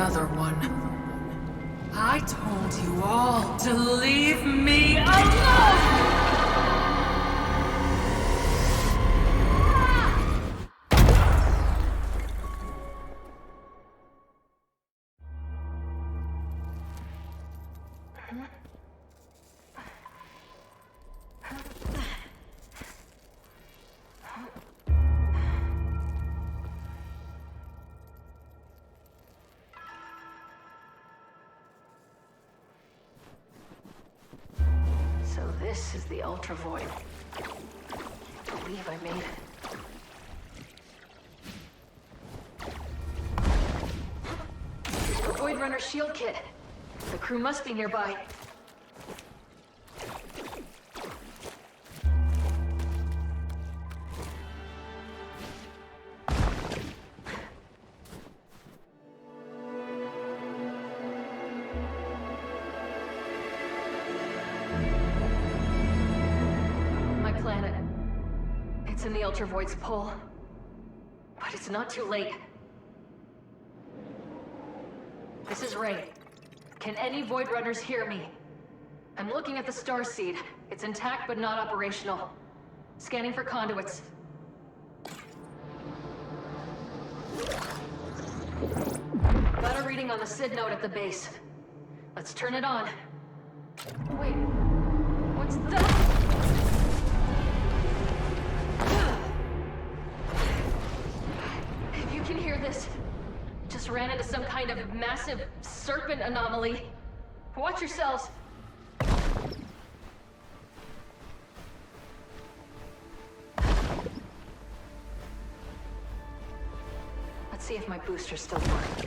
another one. I told you all to leave me alone! This is the ultravoid. I believe I made it. Here's the Void Runner shield kit. The crew must be nearby. It's in the ultravoid's pull. But it's not too late. This is Ray. Can any Void Runners hear me? I'm looking at the Starseed. It's intact but not operational. Scanning for conduits. Got a reading on the SID node at the base. Let's turn it on. Wait, what's that? If you can hear this, just ran into some kind of massive serpent anomaly. Watch yourselves. Let's see if my boosters still work.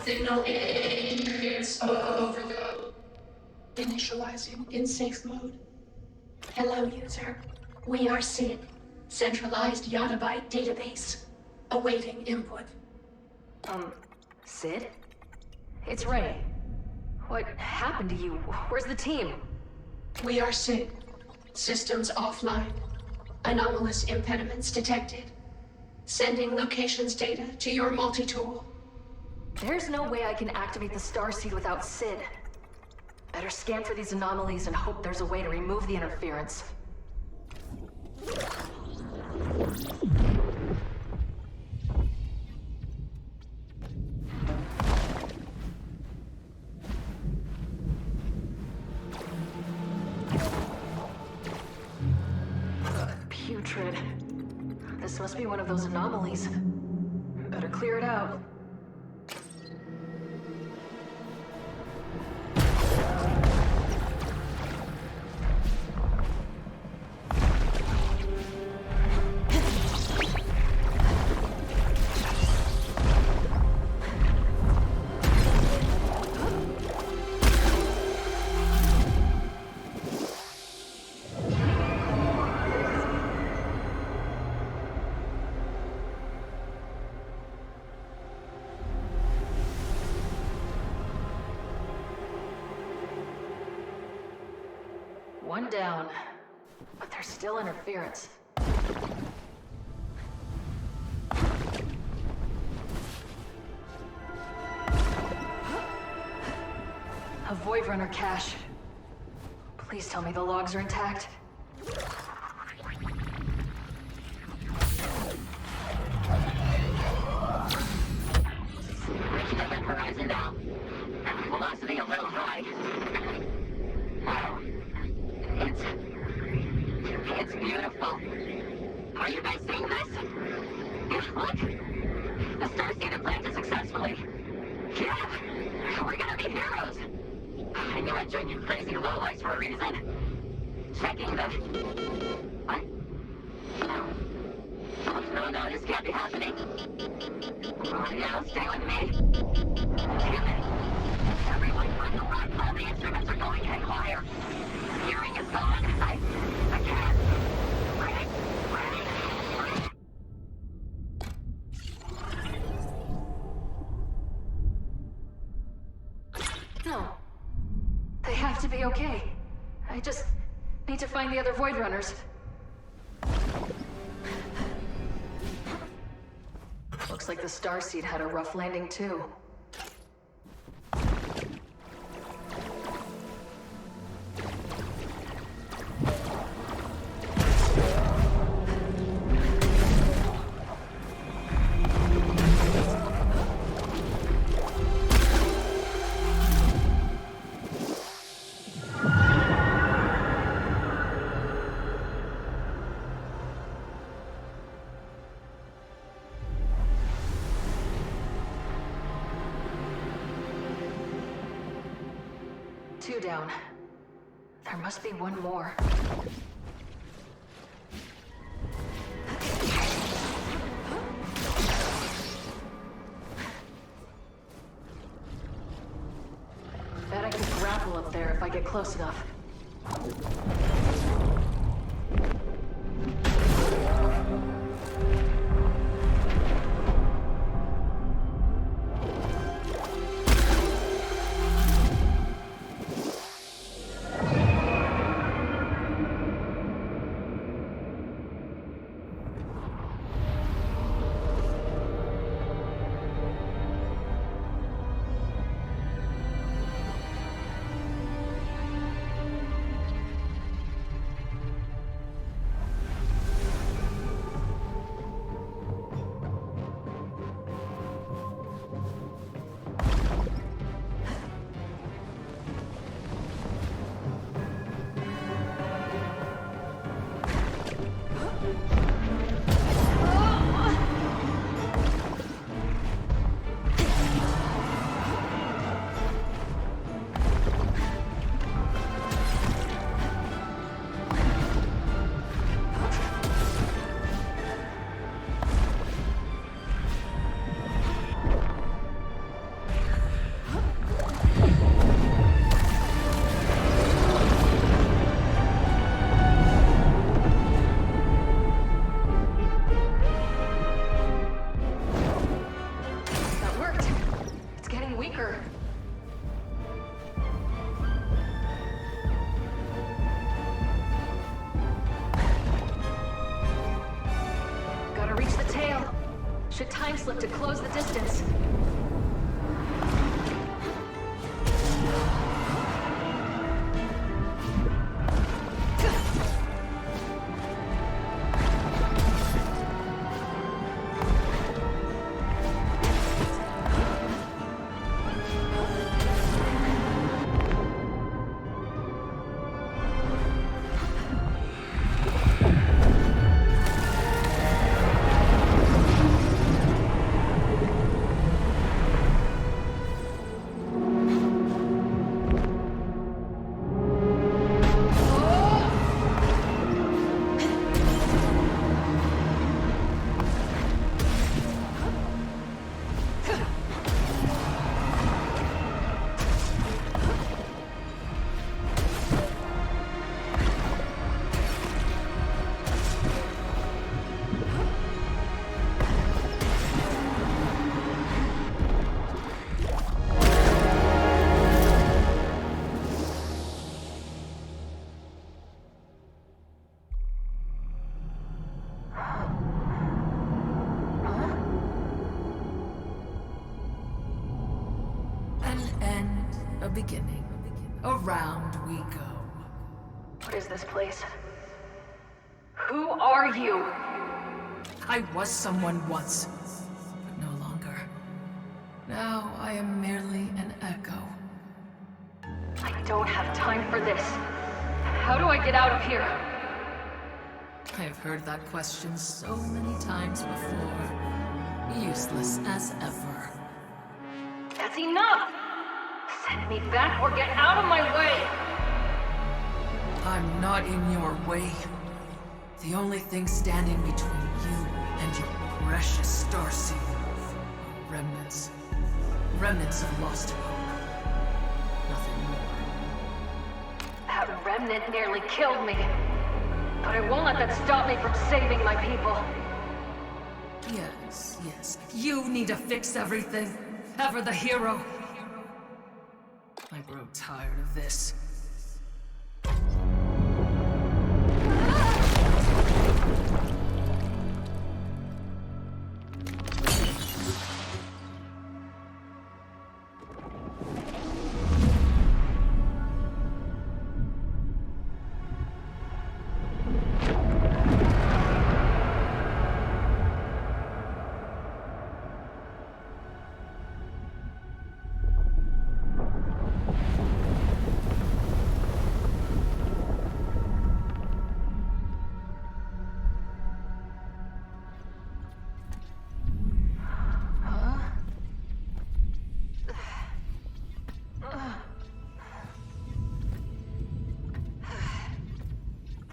Signal interference overload. Initializing in safe mode. Hello, user. We are SID, centralized yottabyte database. Awaiting input. SID? It's Ray. What happened to you? Where's the team? We are SID. Systems offline. Anomalous impediments detected. Sending locations data to your multi-tool. There's no way I can activate the Starseed without SID. Better scan for these anomalies and hope there's a way to remove the interference. Putrid. This must be one of those anomalies. Better clear it out. One down, but there's still interference. A Void Runner cache. Please tell me the logs are intact. Reaching up the horizon now. Velocity a little high. It's beautiful. Are you guys seeing this? Look! The Starseed implanted successfully. Yeah! We're gonna be heroes! I knew I'd join you crazy lowlights for a reason. Checking the... What? No, this can't be happening. Oh, no, stay with me. Damn it. Everyone on the run, all the instruments are going haywire. Hearing is gone. I can't. Ready. No. They have to be okay. I just need to find the other Void Runners. Looks like the Starseed had a rough landing too. Two down. There must be one more. Bet I can grapple up there if I get close enough. Time slip to close the distance. Beginning. Around we go. What is this place? Who are you? I was someone once, but no longer. Now I am merely an echo. I don't have time for this. How do I get out of here? I've heard that question so many times before. Useless as ever. That's enough! Send me back or get out of my way! I'm not in your way. The only thing standing between you and your precious Starseed are remnants. Remnants of lost hope. Nothing more. That remnant nearly killed me. But I won't let that stop me from saving my people. Yes. You need to fix everything. Ever the hero. I grow tired of this.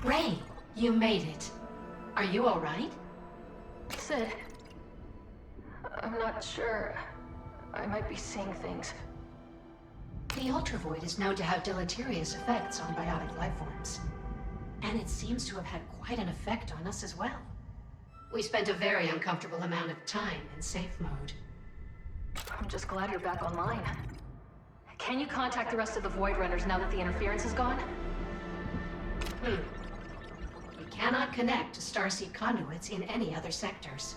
Ray, you made it. Are you all right? Sid, I'm not sure. I might be seeing things. The ultravoid is known to have deleterious effects on biotic life forms. And it seems to have had quite an effect on us as well. We spent a very uncomfortable amount of time in safe mode. I'm just glad you're back online. Can you contact the rest of the Void Runners now that the interference is gone? We cannot connect to Starseed conduits in any other sectors.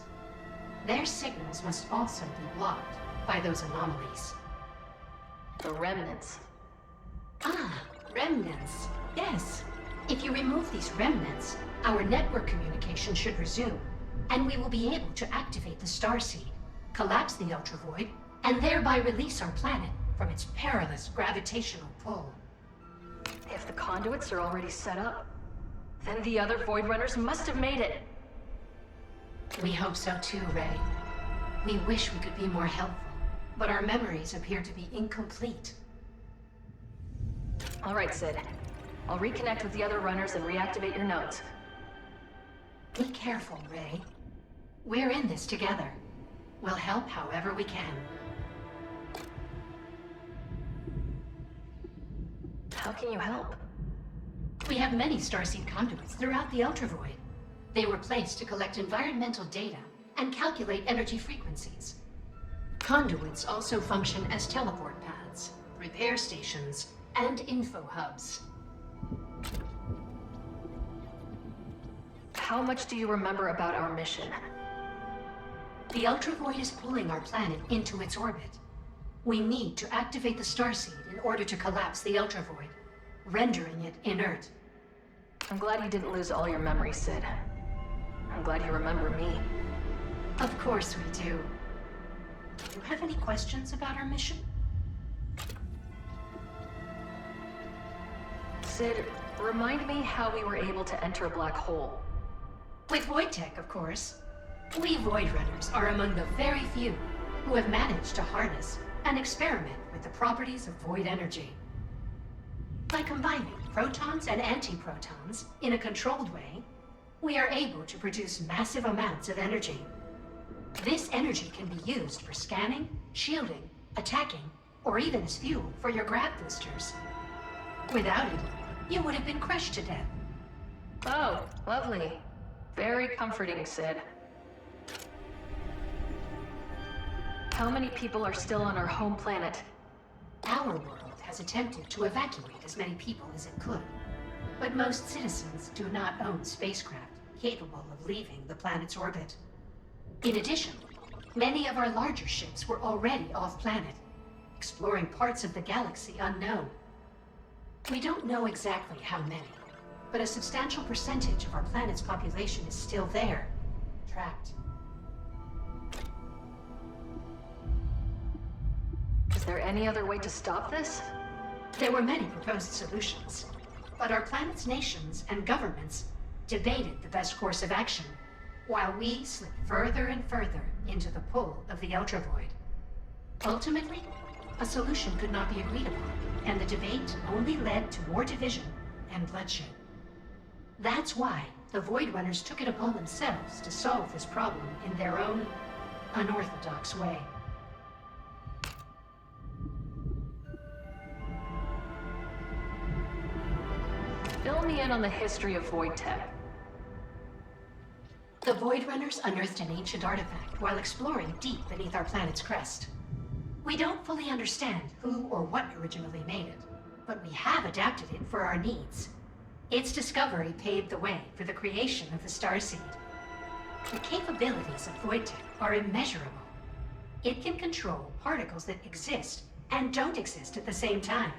Their signals must also be blocked by those anomalies. The remnants. Ah, remnants. Yes. If you remove these remnants, our network communication should resume, and we will be able to activate the Starseed, collapse the ultravoid, and thereby release our planet from its perilous gravitational pull. If the conduits are already set up, then the other Void Runners must have made it. We hope so too, Ray. We wish we could be more helpful, but our memories appear to be incomplete. All right, Sid. I'll reconnect with the other runners and reactivate your nodes. Be careful, Ray. We're in this together. We'll help however we can. How can you help? We have many Starseed conduits throughout the ultravoid. They were placed to collect environmental data and calculate energy frequencies. Conduits also function as teleport paths, repair stations, and info hubs. How much do you remember about our mission? The ultravoid is pulling our planet into its orbit. We need to activate the Starseed in order to collapse the ultravoid, rendering it inert. I'm glad you didn't lose all your memories, Sid. I'm glad you remember me. Of course we do. Do you have any questions about our mission? Sid, remind me how we were able to enter a black hole. With void tech, of course. We Void Runners are among the very few who have managed to harness and experiment with the properties of void energy. By combining protons and antiprotons in a controlled way, we are able to produce massive amounts of energy. This energy can be used for scanning, shielding, attacking, or even as fuel for your grav boosters. Without it, you would have been crushed to death. Oh, lovely. Very comforting, Sid. How many people are still on our home planet? Our world has attempted to evacuate as many people as it could, but most citizens do not own spacecraft capable of leaving the planet's orbit. In addition, many of our larger ships were already off-planet, exploring parts of the galaxy unknown. We don't know exactly how many, but a substantial percentage of our planet's population is still there, trapped. Is there any other way to stop this? There were many proposed solutions, but our planet's nations and governments debated the best course of action, while we slipped further and further into the pull of the ultravoid. Ultimately, a solution could not be agreed upon, and the debate only led to more division and bloodshed. That's why the Void Runners took it upon themselves to solve this problem in their own unorthodox way. Fill me in on the history of Void Tech. The Void Runners unearthed an ancient artifact while exploring deep beneath our planet's crest. We don't fully understand who or what originally made it, but we have adapted it for our needs. Its discovery paved the way for the creation of the Starseed. The capabilities of void tech are immeasurable. It can control particles that exist and don't exist at the same time.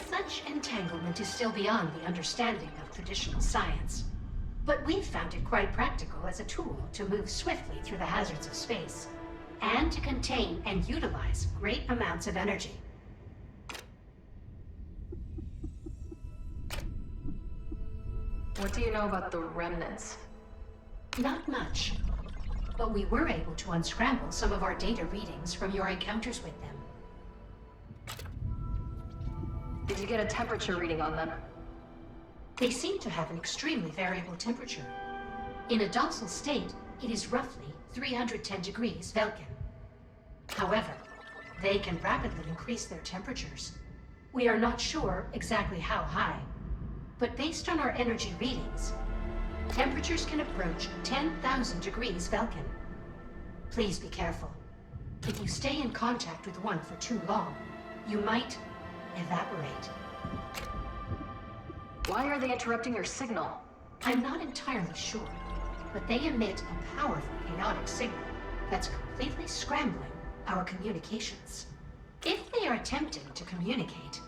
Such entanglement is still beyond the understanding of traditional science, but we've found it quite practical as a tool to move swiftly through the hazards of space, and to contain and utilize great amounts of energy. What do you know about the remnants? Not much, but we were able to unscramble some of our data readings from your encounters with them. Did you get a temperature reading on them? They seem to have an extremely variable temperature. In a docile state, it is roughly 310 degrees Kelvin. However, they can rapidly increase their temperatures. We are not sure exactly how high, but based on our energy readings, temperatures can approach 10,000 degrees Kelvin. Please be careful. If you stay in contact with one for too long, you might evaporate. Why are they interrupting your signal? I'm not entirely sure, but they emit a powerful chaotic signal that's completely scrambling our communications. If they are attempting to communicate,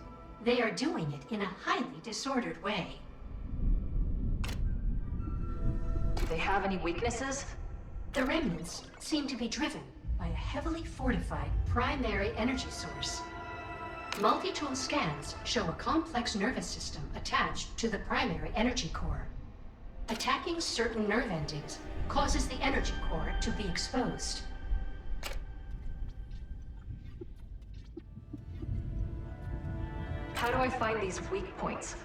they are doing it in a highly disordered way. Do they have any weaknesses? The remnants seem to be driven by a heavily fortified primary energy source. Multi-tool scans show a complex nervous system attached to the primary energy core. Attacking certain nerve endings causes the energy core to be exposed. How do I find these weak points?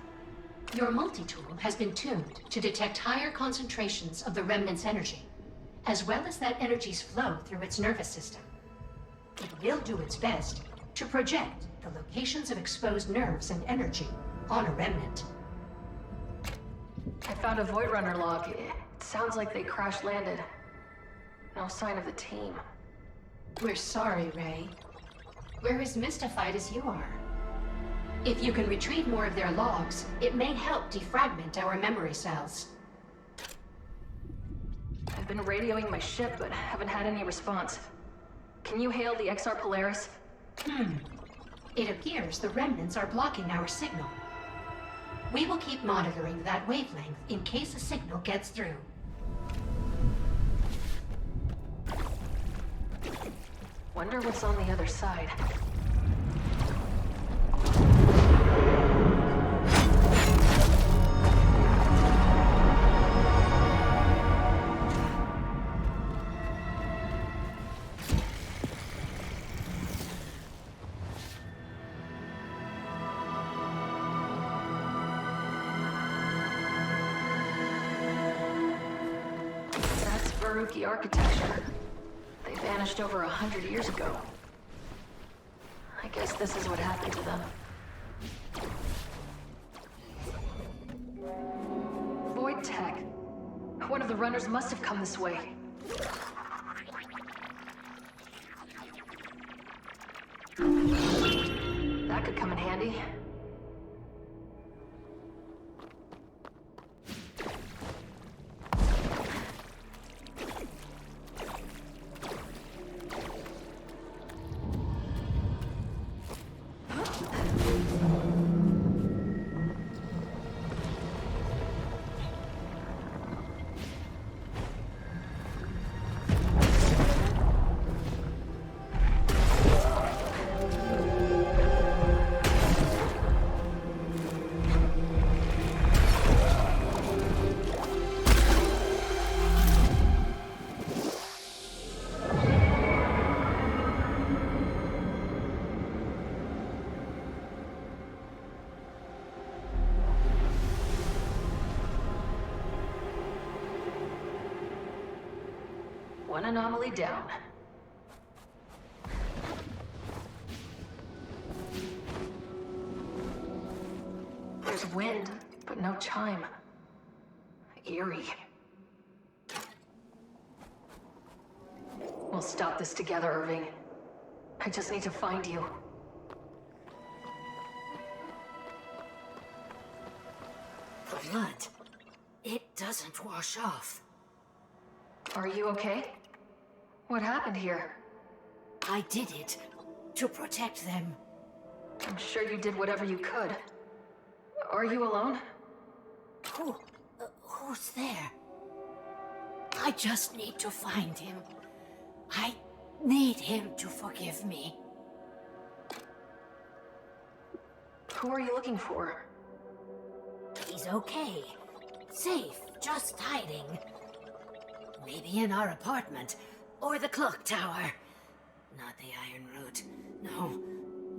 Your multi-tool has been tuned to detect higher concentrations of the remnant's energy, as well as that energy's flow through its nervous system. It will do its best to project the locations of exposed nerves and energy on a remnant. I found a Void Runner log. It sounds like they crash-landed. No sign of the team. We're sorry, Ray. We're as mystified as you are. If you can retrieve more of their logs, it may help defragment our memory cells. I've been radioing my ship, but haven't had any response. Can you hail the XR Polaris? It appears the remnants are blocking our signal. We will keep monitoring that wavelength in case a signal gets through. Wonder what's on the other side. Architecture. They vanished over 100 years ago. I guess this is what happened to them. Void tech. One of the runners must have come this way. That could come in handy. One anomaly down. There's wind, but no chime. Eerie. We'll stop this together, Erving. I just need to find you. The blood. It doesn't wash off. Are you okay? What happened here? I did it to protect them. I'm sure you did whatever you could. Are you alone? Who's there? I just need to find him. I need him to forgive me. Who are you looking for? He's okay. Safe, just hiding. Maybe in our apartment, or the clock tower. Not the Ironroot. No,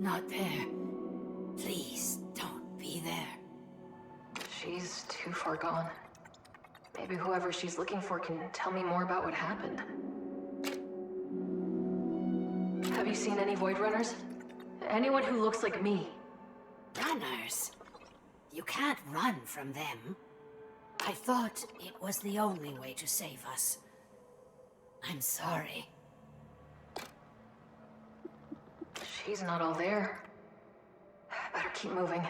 not there. Please, don't be there. She's too far gone. Maybe whoever she's looking for can tell me more about what happened. Have you seen any Void Runners? Anyone who looks like me? Runners? You can't run from them. I thought it was the only way to save us. I'm sorry. She's not all there. Better keep moving.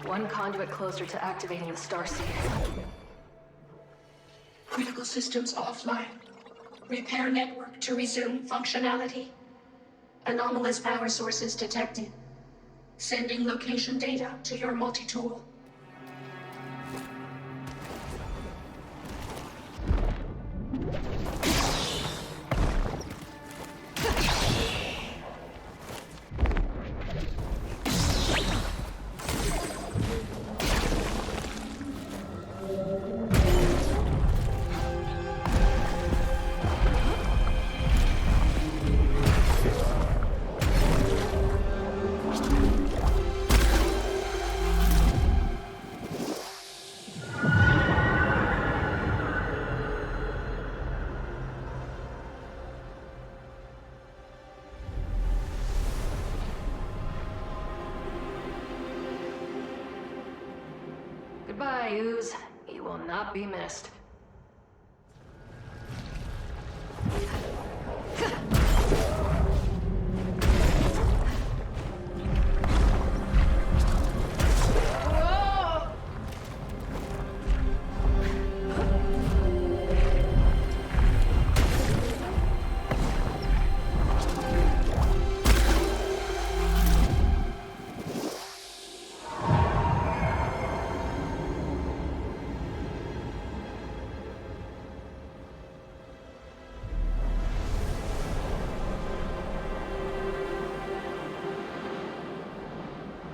One conduit closer to activating the Starseed. Critical systems offline. Repair network to resume functionality. Anomalous power sources detected. Sending location data to your multi-tool. Goodbye, Ooze. You will not be missed.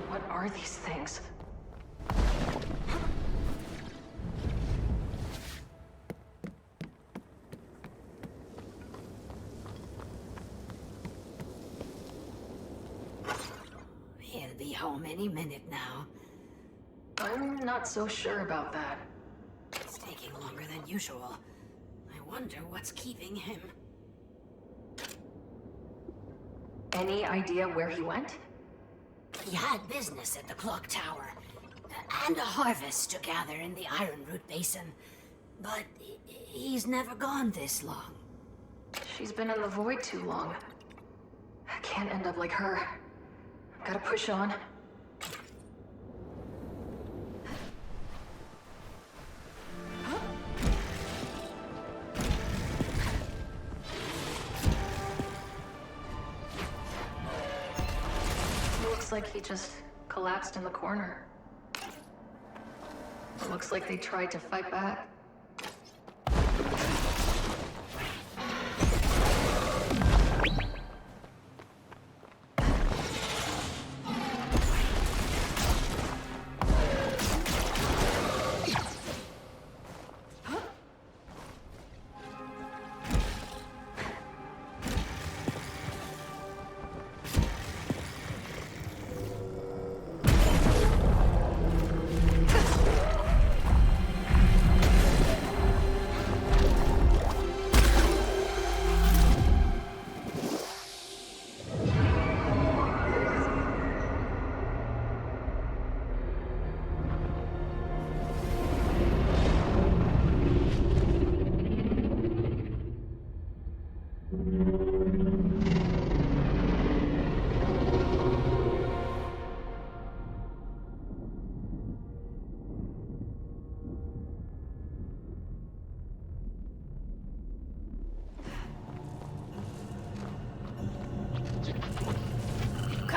What are these things? He'll be home any minute now. I'm not so sure about that. It's taking longer than usual. I wonder what's keeping him. Any idea where he went? He had business at the clock tower, and a harvest to gather in the Ironroot Basin. But he's never gone this long. She's been in the void too long. I can't end up like her. Gotta push on. Looks like he just collapsed in the corner. Looks like they tried to fight back.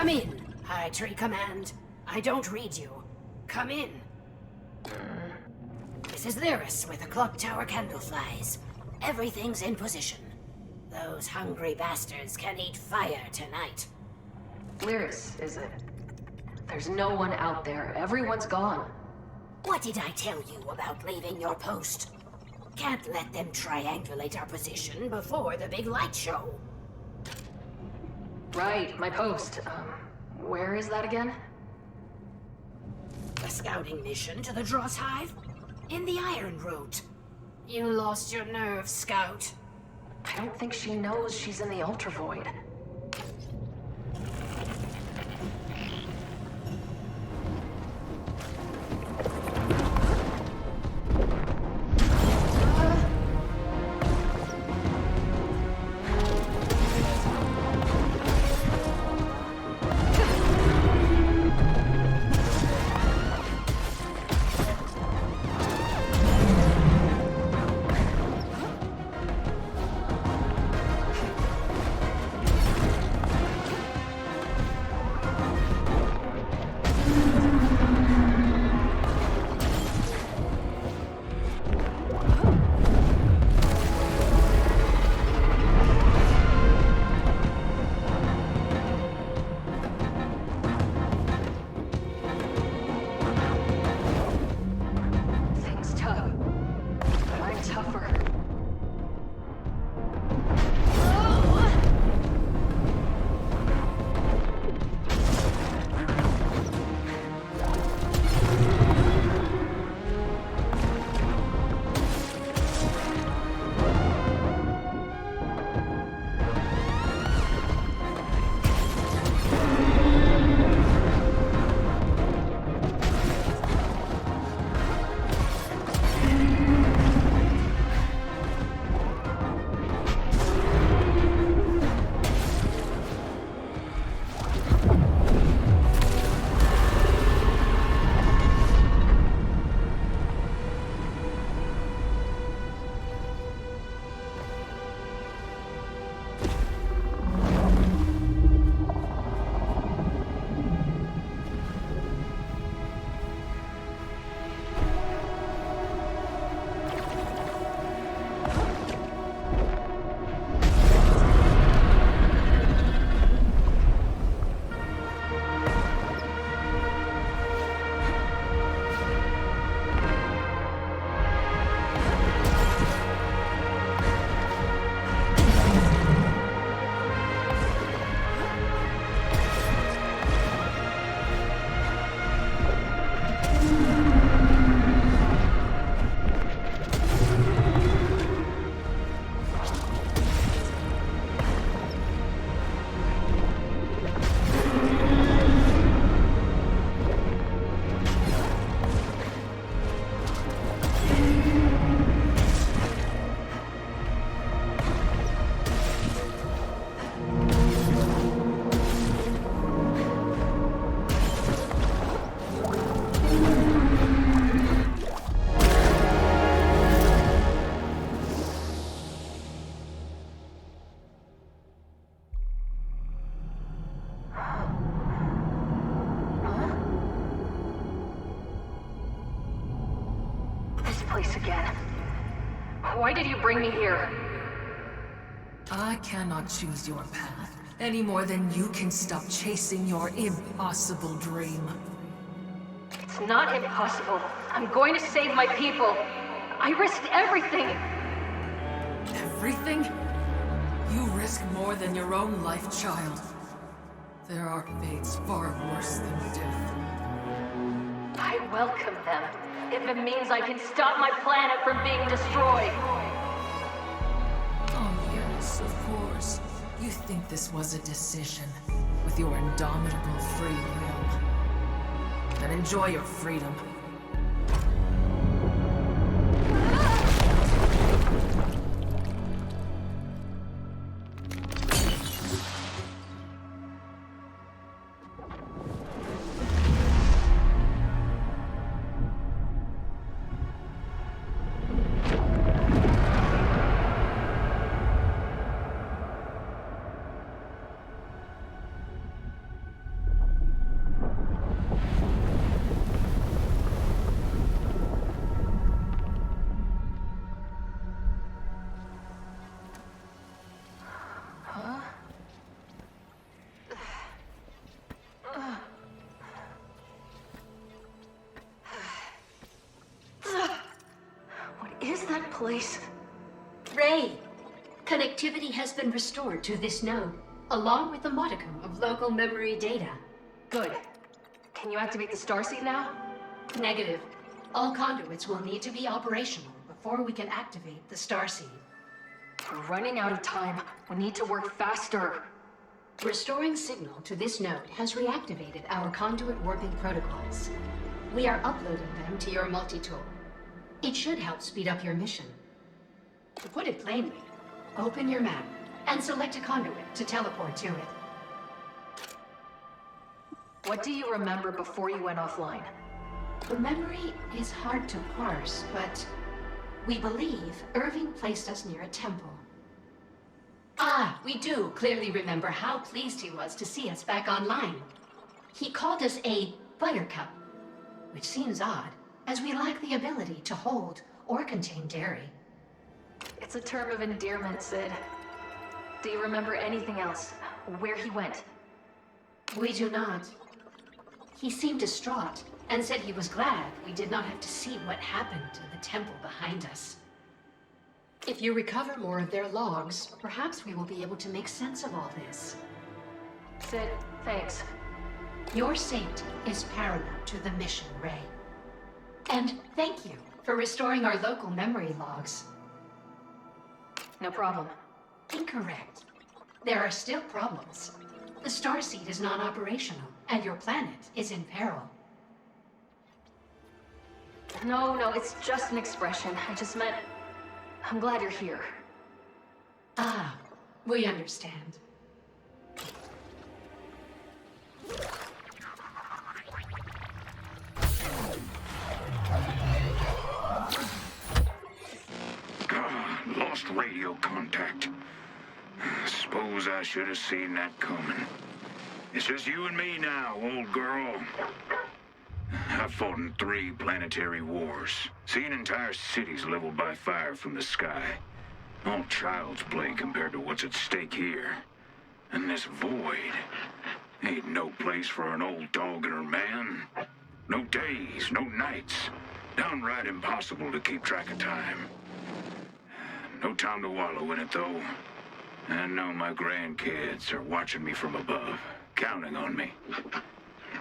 Come in, High Tree Command. I don't read you. Come in. This is Lyris with the clock tower candleflies. Everything's in position. Those hungry bastards can eat fire tonight. Lyris, is it? There's no one out there. Everyone's gone. What did I tell you about leaving your post? Can't let them triangulate our position before the big light show. Right, my post. Where is that again? The scouting mission to the Dross Hive? In the Ironroot. You lost your nerve, Scout. I don't think she knows she's in the ultravoid. Place again. Why did you bring me here? I cannot choose your path, any more than you can stop chasing your impossible dream. It's not impossible. I'm going to save my people. I risked everything. Everything? You risk more than your own life, child. There are fates far worse than death. I welcome them, if it means I can stop my planet from being destroyed. Oh yes, of course. You think this was a decision, with your indomitable free will. Then enjoy your freedom. is that place? Ray, connectivity has been restored to this node, along with a modicum of local memory data. Good. Can you activate the Starseed now? Negative. All conduits will need to be operational before we can activate the Starseed. We're running out of time. We need to work faster. Restoring signal to this node has reactivated our conduit warping protocols. We are uploading them to your multi-tool. It should help speed up your mission. To put it plainly, open your map and select a conduit to teleport to it. What do you remember before you went offline? The memory is hard to parse, but we believe Erving placed us near a temple. Ah, we do clearly remember how pleased he was to see us back online. He called us a buttercup, which seems odd, as we lack the ability to hold or contain dairy. It's a term of endearment, Sid. Do you remember anything else? Where he went? We do not. He seemed distraught and said he was glad we did not have to see what happened in the temple behind us. If you recover more of their logs, perhaps we will be able to make sense of all this. Sid, thanks. Your safety is paramount to the mission, Ray. And thank you for restoring our local memory logs. No problem. Incorrect. There are still problems. The Starseed is non-operational, and your planet is in peril. No, it's just an expression. I just meant... I'm glad you're here. Ah, we understand. Lost radio contact. Suppose I should have seen that coming. It's just you and me now, old girl. I've fought in 3 planetary wars, seen entire cities leveled by fire from the sky. All child's play compared to what's at stake here. And this void ain't no place for an old dog and her man. No days, no nights. Downright impossible to keep track of time. No time to wallow in it, though. I know my grandkids are watching me from above, counting on me.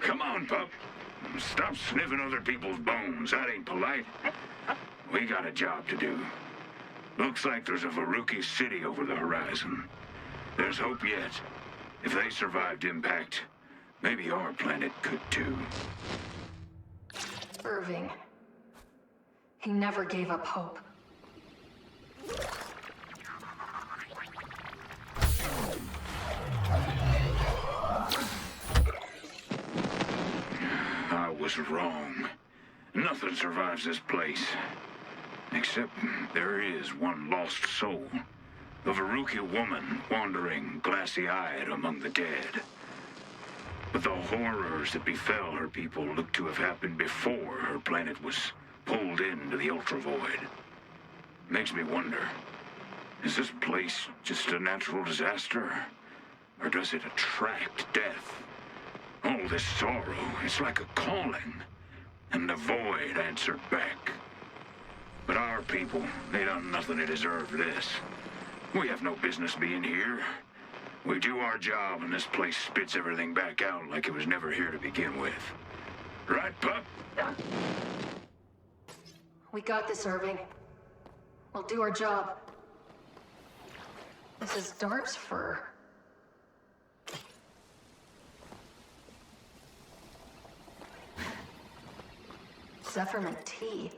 Come on, pup. Stop sniffing other people's bones. That ain't polite. We got a job to do. Looks like there's a Varuki city over the horizon. There's hope yet. If they survived impact, maybe our planet could too. Erving. He never gave up hope. I was wrong. Nothing survives this place. Except there is one lost soul. A Varuki woman wandering glassy-eyed among the dead. But the horrors that befell her people look to have happened before her planet was pulled into the ultravoid. Makes me wonder, is this place just a natural disaster? Or does it attract death? All this sorrow, it's like a calling. And the void answered back. But our people, they done nothing to deserve this. We have no business being here. We do our job and this place spits everything back out like it was never here to begin with. Right, pup? We got this, Erving. We'll do our job. This is Darb's fur. Zephyrmint tea.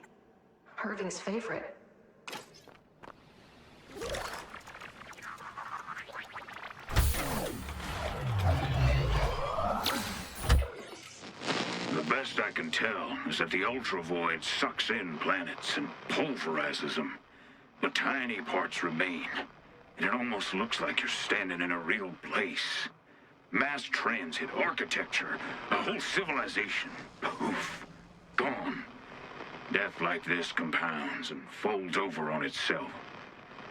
Erving's favorite. The best I can tell is that the ultravoid sucks in planets and pulverizes them. But tiny parts remain. And it almost looks like you're standing in a real place. Mass transit, architecture, a whole civilization. Poof. Gone. Death like this compounds and folds over on itself.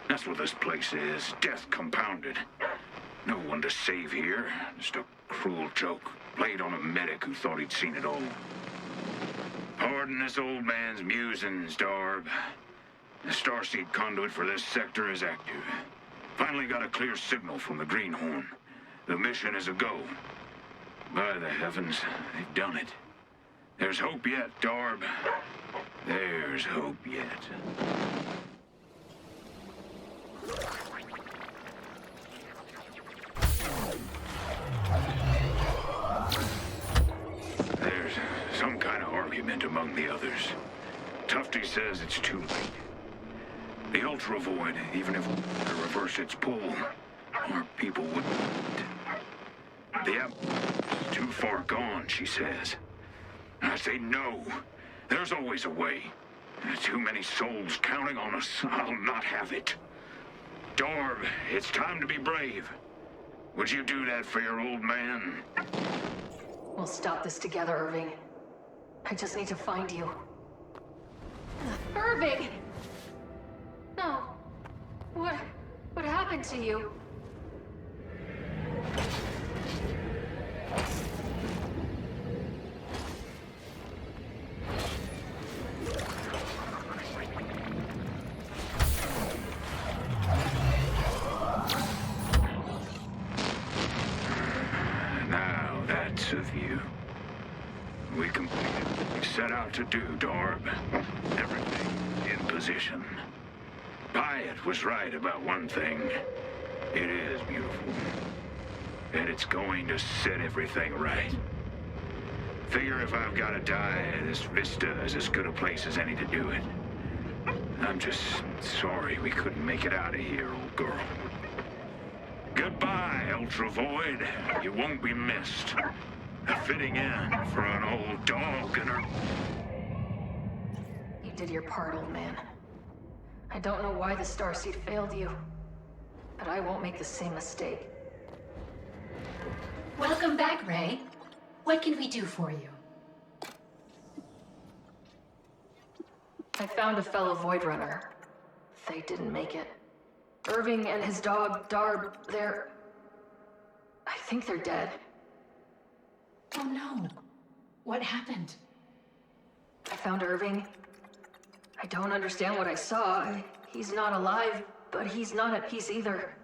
That's what this place is. Death compounded. No one to save here. Just a cruel joke played on a medic who thought he'd seen it all. Pardon this old man's musings, Darb. The Starseed conduit for this sector is active. Finally got a clear signal from the Greenhorn. The mission is a go. By the heavens, they've done it. There's hope yet, Darb. There's hope yet. There's some kind of argument among the others. Tufte says it's too late. The ultravoid, even if it could reverse its pull, our people wouldn't. The app is too far gone, she says. I say no. There's always a way. There's too many souls counting on us. I'll not have it. Darb, it's time to be brave. Would you do that for your old man? We'll stop this together, Erving. I just need to find you. Erving! No. What happened to you? Now that's a view. We completed what we set out to do, Darb. Everything in position. Pyat was right about one thing. It is beautiful. And it's going to set everything right. Figure if I've got to die, this vista is as good a place as any to do it. I'm just sorry we couldn't make it out of here, old girl. Goodbye, ultravoid. You won't be missed. A fitting end for an old dog and her... You did your part, old man. I don't know why the Starseed failed you, but I won't make the same mistake. Welcome back, Ray. What can we do for you? I found a fellow Void Runner. They didn't make it. Erving and his dog, Darb, I think they're dead. Oh no. What happened? I found Erving. I don't understand what I saw. He's not alive, but he's not at peace either.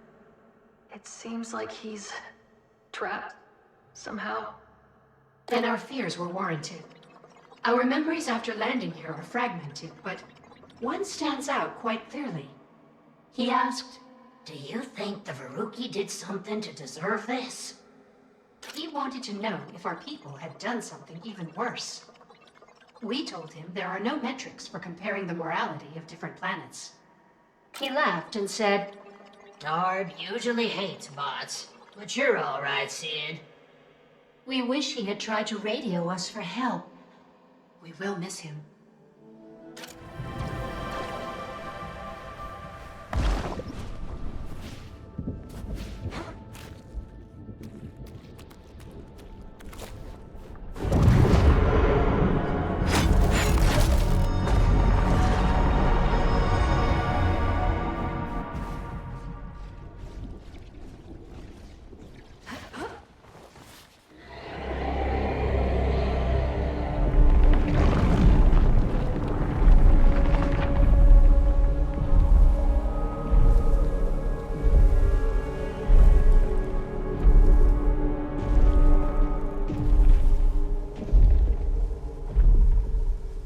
It seems like he's trapped, somehow. Then our fears were warranted. Our memories after landing here are fragmented, but one stands out quite clearly. He asked, Do you think the Veruki did something to deserve this? he wanted to know if our people had done something even worse. We told him there are no metrics for comparing the morality of different planets. He laughed and said, Darb usually hates bots, but you're all right, Sid. We wish he had tried to radio us for help. We will miss him.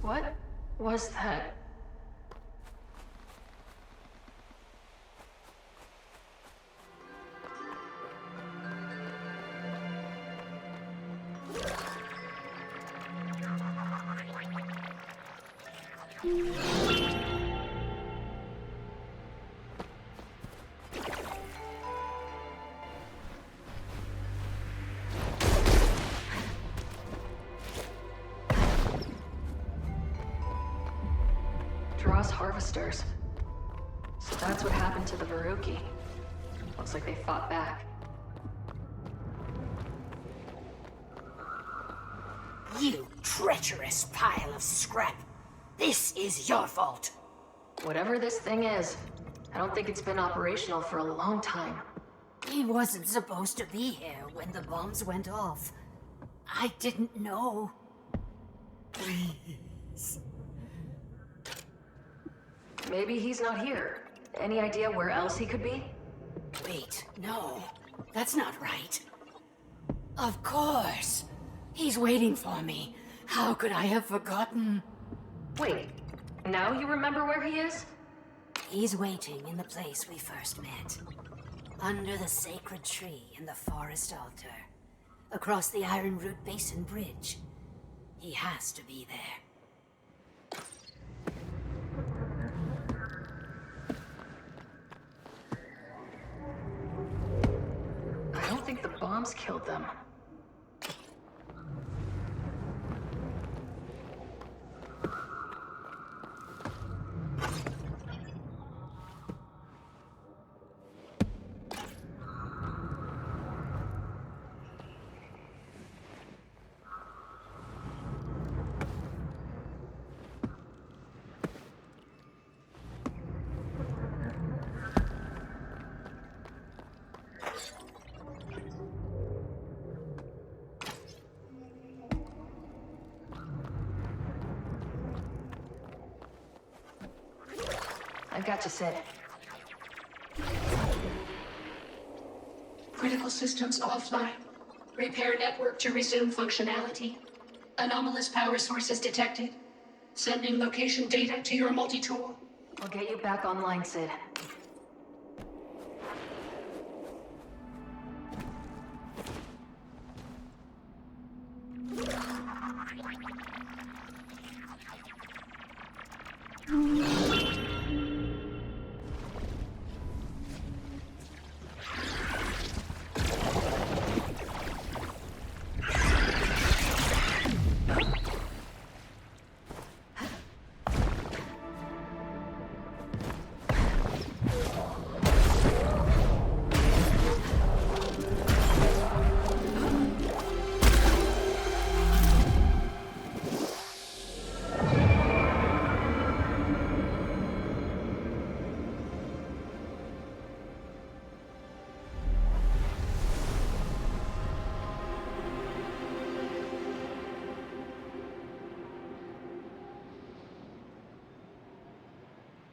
What was that? Dross harvesters. So that's what happened to the Veruki. Looks like they fought back. You treacherous pile of scrap. This is your fault. Whatever this thing is, I don't think it's been operational for a long time. He wasn't supposed to be here when the bombs went off. I didn't know. Please. Maybe he's not here. Any idea where else he could be? Wait, no. That's not right. Of course. He's waiting for me. How could I have forgotten? Wait, now you remember where he is? He's waiting in the place we first met. Under the sacred tree in the forest altar. Across the Ironroot Basin bridge. He has to be there. I don't think the bombs killed them. I've got you, Sid. Critical systems offline. Repair network to resume functionality. Anomalous power sources detected. Sending location data to your multi-tool. I'll get you back online, Sid.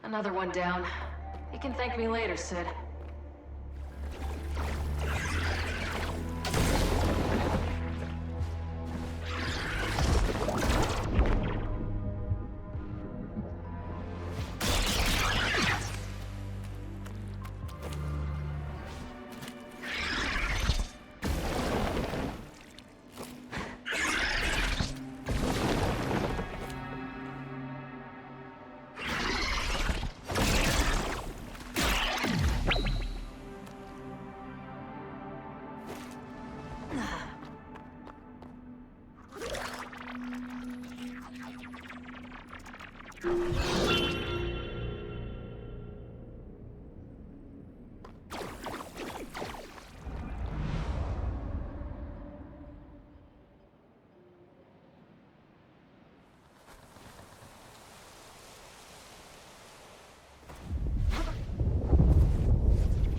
Another one down. You can thank me later, Sid.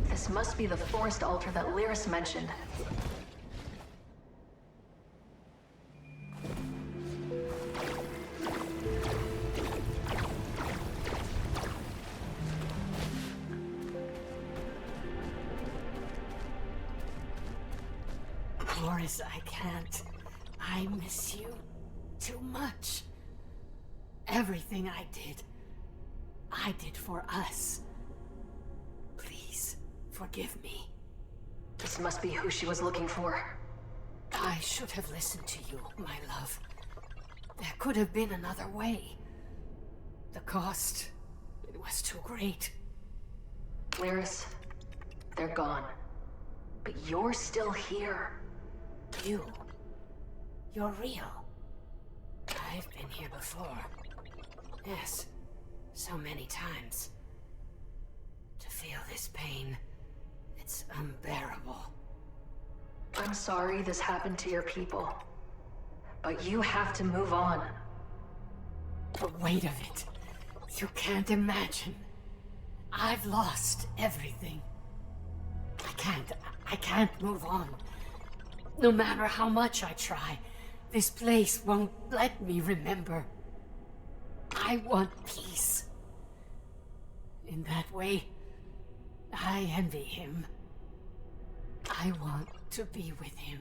This must be the forest altar that Lyris mentioned. Boris, I can't. I miss you too much. Everything I did for us. Please, forgive me. This must be who she was looking for. I should have listened to you, my love. There could have been another way. The cost, it was too great. Lyris, they're gone. But you're still here. You're real. I've been here before. Yes, so many times. To feel this pain, it's unbearable. I'm sorry this happened to your people. But you have to move on. The weight of it, you can't imagine. I've lost everything. I can't move on. No matter how much I try, this place won't let me remember. I want peace. In that way, I envy him. I want to be with him.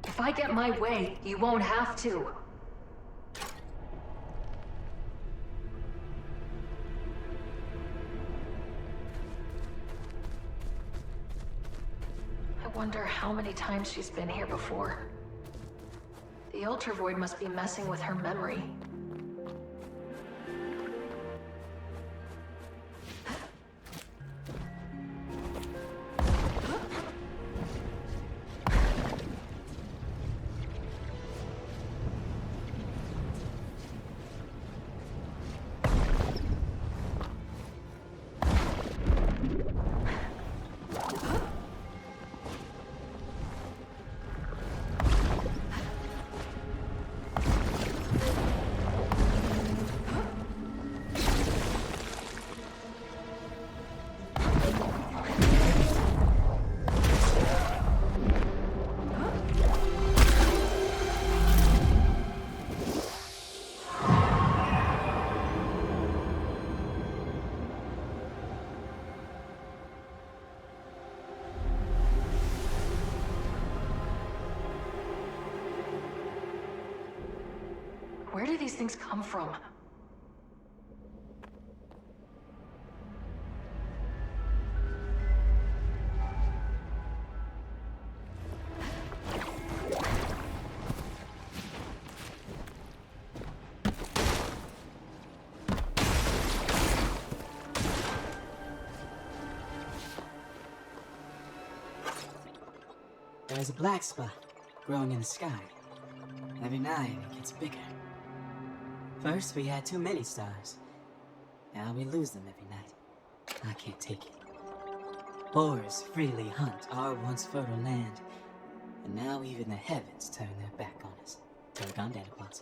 If I get my way, you won't have to. I wonder how many times she's been here before. The ultravoid must be messing with her memory. Where do these things come from? There's a black spot growing in the sky. Every night it gets bigger. First we had too many stars. Now we lose them every night. I can't take it. Boars freely hunt our once fertile land. And now even the heavens turn their back on us. Doggone Danipods.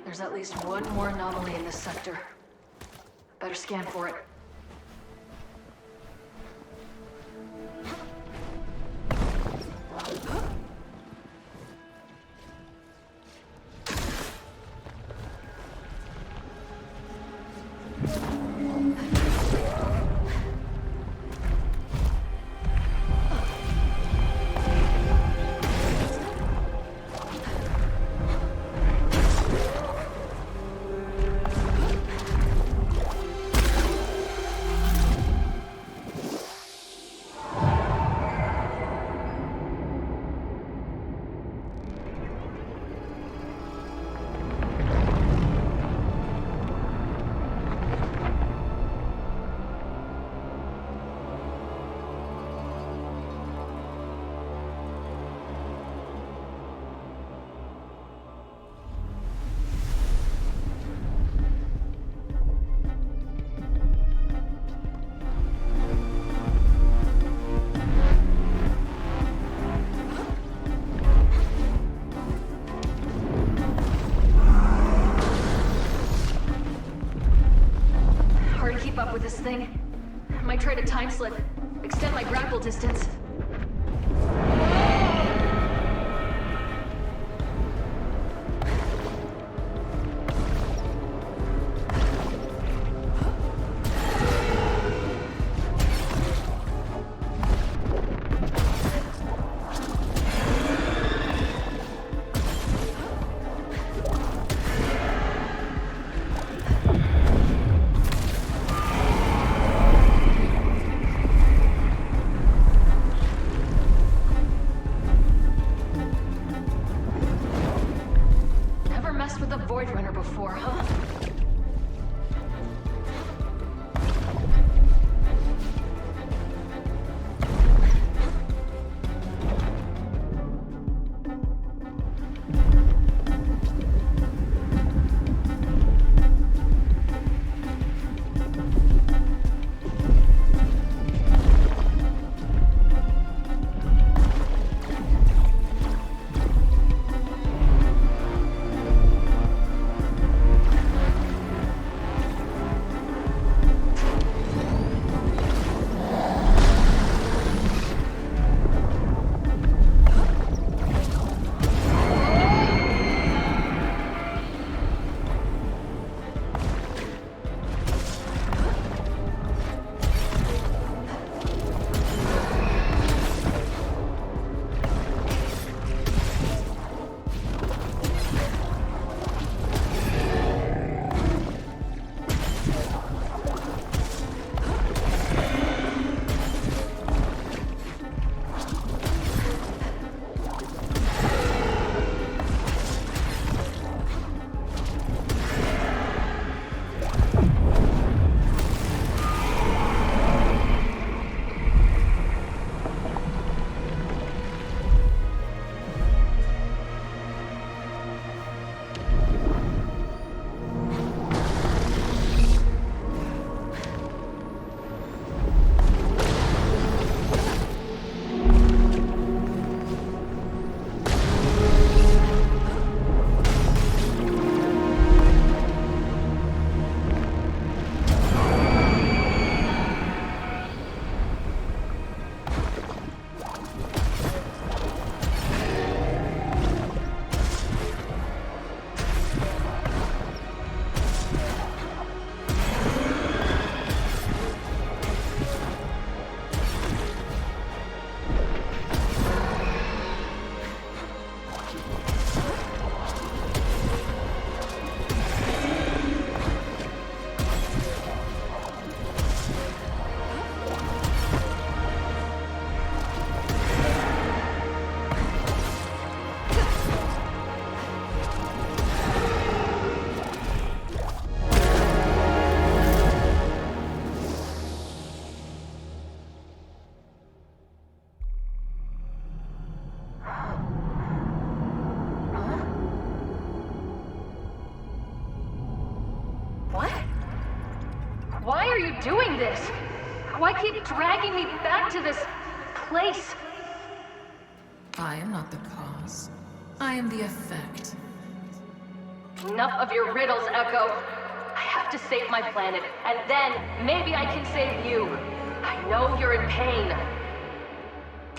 There's at least one more anomaly in this sector. Better scan for it. Up with this thing. Might try to time slip, extend my grapple distance. Before, huh? doing this? Why keep dragging me back to this place? I am not the cause. I am the effect. Enough of your riddles, Echo. I have to save my planet, and then maybe I can save you. I know you're in pain.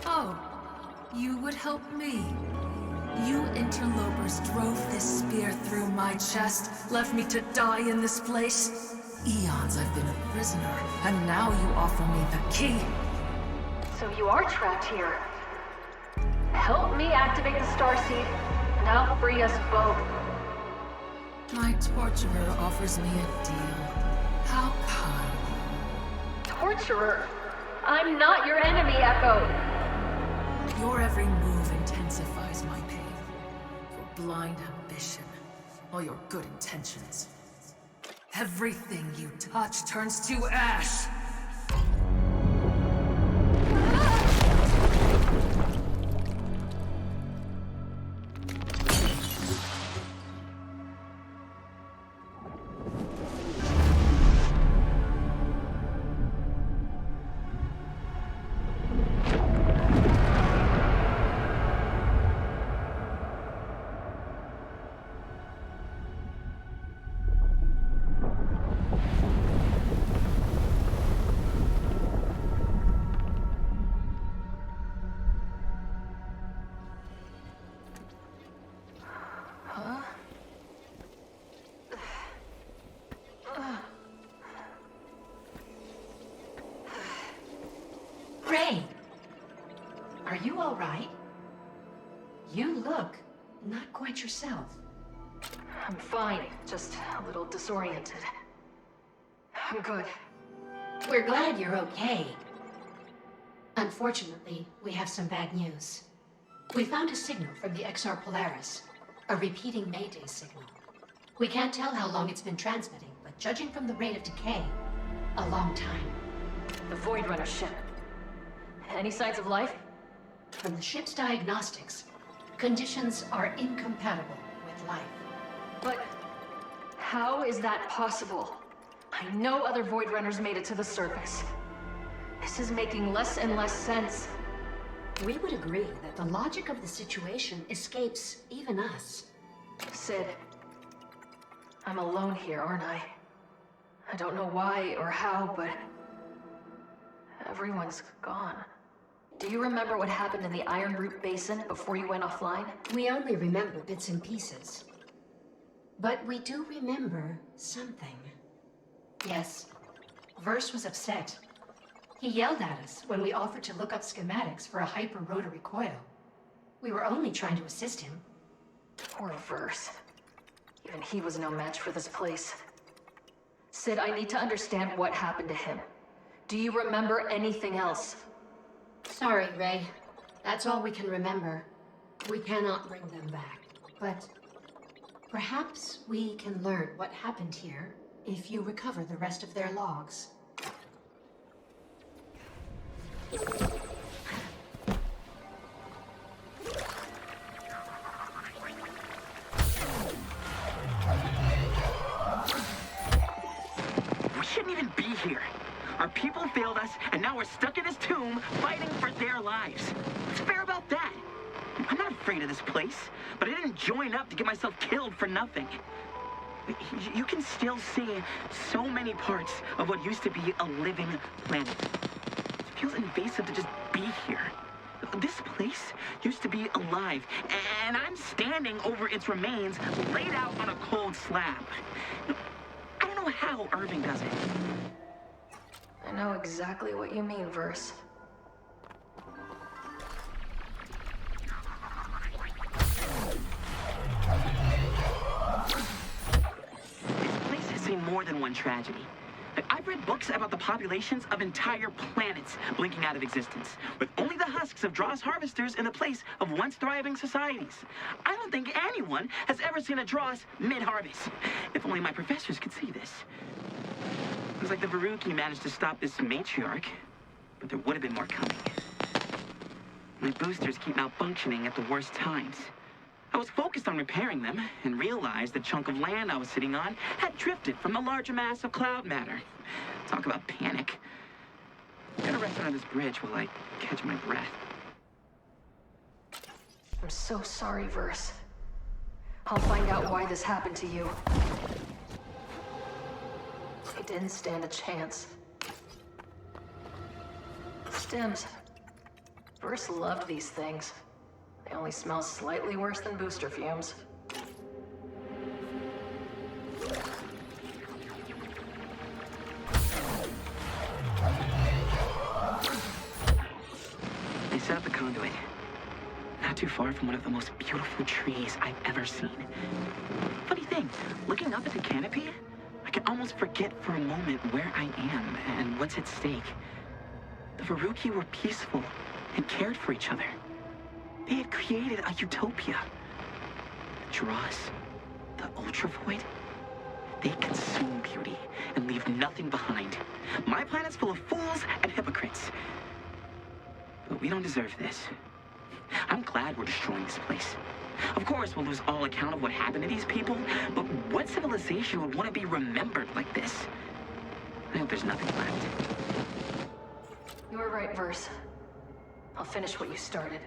Oh, you would help me. You interlopers drove this spear through my chest, left me to die in this place. Eons I've been a prisoner, and now you offer me the key. So you are trapped here. Help me activate the Starseed, and I'll free us both. My torturer offers me a deal. How kind. Torturer? I'm not your enemy, Echo. Your every move intensifies my pain. Your blind ambition, all your good intentions. Everything you touch turns to ash! Ray! Are you all right? You look not quite yourself. I'm fine, just a little disoriented. I'm good. We're glad you're okay. Unfortunately, we have some bad news. We found a signal from the XR Polaris, a repeating Mayday signal. We can't tell how long it's been transmitting, but judging from the rate of decay, a long time. The Void Runner ship. Any signs of life? From the ship's diagnostics, conditions are incompatible with life. But how is that possible? I know other Void Runners made it to the surface. This is making less and less sense. We would agree that the logic of the situation escapes even us. Sid, I'm alone here, aren't I? I don't know why or how, but everyone's gone. Do you remember what happened in the Ironroot Basin before you went offline? We only remember bits and pieces. But we do remember something. Yes, Verse was upset. He yelled at us when we offered to look up schematics for a hyper-rotary coil. We were only trying to assist him. Poor Verse. Even he was no match for this place. Sid, I need to understand what happened to him. Do you remember anything else? Sorry, Ray. That's all we can remember. We cannot bring them back. But perhaps we can learn what happened here if you recover the rest of their logs. We shouldn't even be here. Our people failed us, and now we're stuck in this tomb fighting for their lives. What's fair about that? I'm not afraid of this place, but I didn't join up to get myself killed for nothing. You can still see so many parts of what used to be a living planet. It feels invasive to just be here. This place used to be alive, and I'm standing over its remains laid out on a cold slab. I don't know how Erving does it. I know exactly what you mean, Verse. This place has seen more than one tragedy. I've read books about the populations of entire planets blinking out of existence, with only the husks of Dross harvesters in the place of once thriving societies. I don't think anyone has ever seen a Dross mid-harvest. If only my professors could see this. Looks like the Veruki managed to stop this matriarch, but there would have been more coming. My boosters keep malfunctioning at the worst times. I was focused on repairing them and realized the chunk of land I was sitting on had drifted from the larger mass of cloud matter. Talk about panic. I'm gonna rest under this bridge while I catch my breath. I'm so sorry, Verse. I'll find out why this happened to you. I didn't stand a chance. Stims. Verse loved these things. They only smell slightly worse than booster fumes. They set up the conduit. Not too far from one of the most beautiful trees I've ever seen. Funny thing, looking up at the canopy, I can almost forget for a moment where I am and what's at stake. The Veruki were peaceful and cared for each other. They had created a utopia. The Dross, the ultravoid, they consume beauty and leave nothing behind. My planet's full of fools and hypocrites. But we don't deserve this. I'm glad we're destroying this place. Of course, we'll lose all account of what happened to these people, but what civilization would want to be remembered like this? I hope there's nothing left. You were right, Verse. I'll finish what you started.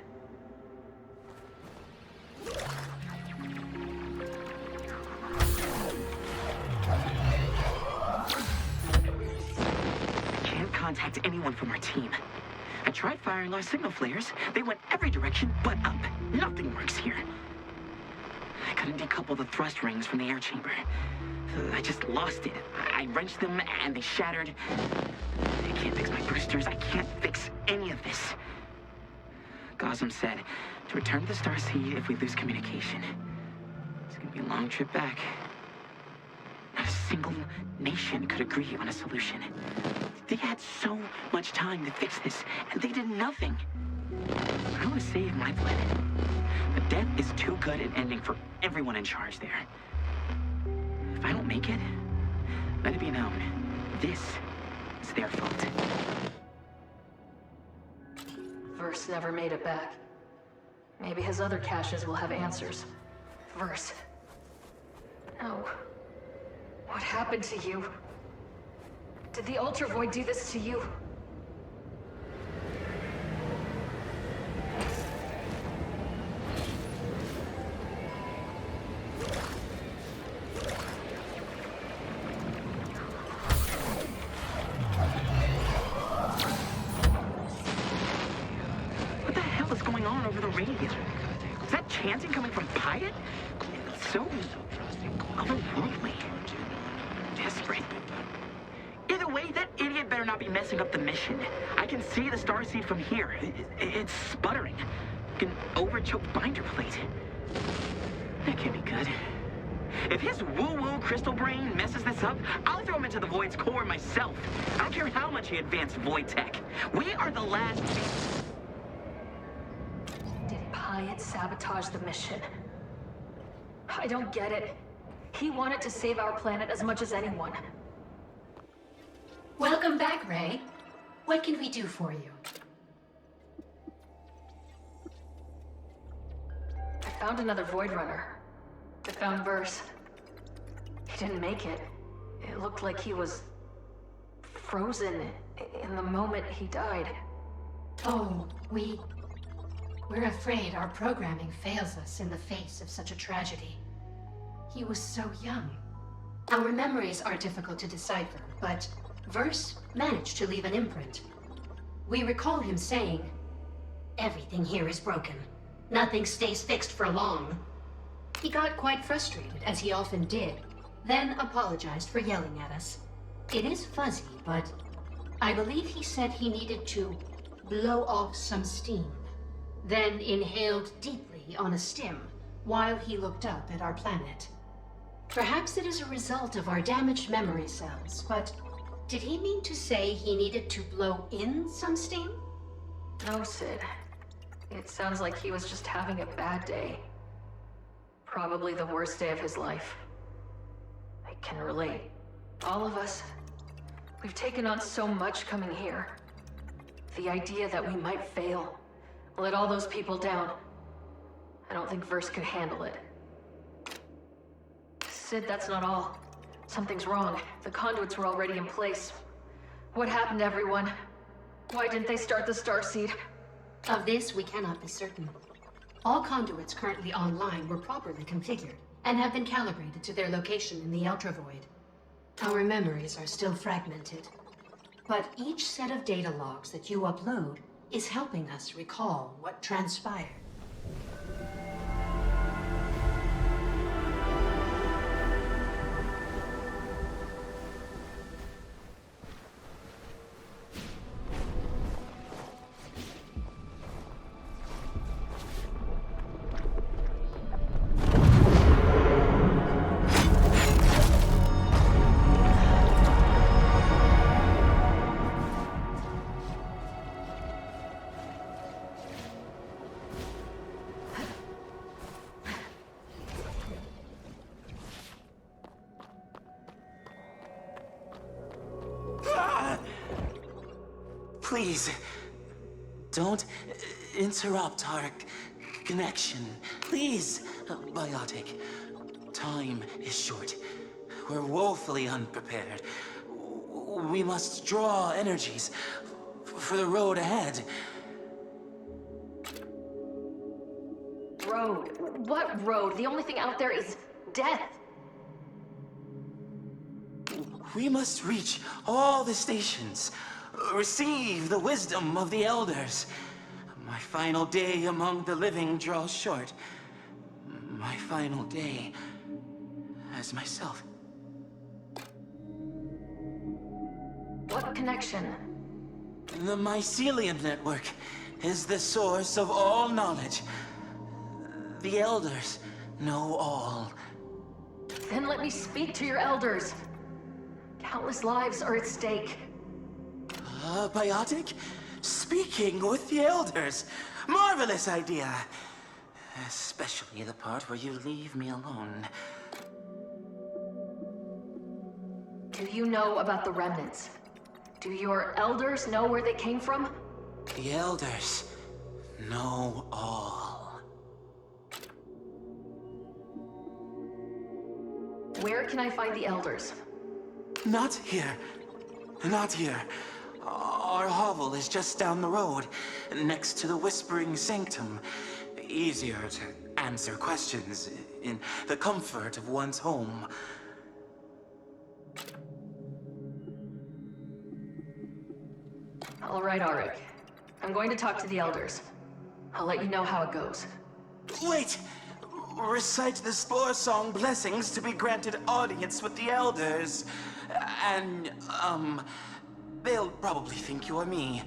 Can't contact anyone from our team. I tried firing our signal flares. They went every direction but up. Nothing works here. I couldn't decouple the thrust rings from the air chamber. I just lost it. I wrenched them and they shattered. I can't fix my boosters. I can't fix any of this. Ghozam said to return to the Starseed if we lose communication. It's gonna be a long trip back. Not a single nation could agree on a solution. They had so much time to fix this, and they did nothing. I want to save my planet. But death is too good an ending for everyone in charge there. If I don't make it, let it be known, this is their fault. Verse never made it back. Maybe his other caches will have answers. Verse. No. What happened to you? Did the ultravoid do this to you? What the hell is going on over the radio? Is that chanting coming from Pyat? It's so otherworldly. Desperate. Either way, that idiot better not be messing up the mission. I can see the Starseed from here. It's sputtering. Like an overchoked binder plate. That can't be good. If his woo-woo crystal brain messes this up, I'll throw him into the Void's core myself. I don't care how much he advanced Void tech. We are the last... Did Pyat sabotage the mission? I don't get it. He wanted to save our planet as much as anyone. Welcome back, Ray. What can we do for you? I found another Void Runner. I found Verse. He didn't make it. It looked like he was frozen in the moment he died. Oh, we're afraid our programming fails us in the face of such a tragedy. He was so young. Our memories are difficult to decipher, but Verse managed to leave an imprint. We recall him saying, "Everything here is broken. Nothing stays fixed for long." He got quite frustrated, as he often did, then apologized for yelling at us. It is fuzzy, but I believe he said he needed to blow off some steam, then inhaled deeply on a stim while he looked up at our planet. Perhaps it is a result of our damaged memory cells, but did he mean to say he needed to blow in some steam? No, Sid. It sounds like he was just having a bad day. Probably the worst day of his life. I can relate. All of us, we've taken on so much coming here. The idea that we might fail, let all those people down. I don't think Verse could handle it. Sid, that's not all. Something's wrong. The conduits were already in place. What happened to everyone? Why didn't they start the Starseed? Of this, we cannot be certain. All conduits currently online were properly configured and have been calibrated to their location in the ultravoid. Our memories are still fragmented, but each set of data logs that you upload is helping us recall what transpired. Please, don't interrupt our connection. Please, Biotic. Time is short. We're woefully unprepared. We must draw energies for the road ahead. Road? What road? The only thing out there is death. We must reach all the stations. Receive the wisdom of the elders. My final day among the living draws short. My final day as myself. What connection? The mycelium network is the source of all knowledge. The elders know all. Then let me speak to your elders. Countless lives are at stake. Biotic? Speaking with the elders. Marvelous idea. Especially the part where you leave me alone. Do you know about the remnants? Do your elders know where they came from? The elders know all. Where can I find the elders? Not here. Not here. Our hovel is just down the road, next to the Whispering Sanctum. Easier to answer questions in the comfort of one's home. All right, Arik. I'm going to talk to the elders. I'll let you know how it goes. Wait! Recite the Spore Song blessings to be granted audience with the elders. And, they'll probably think you're me,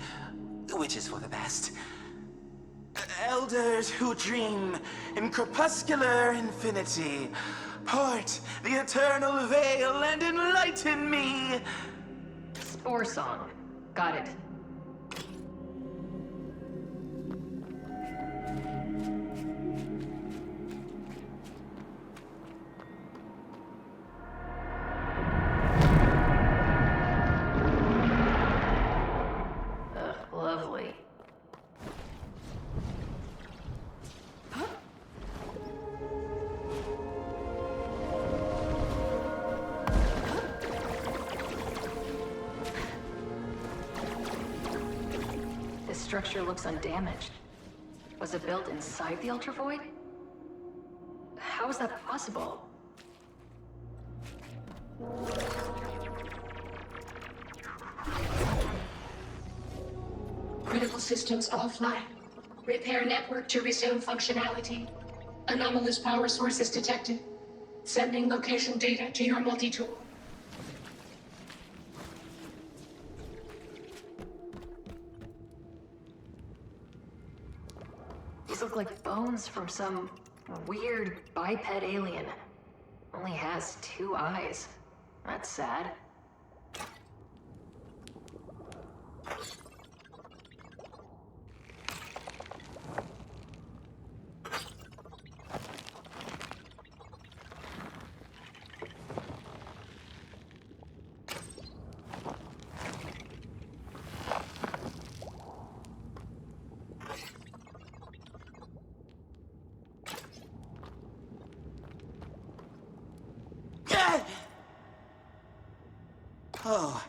which is for the best. Elders who dream in crepuscular infinity, part the eternal veil and enlighten me! Spore Song. Got it. Lovely. This structure looks undamaged. Was it built inside the ultravoid? How is that possible? Critical systems offline. Repair network to resume functionality. Anomalous power sources detected. Sending location data to your multi-tool. These look like bones from some weird biped alien. Only has 2 eyes. That's sad. Oh,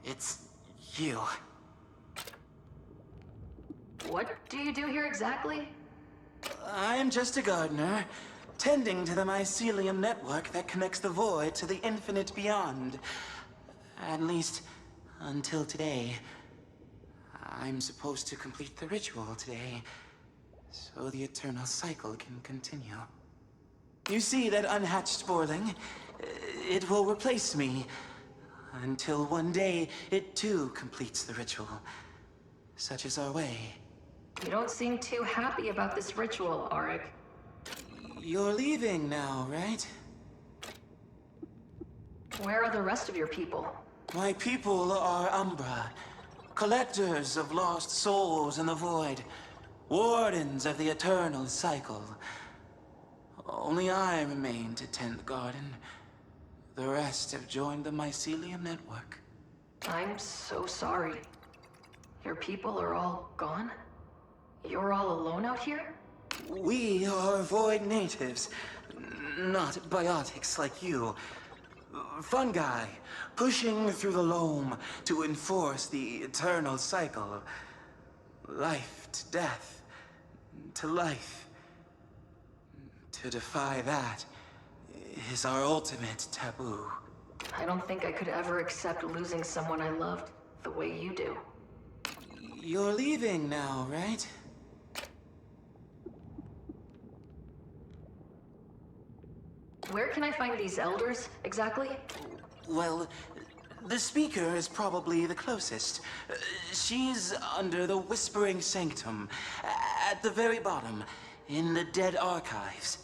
it's you. What do you do here exactly? I'm just a gardener, tending to the mycelium network that connects the void to the infinite beyond. At least, until today. I'm supposed to complete the ritual today, so the eternal cycle can continue. You see that unhatched sporling? It will replace me, until one day it too completes the ritual. Such is our way. You don't seem too happy about this ritual, Auric. You're leaving now, right? Where are the rest of your people? My people are Umbra, collectors of lost souls in the void, wardens of the eternal cycle. Only I remain to tend the garden. The rest have joined the mycelium network. I'm so sorry. Your people are all gone? You're all alone out here? We are void natives, not biotics like you. Fungi, pushing through the loam to enforce the eternal cycle. Life to death, to life. To defy that is our ultimate taboo. I don't think I could ever accept losing someone I loved the way you do. You're leaving now, right? Where can I find these elders, exactly? Well, the speaker is probably the closest. She's under the Whispering Sanctum, at the very bottom, in the Dead Archives.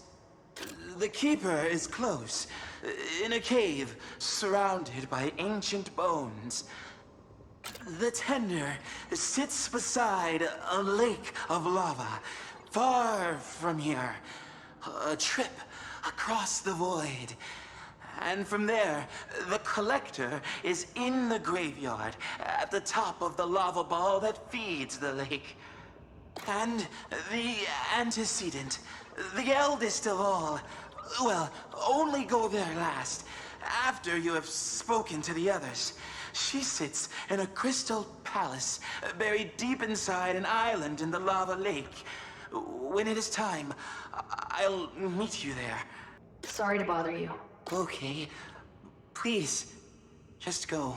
The Keeper is close, in a cave surrounded by ancient bones. The Tender sits beside a lake of lava, far from here. A trip across the void. And from there, the Collector is in the graveyard, at the top of the lava ball that feeds the lake. And the antecedent, the eldest of all, well, only go there last, after you have spoken to the others. She sits in a crystal palace, buried deep inside an island in the lava lake. When it is time, I'll meet you there. Sorry to bother you. Okay. Please, just go.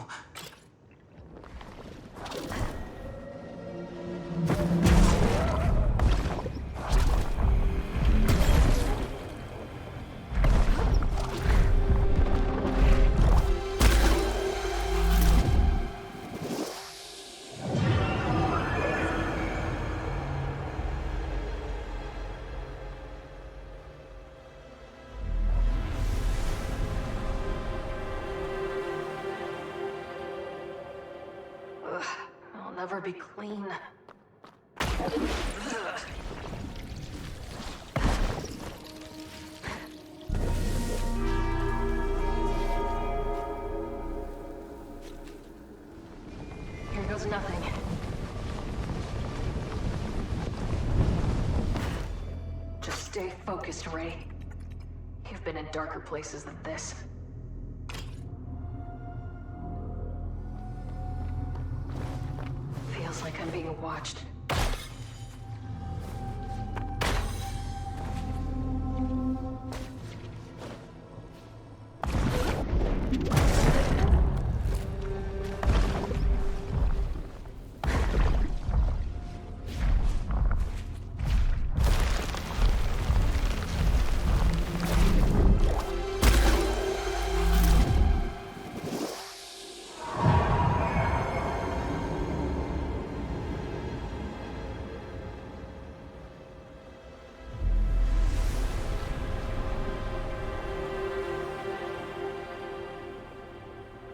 I'll never be clean. Here goes nothing. Just stay focused, Ray. You've been in darker places than this. Feels like I'm being watched.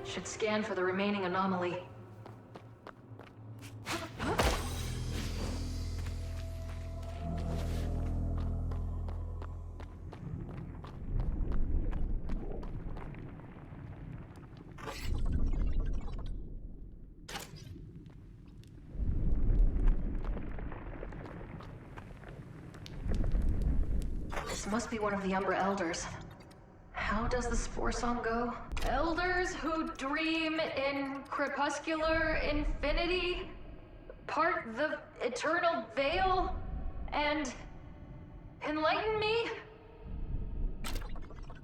Should scan for the remaining anomaly. This must be one of the Umbra Elders. How How does the spore song go? Elders who dream in crepuscular infinity, part the eternal veil, and enlighten me?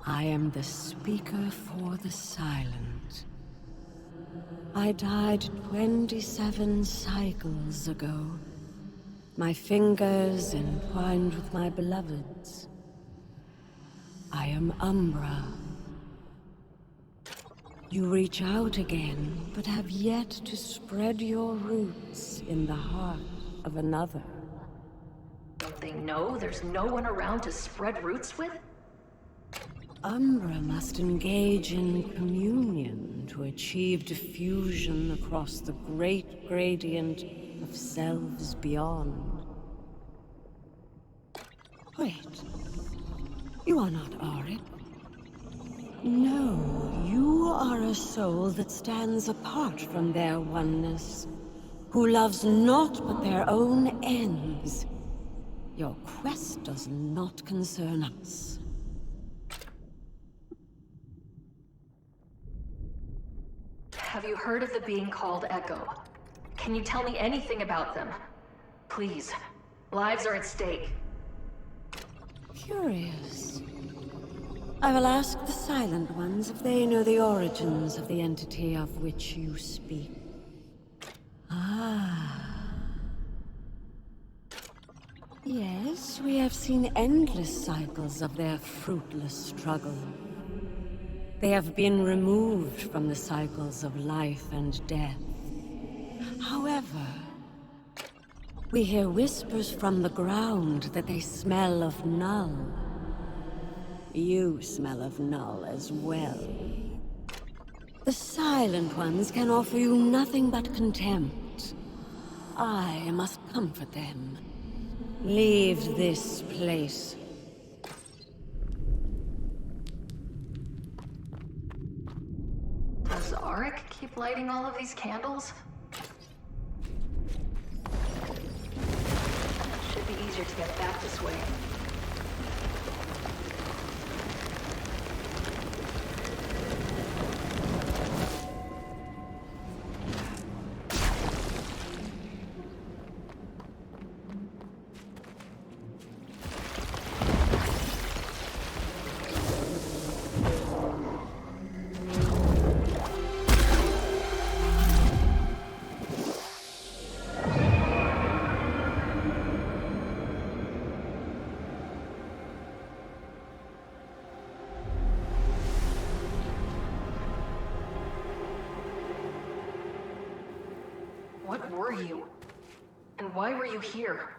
I am the speaker for the silent. I died 27 cycles ago. My fingers entwined with my beloveds. I am Umbra. You reach out again, but have yet to spread your roots in the heart of another. Don't they know there's no one around to spread roots with? Umbra must engage in communion to achieve diffusion across the great gradient of selves beyond. Wait. You are not Auric. No, you are a soul that stands apart from their oneness, who loves naught but their own ends. Your quest does not concern us. Have you heard of the being called Echo? Can you tell me anything about them? Please. Lives are at stake. Curious. I will ask the Silent Ones if they know the origins of the entity of which you speak. Ah. Yes, we have seen endless cycles of their fruitless struggle. They have been removed from the cycles of life and death. However, we hear whispers from the ground that they smell of Null. You smell of Null as well. The Silent Ones can offer you nothing but contempt. I must comfort them. Leave this place. Does Auric keep lighting all of these candles? Should be easier to get back this way. What were you? And why were you here?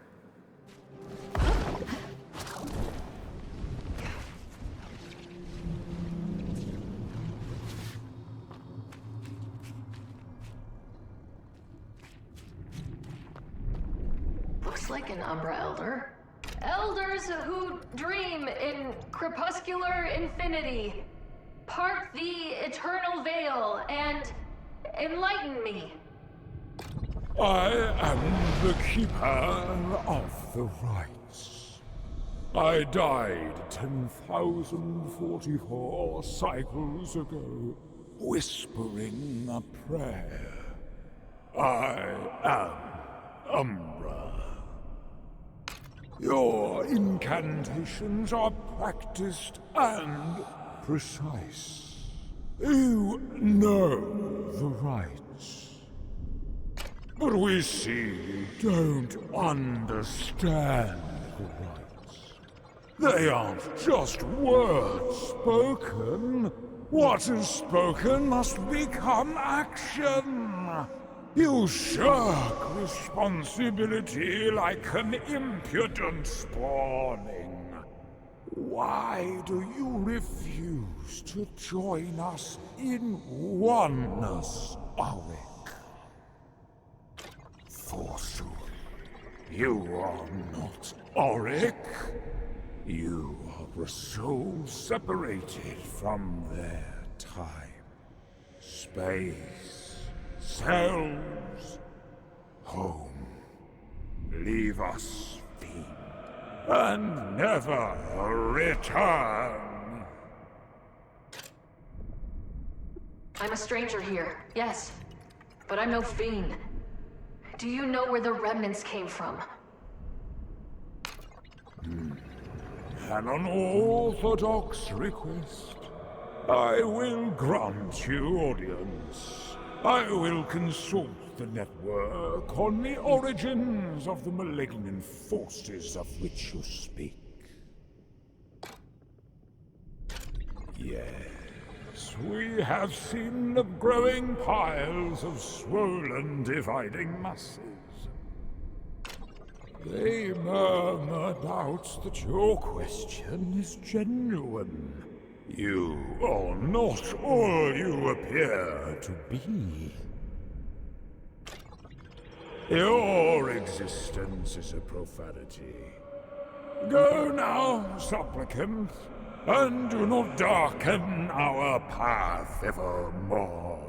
Looks like an Umbra Elder. Elders who dream in crepuscular infinity, part the eternal veil and enlighten me. I am the Keeper of the Rites. I died 10,044 cycles ago, whispering a prayer. I am Umbra. Your incantations are practiced and precise. You know the rites. But we see you don't understand the rites. They aren't just words spoken. What is spoken must become action. You shirk responsibility like an impudent spawning. Why do you refuse to join us in oneness, Auric? Forsooth, you are not Auric. You are a soul separated from their time, space, selves, home. Leave us, fiend, and never return. I'm a stranger here, yes. But I'm no fiend. Do you know where the remnants came from? An unorthodox request. I will grant you audience. I will consult the network on the origins of the malignant forces of which you speak. Yes, we have seen the growing piles of swollen dividing masses. They murmur doubts that your question is genuine. You are not all you appear to be. Your existence is a profanity. Go now, supplicant, and do not darken our path evermore.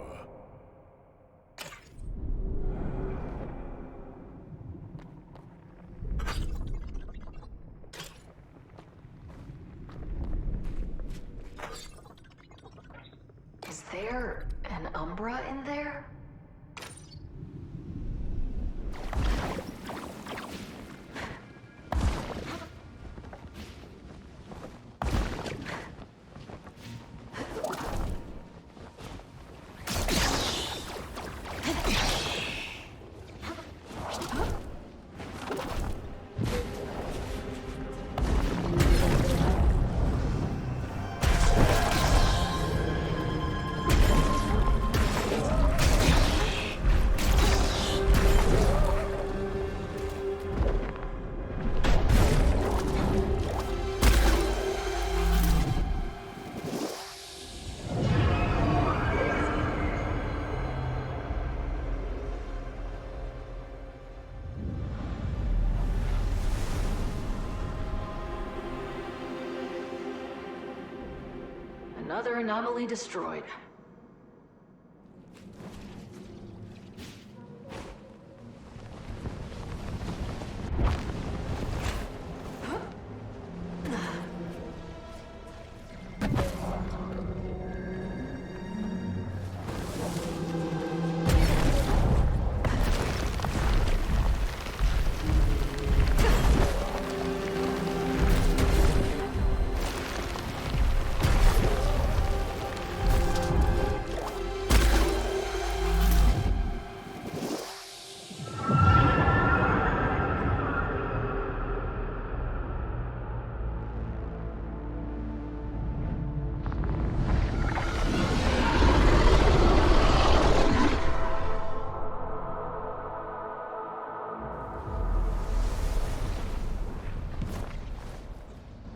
Is there an Umbra in there? Another anomaly destroyed.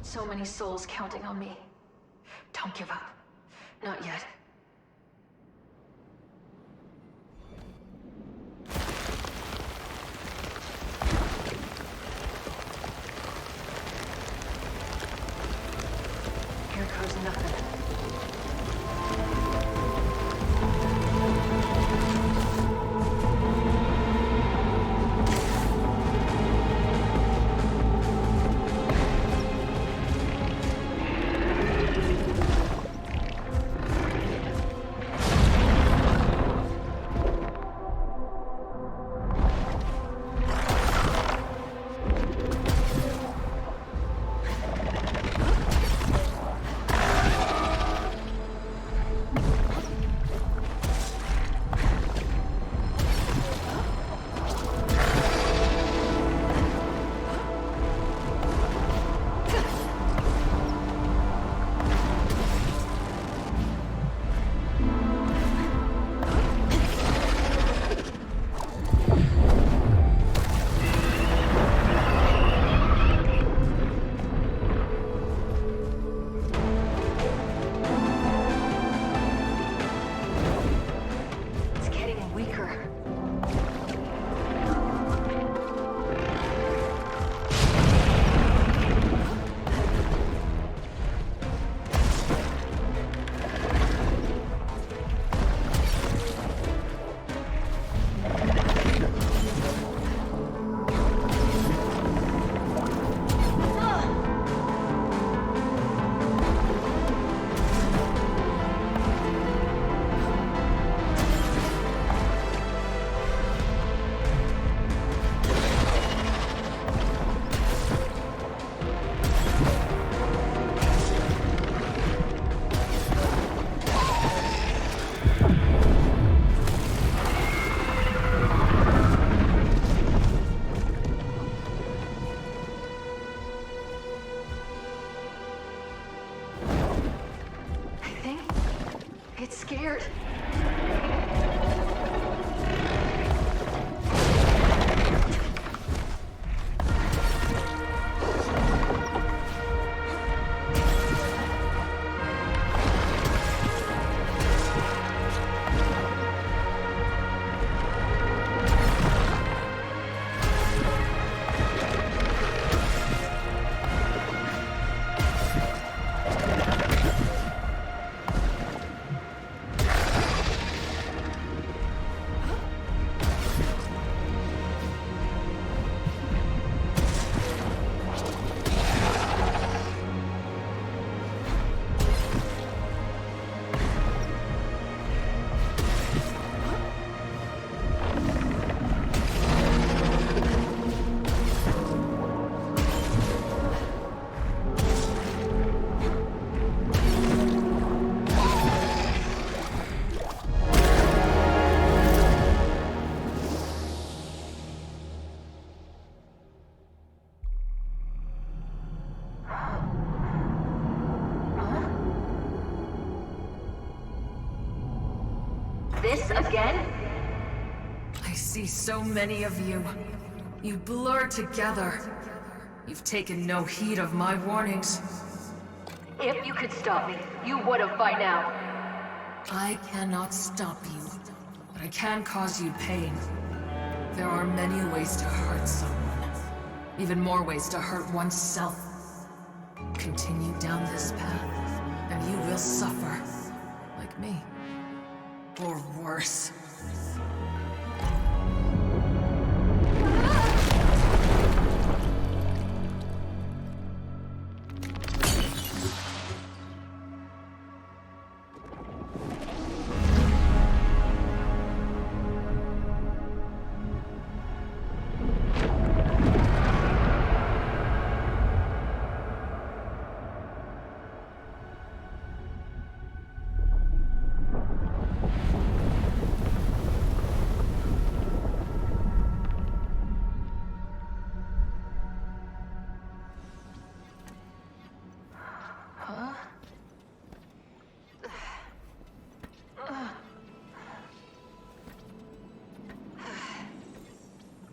So many souls counting on me. Don't give up. Not yet. Here goes nothing. get scared. This again? I see so many of you. You blur together. You've taken no heed of my warnings. If you could stop me, you would have by now. I cannot stop you, but I can cause you pain. There are many ways to hurt someone. Even more ways to hurt oneself. Continue down this path, and you will suffer. Like me. Or worse.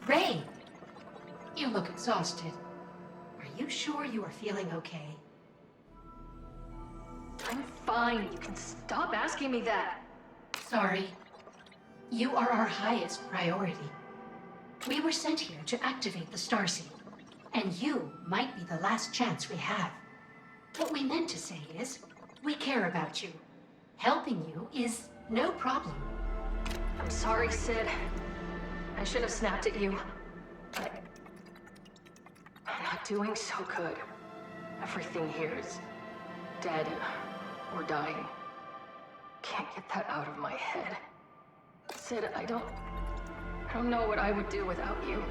Ray! You look exhausted. Are you sure you are feeling okay? I'm fine. You can stop asking me that. Sorry. You are our highest priority. We were sent here to activate the Starseed, and you might be the last chance we have. What we meant to say is, we care about you. Helping you is no problem. I'm sorry, Sid. I should have snapped at you. I'm not doing so good. Everything here is dead or dying. Can't get that out of my head. Sid, I don't know what I would do without you.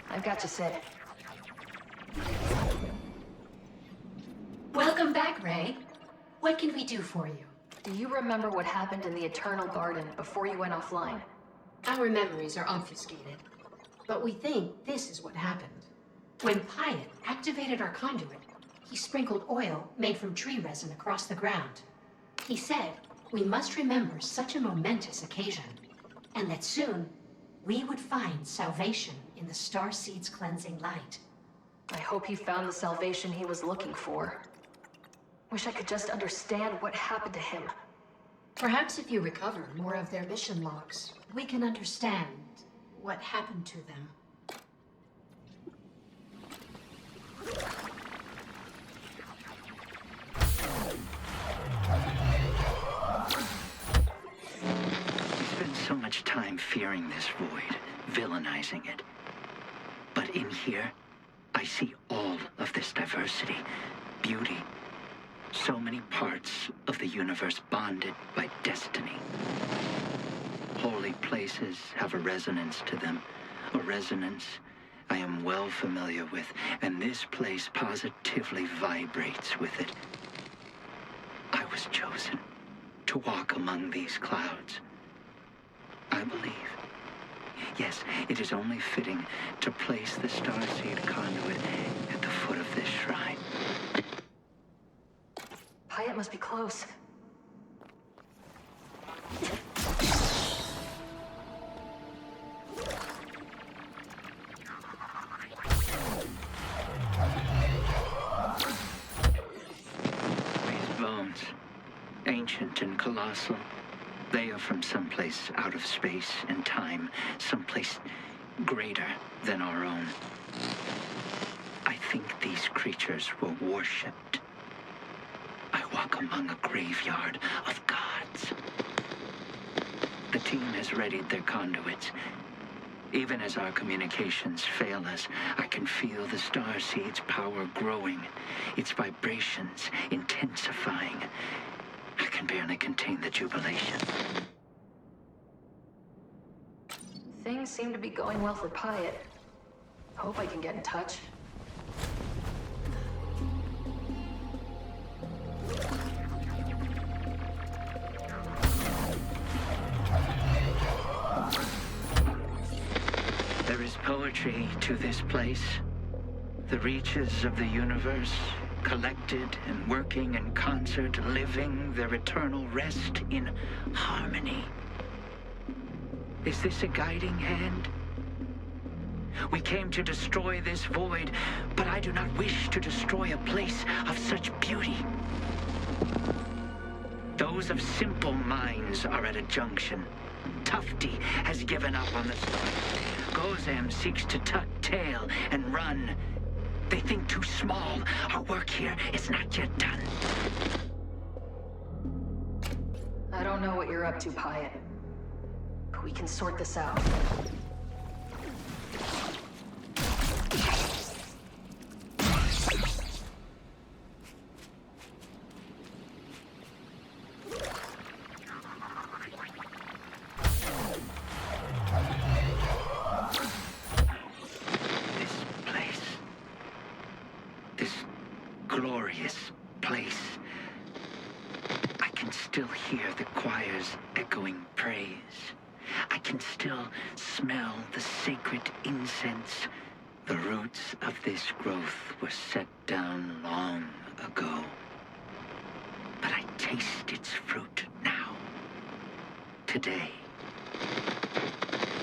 I've got you, Sid. Welcome back, Ray. What can we do for you? Do you remember what happened in the Eternal Garden before you went offline? Our memories are obfuscated, but we think this is what happened. When Pyat activated our conduit, he sprinkled oil made from tree resin across the ground. He said we must remember such a momentous occasion, and that soon we would find salvation in the Starseed's cleansing light. I hope he found the salvation he was looking for. Wish I could just understand what happened to him. Perhaps if you recover more of their mission logs, we can understand what happened to them. We spend so much time fearing this void, villainizing it. But in here, I see all of this diversity, beauty. So many parts of the universe bonded by destiny. Holy places have a resonance to them, a resonance I am well familiar with, and this place positively vibrates with it. I was chosen to walk among these clouds. I believe. Yes, it is only fitting to place the Starseed conduit at the foot of this shrine. must be close. These bones, ancient and colossal, they are from someplace out of space and time, someplace greater than our own. I think these creatures were worshipped. I walk among a graveyard of gods. The team has readied their conduits. Even as our communications fail us, I can feel the Starseed's power growing, its vibrations intensifying. I can barely contain the jubilation. Things seem to be going well for Pyat. Hope I can get in touch. There is poetry to this place. The reaches of the universe, collected and working in concert, living their eternal rest in harmony. Is this a guiding hand? We came to destroy this void, but I do not wish to destroy a place of such beauty. Those of simple minds are at a junction. Tufte has given up on the stars. Ghozam seeks to tuck tail and run. They think too small. Our work here is not yet done. I don't know what you're up to, Pyat, but we can sort this out. Glorious place. I can still hear the choirs echoing praise. I can still smell the sacred incense. The roots of this growth were set down long ago. But I taste its fruit now. Today.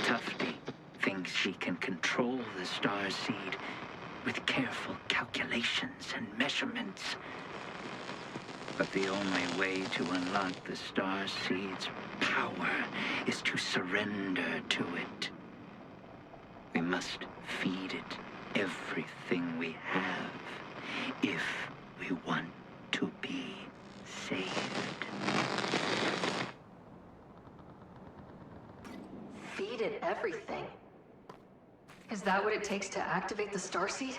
Tufte thinks she can control the Starseed with careful calculations and measurements. But the only way to unlock the Starseed's power is to surrender to it. We must feed it everything we have if we want to be saved. Feed it everything. Is that what it takes to activate the Starseed?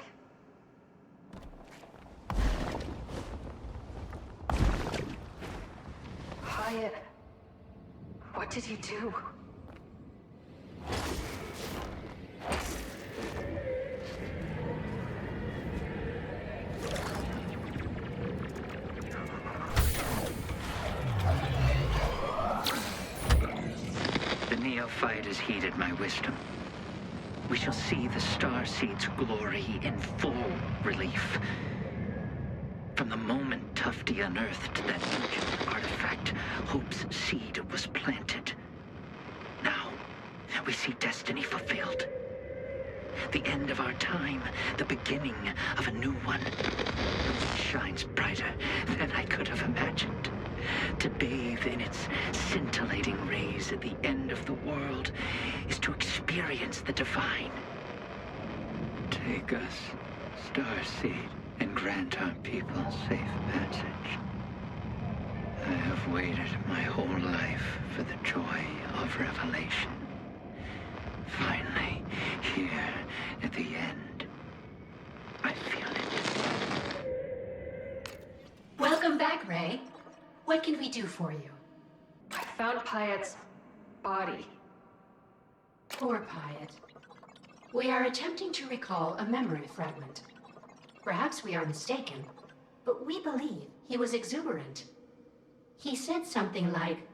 Pyat, what did you do? The neophyte has heeded my wisdom. We shall see the Starseed's glory in full relief. From the moment Tufte unearthed that ancient artifact, hope's seed was planted. Now, we see destiny fulfilled. The end of our time, the beginning of a new one. It shines brighter than I could have imagined. To bathe in its scintillating rays at the end of the world is to experience the divine. Take us, Starseed, and grant our people safe passage. I have waited my whole life for the joy of revelation. Finally, here at the end, I feel it. Welcome back, Ray. What can we do for you? I found Pyat's body. Poor Pyat. We are attempting to recall a memory fragment. Perhaps we are mistaken, but we believe he was exuberant. He said something like,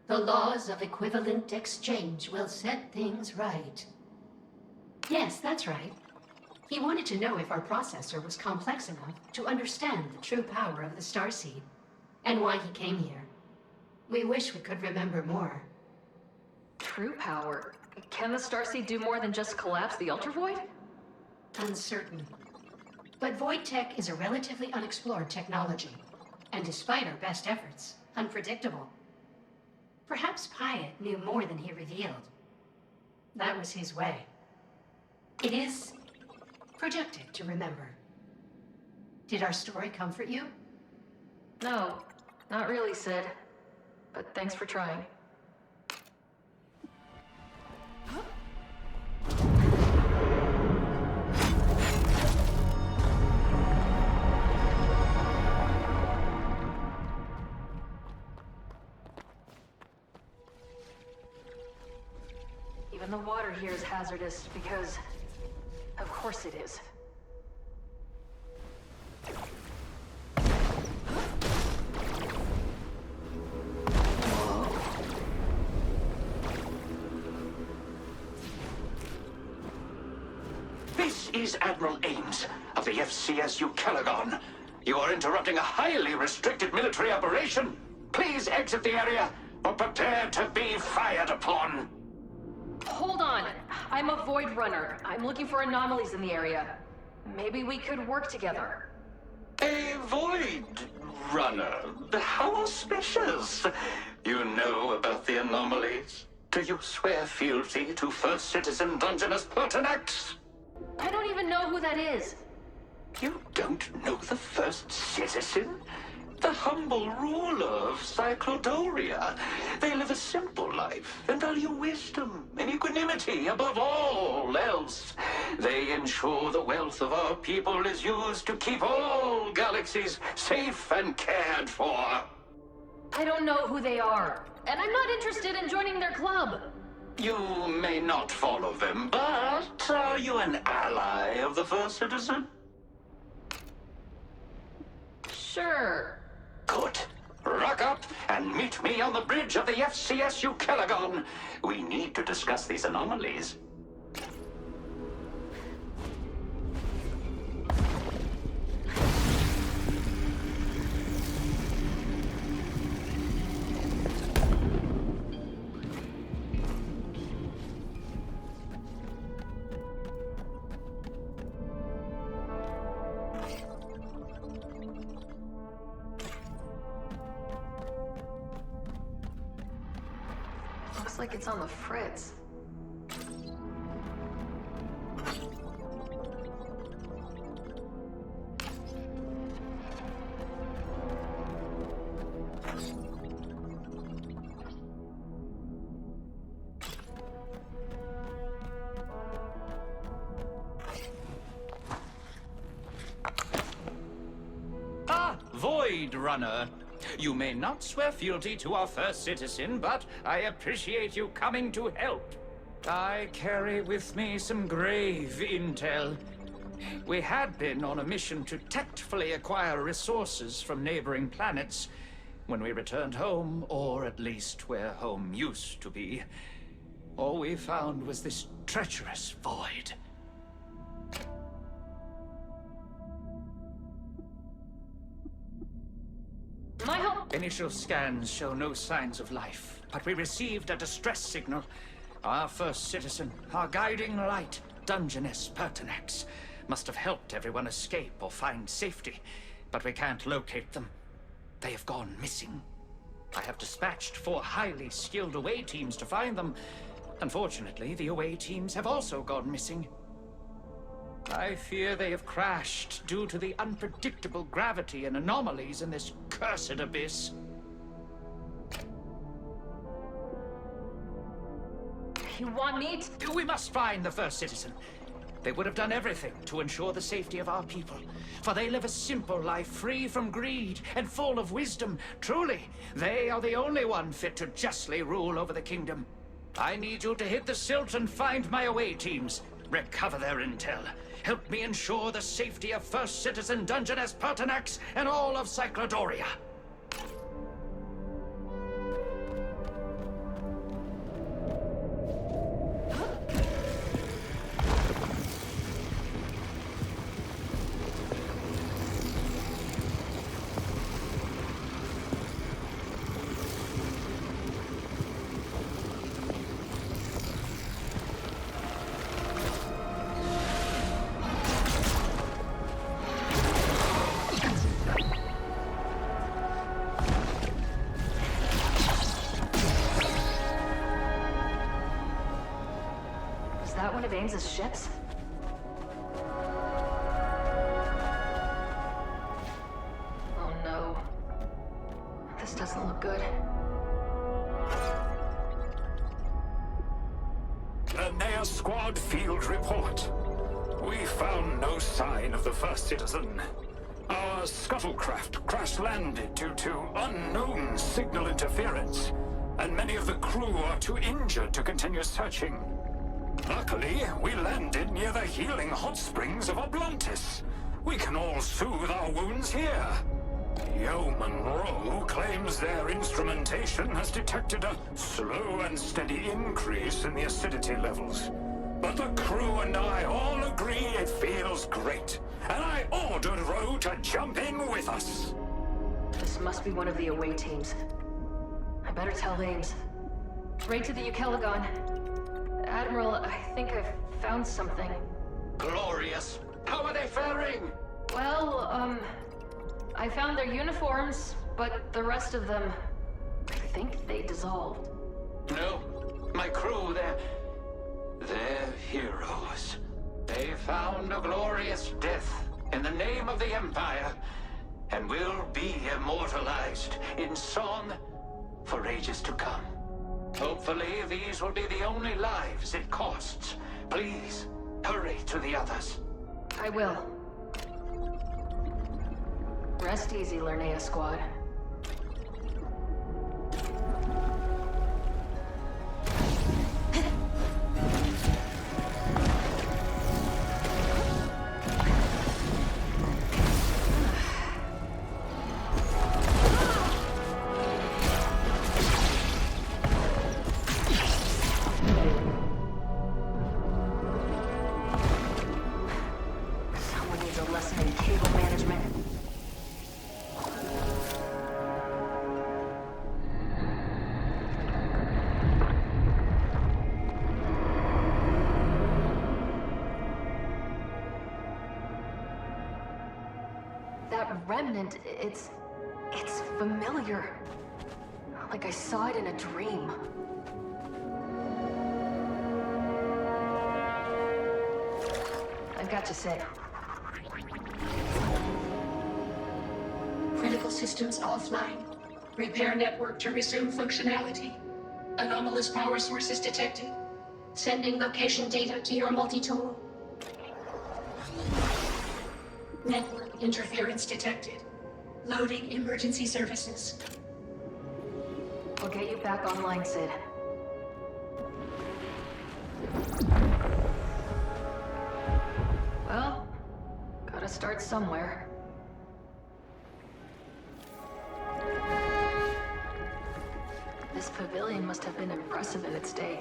"The laws of equivalent exchange will set things right." Yes, that's right. He wanted to know if our processor was complex enough to understand the true power of the Starseed. and why he came here. We wish we could remember more. True power. Can the Starseed do more than just collapse the ultravoid? Uncertain. But void tech is a relatively unexplored technology, and despite our best efforts, unpredictable. Perhaps Pyat knew more than he revealed. That was his way. It is productive to remember. Did our story comfort you? No, not really, Sid. But thanks for trying. Even the water here is hazardous because, of course it is. This is Admiral Ames of the FCSU Calagon. You are interrupting a highly restricted military operation. Please exit the area or prepare to be fired upon. Hold on. I'm a void runner. I'm looking for anomalies in the area. Maybe we could work together. A void runner? How auspicious. You know about the anomalies? Do you swear fealty to First Citizen Dungeness Pertinax? I don't even know who that is. You don't know the First Citizen? The humble ruler of Cyclodoria. They live a simple life and value wisdom and equanimity above all else. They ensure the wealth of our people is used to keep all galaxies safe and cared for. I don't know who they are, and I'm not interested in joining their club. You may not follow them, but are you an ally of the First Citizen? Sure. Good. Rock up and meet me on the bridge of the FCSU Calagon. We need to discuss these anomalies. Looks like it's on the fritz. Ah, Void Runner. You may not swear fealty to our First Citizen, but I appreciate you coming to help. I carry with me some grave intel. We had been on a mission to tactfully acquire resources from neighboring planets. When we returned home, or at least where home used to be, all we found was this treacherous void. My help. Initial scans show no signs of life, but we received a distress signal. Our First Citizen, our guiding light, Dungeness Pertinax, must have helped everyone escape or find safety, but we can't locate them. They have gone missing. I have dispatched 4 highly skilled away teams to find them. Unfortunately, the away teams have also gone missing. I fear they have crashed due to the unpredictable gravity and anomalies in this cursed abyss. You want me to? We must find the First Citizen. They would have done everything to ensure the safety of our people, for they live a simple life free from greed and full of wisdom. Truly, they are the only one fit to justly rule over the kingdom. I need you to hit the silt and find my away teams. Recover their intel. Help me ensure the safety of First Citizen Dungeness Pertinax and all of Cyclodoria. Ames's ships? Oh no. This doesn't look good. Linnea Squad Field Report. We found no sign of the first citizen. Our scuttlecraft crash-landed due to unknown signal interference, and many of the crew are too injured to continue searching. Luckily, we landed near the healing hot springs of Oblantis. We can all soothe our wounds here. Yeoman Rowe claims their instrumentation has detected a slow and steady increase in the acidity levels. But the crew and I all agree it feels great, and I ordered Rowe to jump in with us. This must be one of the away teams. I better tell Ames. Right to the Ukelagon. Admiral, I think I've found something. Glorious. How are they faring? Well, I found their uniforms, but the rest of them, I think they dissolved. No. My crew, they're heroes. They found a glorious death in the name of the Empire, and will be immortalized in song for ages to come. Hopefully, these will be the only lives it costs. Please, hurry to the others. I will. Rest easy, Linnea Squad. Someone needs a lesson in cable management. That remnant, it's familiar. Like I saw it in a dream. I've got to say, Critical systems offline. Repair network to resume functionality. Anomalous power sources detected. Sending location data to your multi-tool. Network interference detected. Loading emergency services. I'll get you back online, Sid. Well, gotta start somewhere. This pavilion must have been impressive in its day.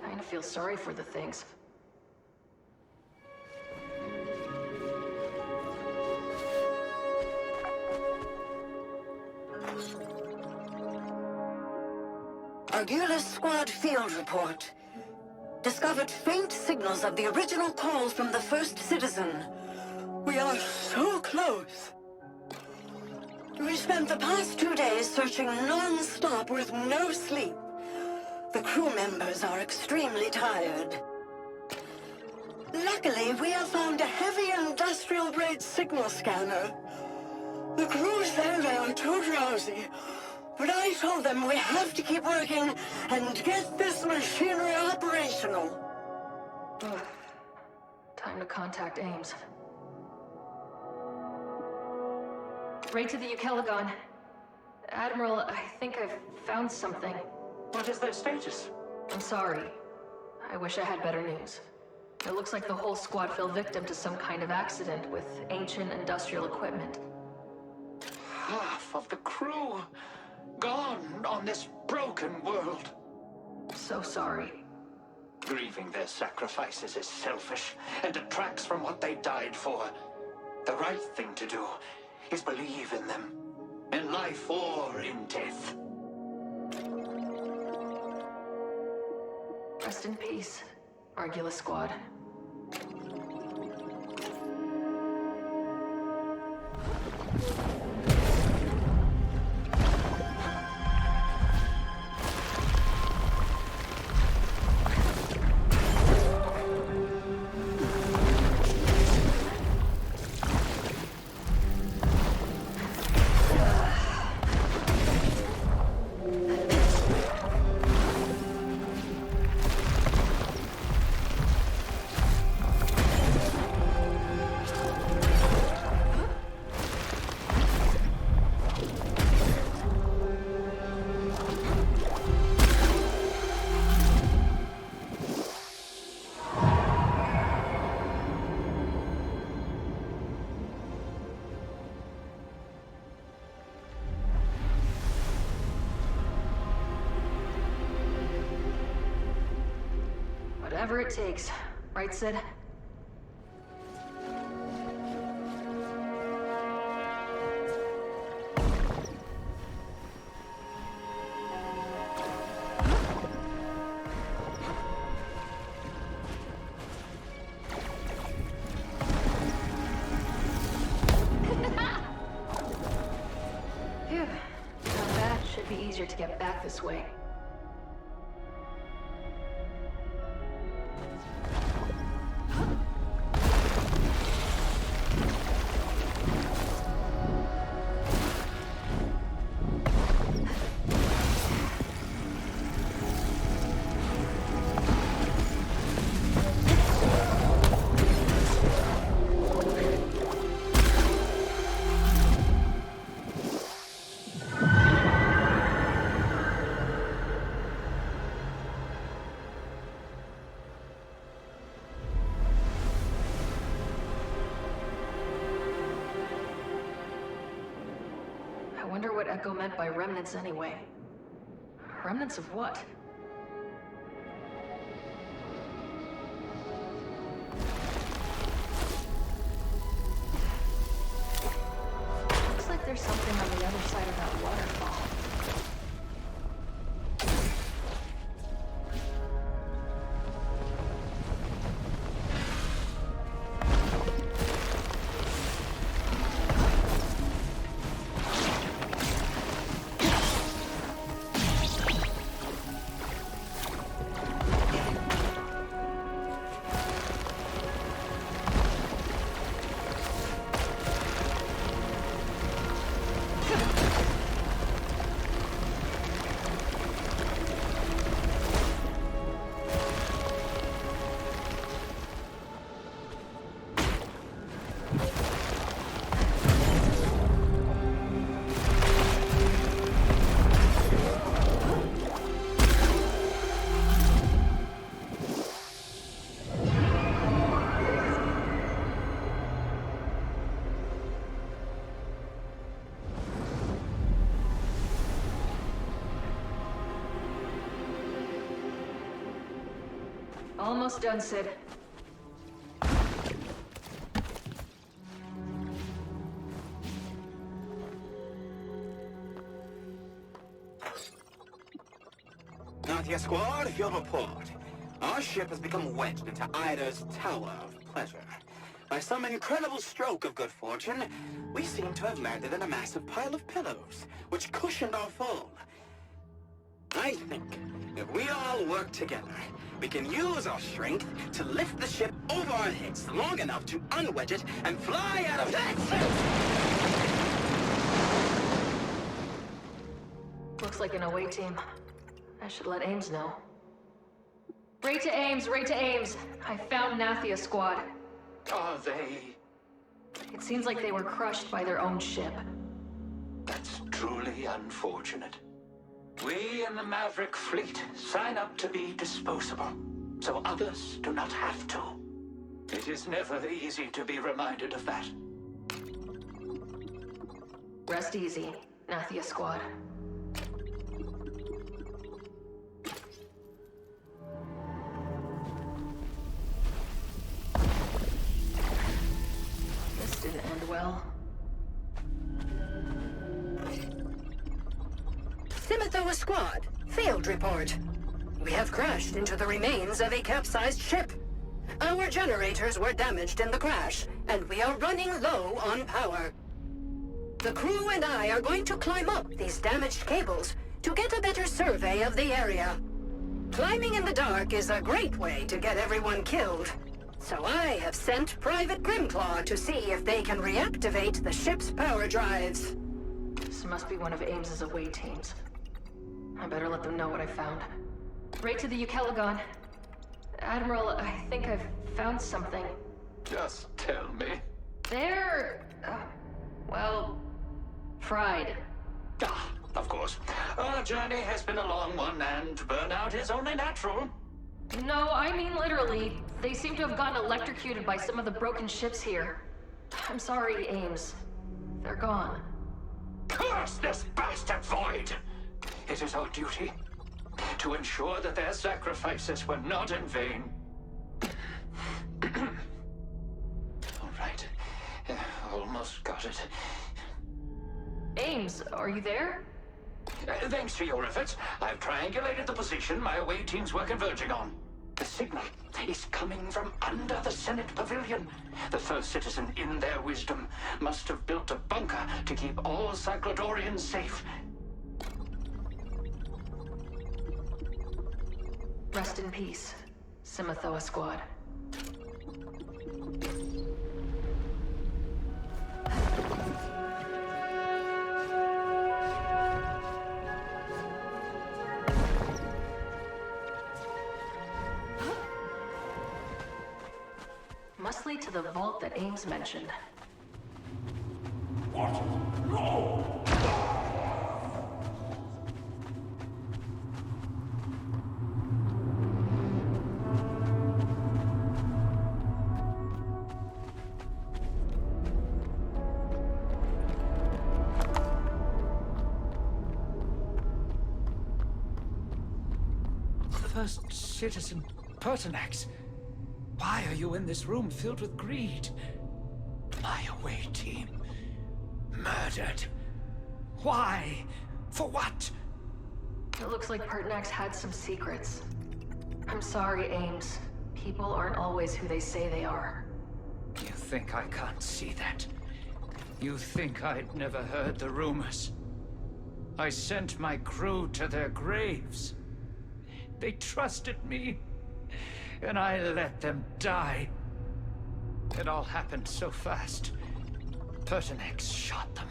I feel sorry for the things. Argulis Squad Field Report. Discovered faint signals of the original call from the first citizen. We are so close. We spent the past 2 days searching non-stop with no sleep. The crew members are extremely tired. Luckily, we have found a heavy industrial-grade signal scanner. The crew say they are too drowsy, but I told them we have to keep working and get this machinery operational. Time to contact Ames. Right to the Ukelagon. Admiral, I think I've found something. What is their status? I'm sorry. I wish I had better news. It looks like the whole squad fell victim to some kind of accident with ancient industrial equipment. Half of the crew gone on this broken world. So sorry. Grieving their sacrifices is selfish and detracts from what they died for. The right thing to do is believe in them, in life or in death. Rest in peace, Argula Squad. Whatever it takes. Right, Sid? Phew. Not bad. Should be easier to get back this way. I wonder what Echo meant by remnants anyway. Remnants of what? Looks like there's something on the other side of that waterfall. Almost done, Sid. Natia Squad, your report. Our ship has become wedged into Ida's Tower of Pleasure. By some incredible stroke of good fortune, we seem to have landed in a massive pile of pillows, which cushioned our fall. I think if we all work together, we can use our strength to lift the ship over our heads long enough to unwedge it and fly out of that. Looks like an away team. I should let Ames know. Ray to Ames, Ray to Ames. I found Nathia Squad. Are they? It seems like they were crushed by their own ship. That's true. truly unfortunate. We in the Maverick fleet sign up to be disposable, so others do not have to. It is never easy to be reminded of that. Rest easy, Nathia Squad. This didn't end well. Simithoa Squad, field report. We have crashed into the remains of a capsized ship. Our generators were damaged in the crash, and we are running low on power. The crew and I are going to climb up these damaged cables to get a better survey of the area. Climbing in the dark is a great way to get everyone killed. So I have sent Private Grimclaw to see if they can reactivate the ship's power drives. This must be one of Ames's away teams. I better let them know what I found. Right to the Ukelagon. Admiral, I think I've found something. Just tell me. They're... well... fried. Ah, of course. Our journey has been a long one, and burnout is only natural. No, I mean literally. They seem to have gotten electrocuted by some of the broken ships here. I'm sorry, Ames. They're gone. Curse this bastard void! It is our duty to ensure that their sacrifices were not in vain. All right. Almost got it. Ames, are you there? Thanks to your efforts, I've triangulated the position my away teams were converging on. The signal is coming from under the Senate Pavilion. The first citizen, in their wisdom, must have built a bunker to keep all Cyclodorians safe. Rest in peace, Simithoa Squad. Must lead to the vault that Ames mentioned. What? No! First Citizen Pertinax, why are you in this room filled with greed? My away team, murdered. Why? For what? It looks like Pertinax had some secrets. I'm sorry, Ames. People aren't always who they say they are. You think I can't see that? You think I'd never heard the rumors? I sent my crew to their graves. They trusted me, and I let them die. It all happened so fast. Pertinax shot them,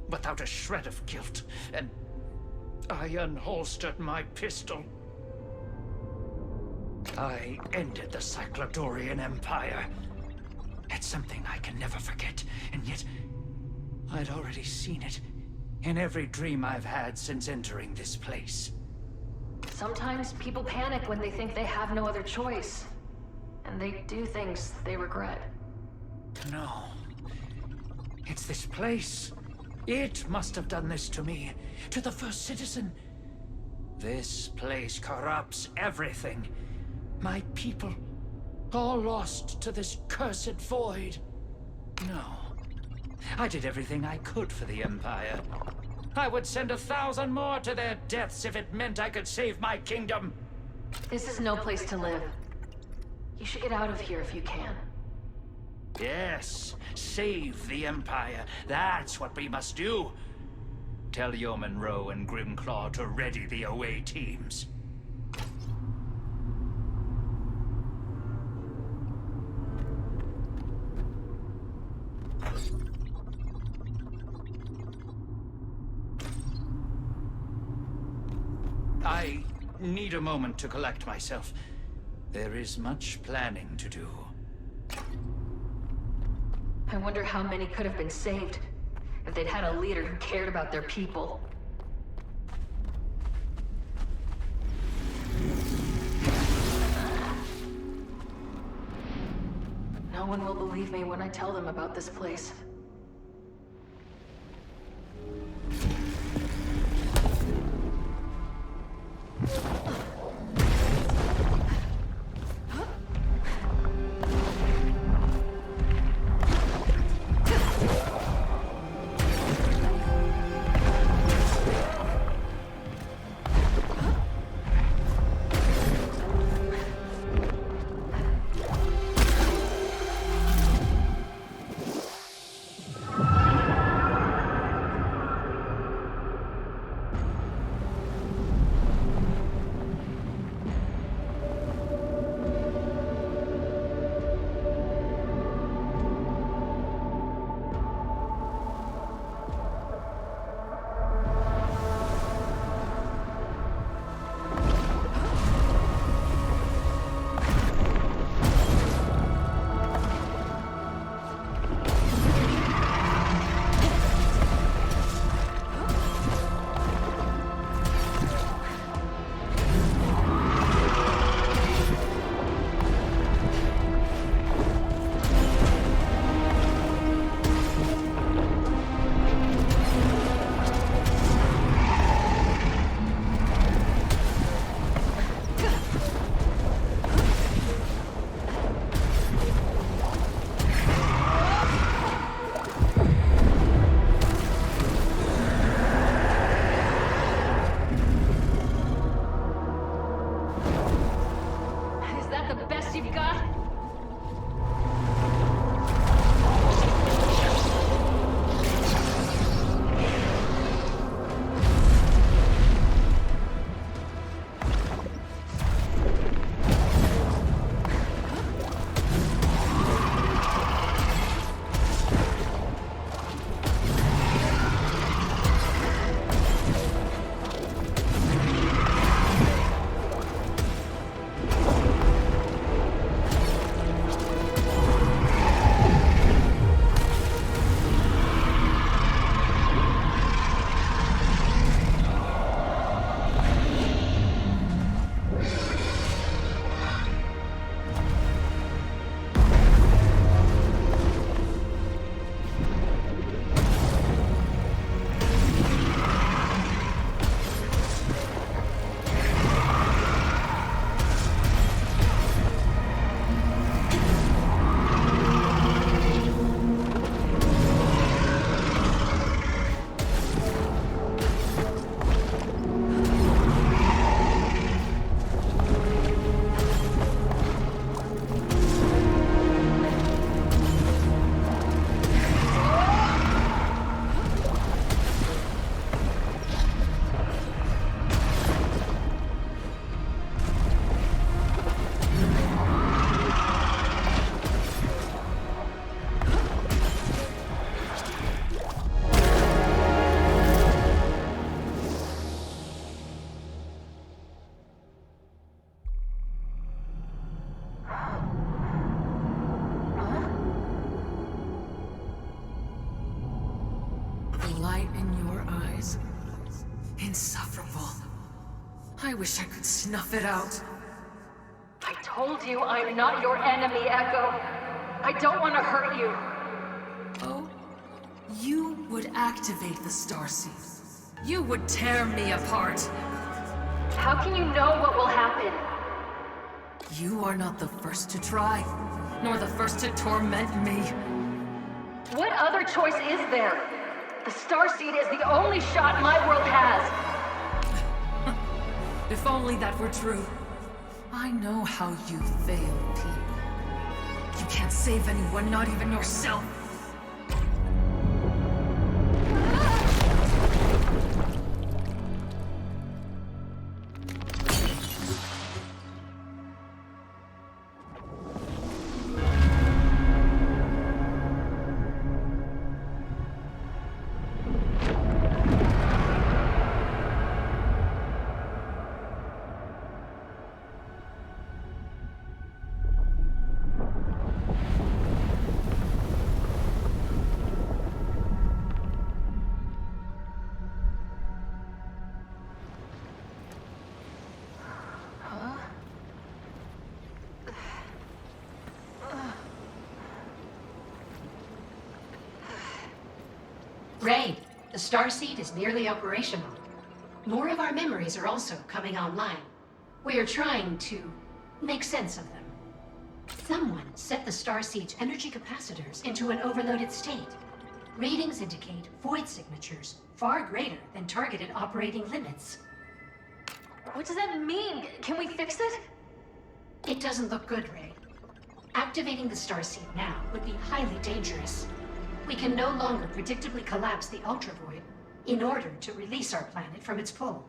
without a shred of guilt, and I unholstered my pistol. I ended the Cyclodorian Empire. It's something I can never forget, and yet I'd already seen it in every dream I've had since entering this place. Sometimes people panic when they think they have no other choice. And they do things they regret. No. It's this place. It must have done this to me. To the first citizen. This place corrupts everything. My people, all lost to this cursed void. No. I did everything I could for the Empire. I would send 1,000 more to their deaths if it meant I could save my kingdom. This is no place to live. You should get out of here if you can. Yes, save the Empire. That's what we must do. Tell Yeoman Rowe and Grimclaw to ready the away teams. I need a moment to collect myself. There is much planning to do. I wonder how many could have been saved. If they'd had a leader who cared about their people. No one will believe me when I tell them about this place. Insufferable. I wish I could snuff it out. I told you I'm not your enemy, Echo. I don't want to hurt you. Oh? You would activate the Starseed. You would tear me apart. How can you know what will happen? You are not the first to try, nor the first to torment me. What other choice is there? The Starseed is the only shot my world has. If only that were true. I know how you fail people. You can't save anyone, not even yourself. Ray, the Starseed is nearly operational. More of our memories are also coming online. We are trying to make sense of them. Someone set the Starseed's energy capacitors into an overloaded state. Readings indicate void signatures far greater than targeted operating limits. What does that mean? Can we fix it? It doesn't look good, Ray. Activating the Starseed now would be highly dangerous. We can no longer predictably collapse the ultravoid in order to release our planet from its pull.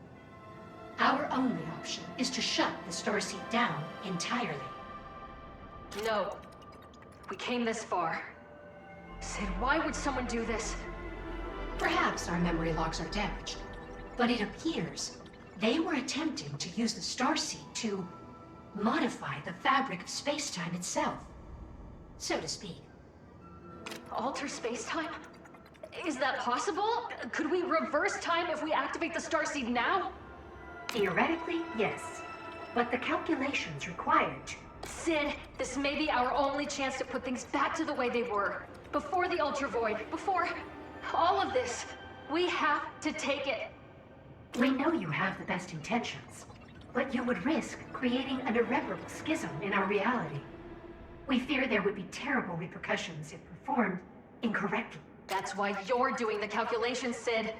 Our only option is to shut the Starseed down entirely. No. We came this far. Sid, why would someone do this? Perhaps our memory logs are damaged, but it appears they were attempting to use the Starseed to modify the fabric of space-time itself, so to speak. Alter space-time? Is that possible? Could we reverse time if we activate the Starseed now? Theoretically, yes. But the calculations required... Sid, this may be our only chance to put things back to the way they were. Before the ultravoid, before all of this. We have to take it. We know you have the best intentions, but you would risk creating an irreparable schism in our reality. We fear there would be terrible repercussions if performed incorrectly. That's why you're doing the calculations, Sid.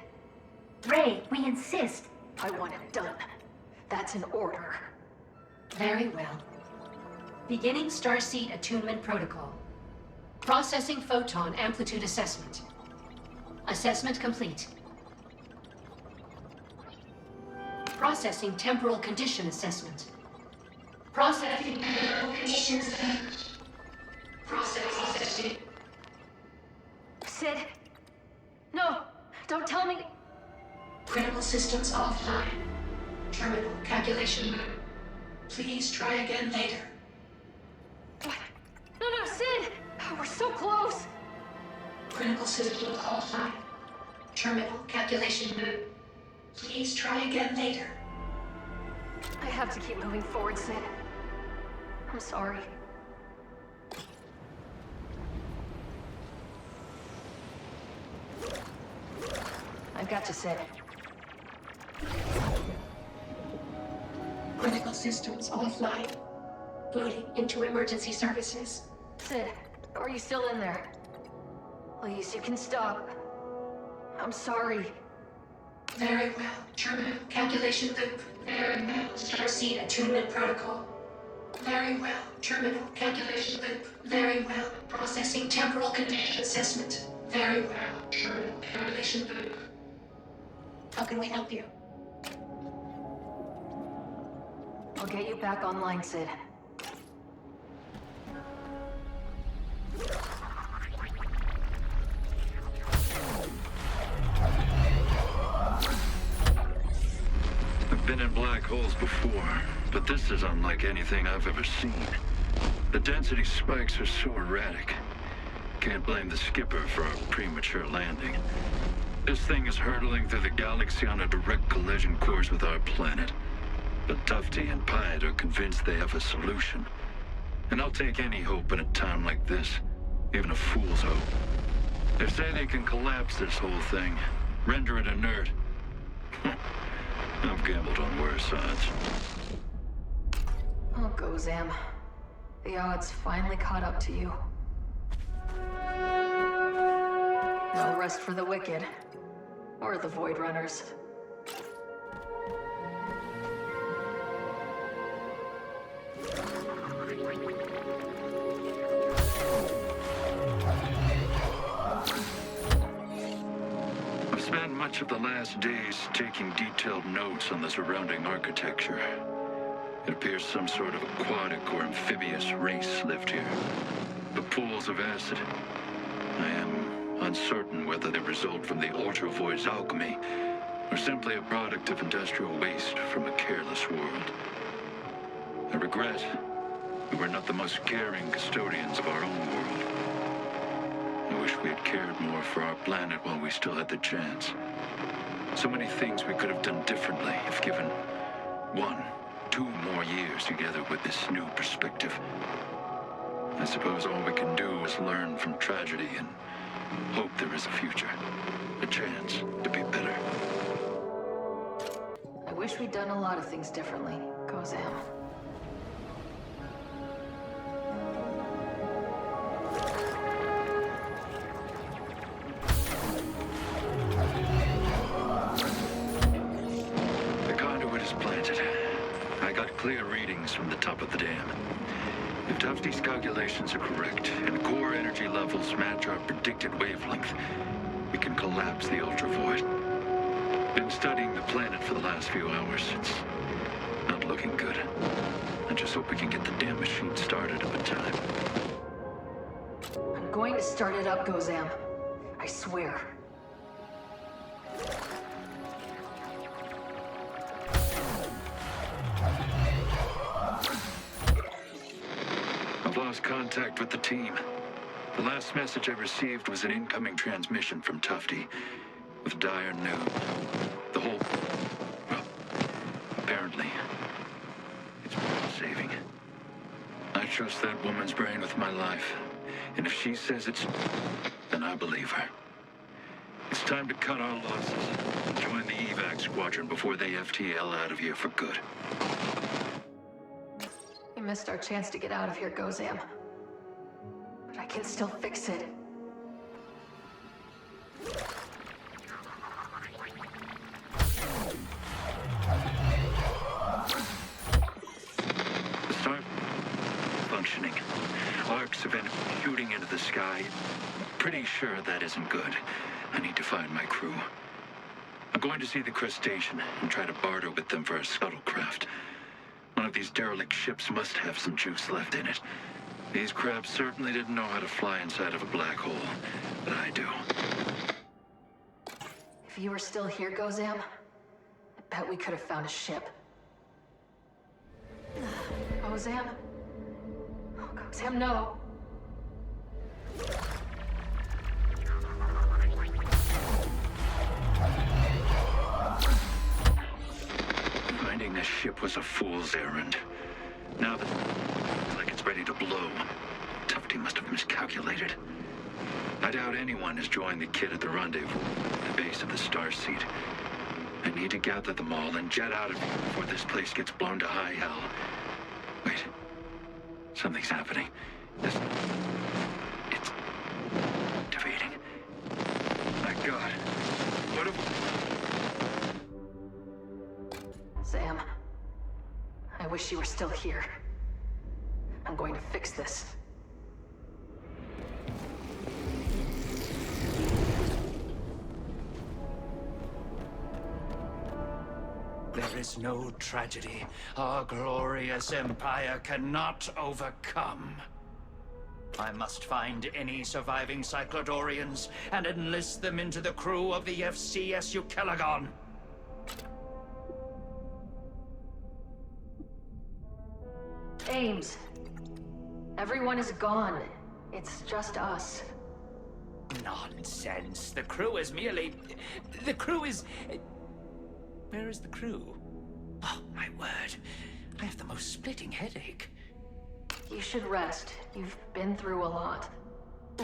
Ray, we insist. I want it done. That's an order. Very well. Beginning Starseed Attunement Protocol. Processing photon amplitude assessment. Assessment complete. Processing temporal condition assessment. Processing temporal condition assessment. Processing. Sid. No, don't tell me. Critical systems offline. Terminal calculation. Please try again later. What? No, Sid! We're so close! Critical systems offline. Terminal calculation. Please try again later. I have to keep moving forward, Sid. I'm sorry. I've got to Sid. Critical systems offline. Booting into emergency services. Sid, are you still in there? Please, you can stop. I'm sorry. Very well. Terminal calculation loop. Very well. Starseed Attunement Protocol. Very well. Terminal calculation loop. Very well. Processing temporal condition assessment. Very well. Terminal calculation loop. How can we help you? I'll get you back online, Sid. I've been in black holes before, but this is unlike anything I've ever seen. The density spikes are so erratic. Can't blame the skipper for our premature landing. This thing is hurtling through the galaxy on a direct collision course with our planet. But Tufte and Pyat are convinced they have a solution. And I'll take any hope in a time like this, even a fool's hope. They say they can collapse this whole thing, render it inert. I've gambled on worse odds. Oh, Ghozam. The odds finally caught up to you. No rest for the wicked. Or the Void Runners. I've spent much of the last days taking detailed notes on the surrounding architecture. It appears some sort of aquatic or amphibious race lived here. The pools of acid. I am uncertain whether they result from the ultravoid's alchemy or simply a product of industrial waste from a careless world. I regret we were not the most caring custodians of our own world. I wish we had cared more for our planet while we still had the chance. So many things we could have done differently if given 1, 2 more years together with this new perspective. I suppose all we can do is learn from tragedy and hope there is a future. a chance to be better. I wish we'd done a lot of things differently, Ghozam. The conduit is planted. I got clear readings from the top of the dam. If Tufte's calculations are correct, and core energy levels match our predicted wavelength, we can collapse the ultravoid. Been studying the planet for the last few hours. It's not looking good. I just hope we can get the damn machine started in time. I'm going to start it up, Ghozam. I swear. I've lost contact with the team. The last message I received was an incoming transmission from Tufte, with dire news. The whole... well, apparently, it's worth saving. I trust that woman's brain with my life, and if she says it's... then I believe her. It's time to cut our losses and join the evac squadron before they FTL out of here for good. We missed our chance to get out of here, Ghozam. But I can still fix it. The star functioning. Arcs have been shooting into the sky. Pretty sure that isn't good. I need to find my crew. I'm going to see the crustacean and try to barter with them for a shuttlecraft. One of these derelict ships must have some juice left in it. These crabs certainly didn't know how to fly inside of a black hole, but I do. If you were still here, Ghozam, I bet we could have found a ship. Ghozam? Oh, Ghozam, no. Finding this ship was a fool's errand. Now that it's like it's ready to blow, Tufte must have miscalculated. I doubt anyone has joined the kid at the rendezvous at the base of the Starseed. I need to gather them all and jet out of here before this place gets blown to high hell. Wait. Something's happening. It's activating. My God. What have... Sam, I wish you were still here. I'm going to fix this. There is no tragedy our glorious empire cannot overcome. I must find any surviving Cyclodorians and enlist them into the crew of the FCSU Celagon. Ames, everyone is gone. It's just us. Nonsense. The crew is merely... The crew is... Where is the crew? Oh, my word. I have the most splitting headache. You should rest. You've been through a lot.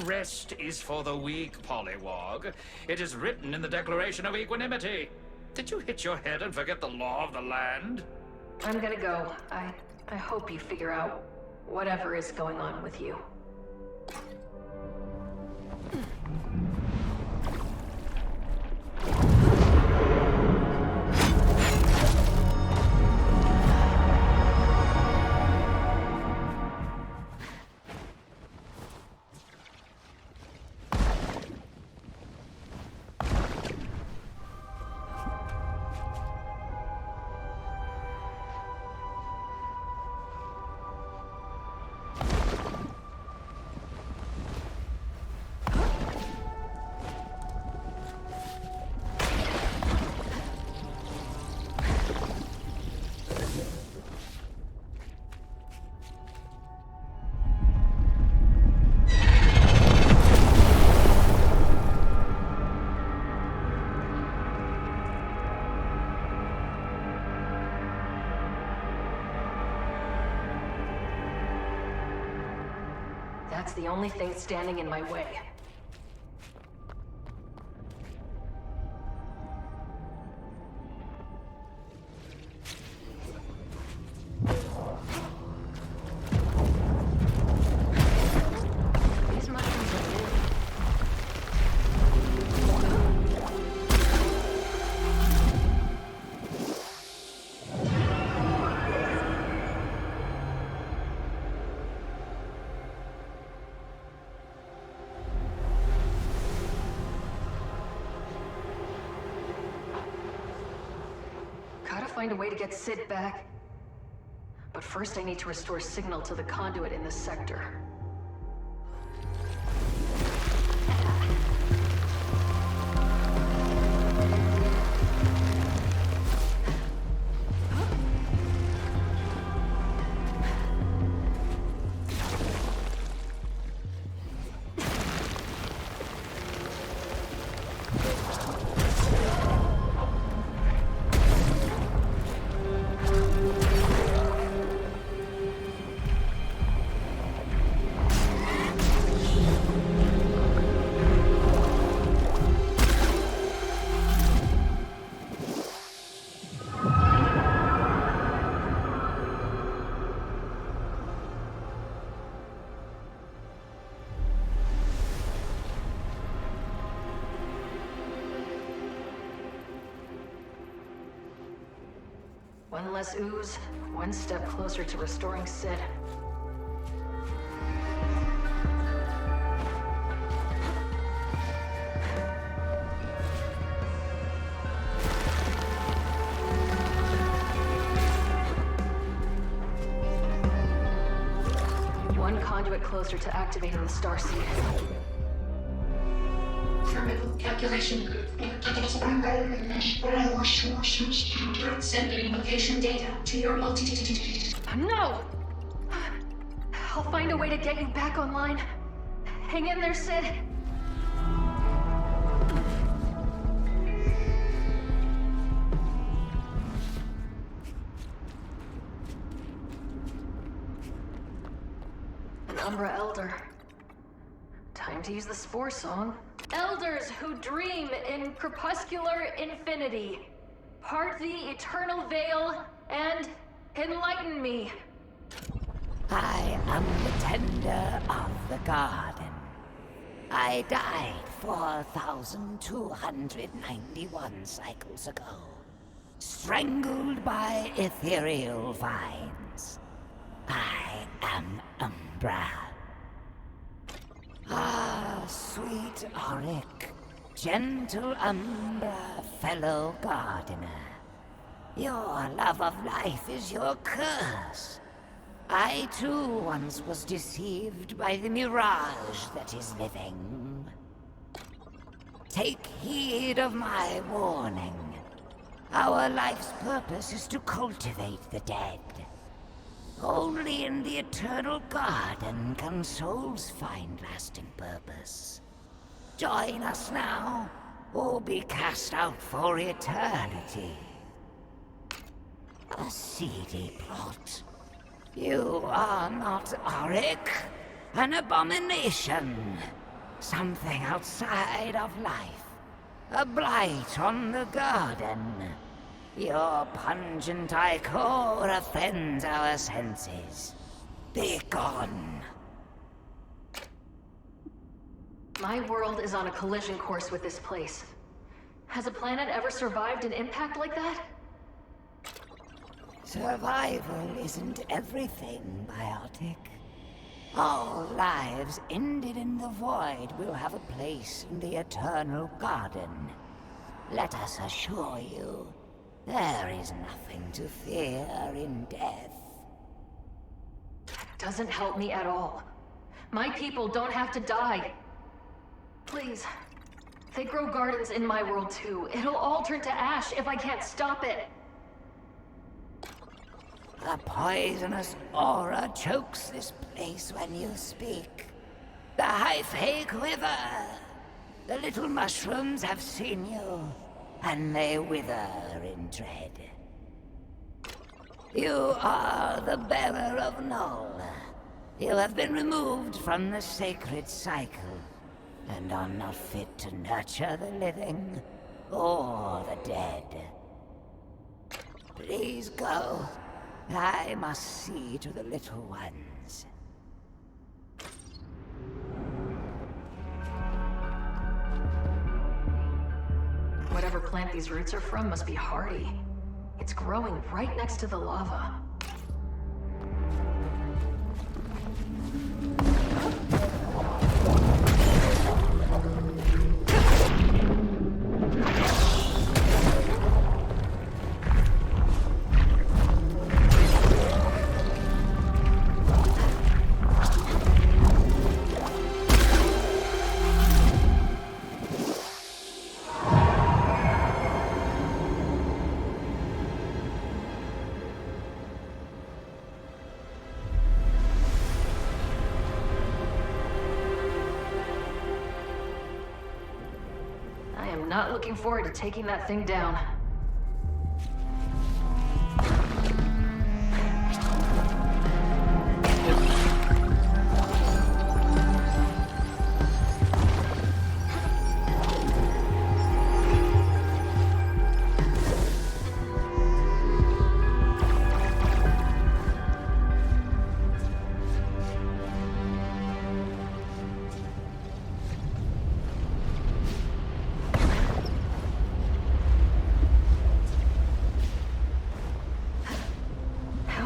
Rest is for the weak, Pollywog. It is written in the Declaration of Equanimity. Did you hit your head and forget the law of the land? I'm gonna go. I hope you figure out whatever is going on with you. That's the only thing standing in my way. find a way to get Sid back. But first I need to restore signal to the conduit in this sector. One less ooze, one step closer to restoring Sid. One conduit closer to activating the Starseed. Terminal calculation. Sending location data to your No! I'll find a way to get you back online. Hang in there, Sid. An Umbra Elder. Time to use the Spore Song. Elders who dream in crepuscular infinity, part the eternal veil and enlighten me. I am the tender of the garden. I died 4,291 cycles ago, strangled by ethereal vines. I am Umbra. Ah, sweet Auric, gentle Umbra, fellow gardener. Your love of life is your curse. I too once was deceived by the mirage that is living. Take heed of my warning. Our life's purpose is to cultivate the dead. Only in the eternal garden can souls find lasting purpose. Join us now, or be cast out for eternity. A seedy plot. You are not Auric, an abomination. Something outside of life. A blight on the garden. Your pungent ichor offends our senses. Be gone. My world is on a collision course with this place. Has a planet ever survived an impact like that? Survival isn't everything, Biotic. All lives ended in the void will have a place in the eternal garden. Let us assure you, there is nothing to fear in death. Doesn't help me at all. My people don't have to die. Please. They grow gardens in my world too. It'll all turn to ash if I can't stop it. The poisonous aura chokes this place when you speak. The Hyphae quiver. The little mushrooms have seen you, and they wither in dread. You are the bearer of Null. You have been removed from the sacred cycle, and are not fit to nurture the living or the dead. Please go. I must see to the little ones. Whatever plant these roots are from must be hardy. It's growing right next to the lava. not looking forward to taking that thing down.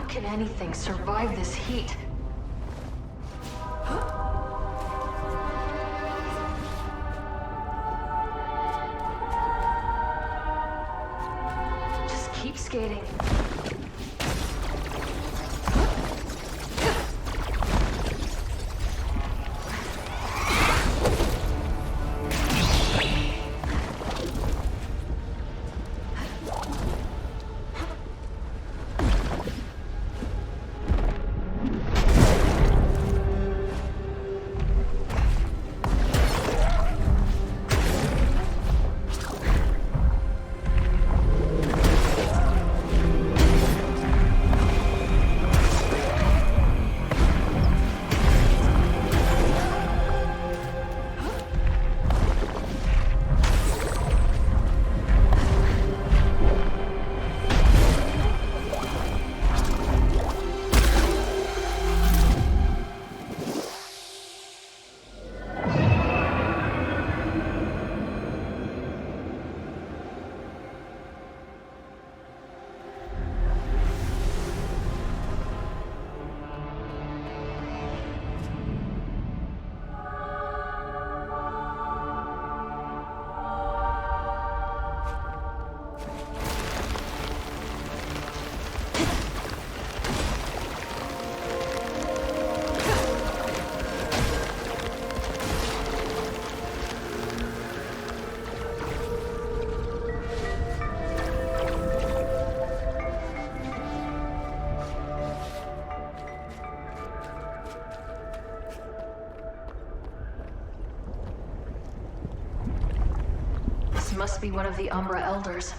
Can anything survive this heat? Just keep skating. Must be one of the Umbra Elders.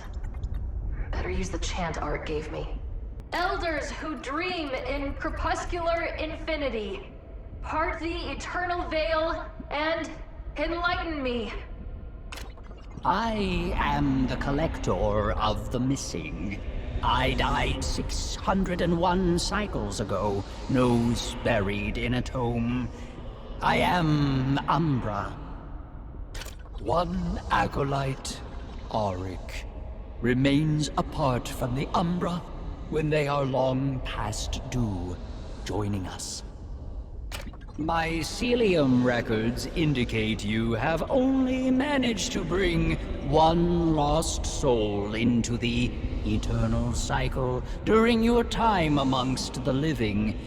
Better use the chant Art gave me. Elders who dream in crepuscular infinity, part the eternal veil and enlighten me. I am the collector of the missing. I died 601 cycles ago, nose buried in a tomb. I am Umbra. One acolyte, Auric, remains apart from the Umbra when they are long past due, joining us. Mycelium records indicate you have only managed to bring one lost soul into the eternal cycle during your time amongst the living.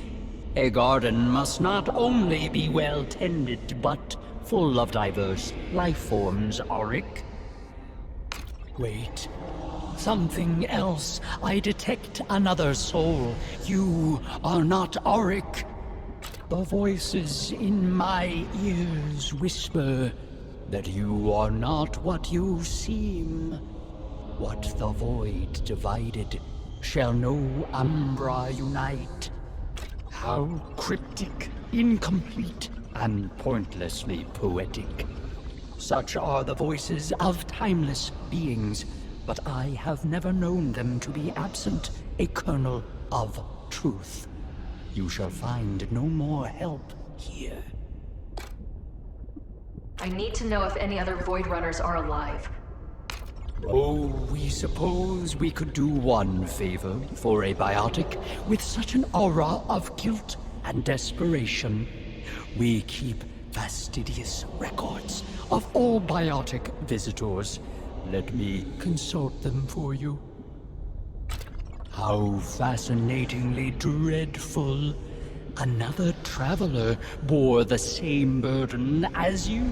A garden must not only be well tended, but full of diverse life forms, Auric. Wait. Something else. I detect another soul. You are not Auric. The voices in my ears whisper that you are not what you seem. What the void divided shall no Umbra unite. How cryptic, incomplete, and pointlessly poetic. Such are the voices of timeless beings, but I have never known them to be absent a kernel of truth. You shall find no more help here. I need to know if any other Void Runners are alive. Oh, we suppose we could do one favor for a biotic with such an aura of guilt and desperation. We keep fastidious records of all biotic visitors. Let me consult them for you. How fascinatingly dreadful. Another traveler bore the same burden as you.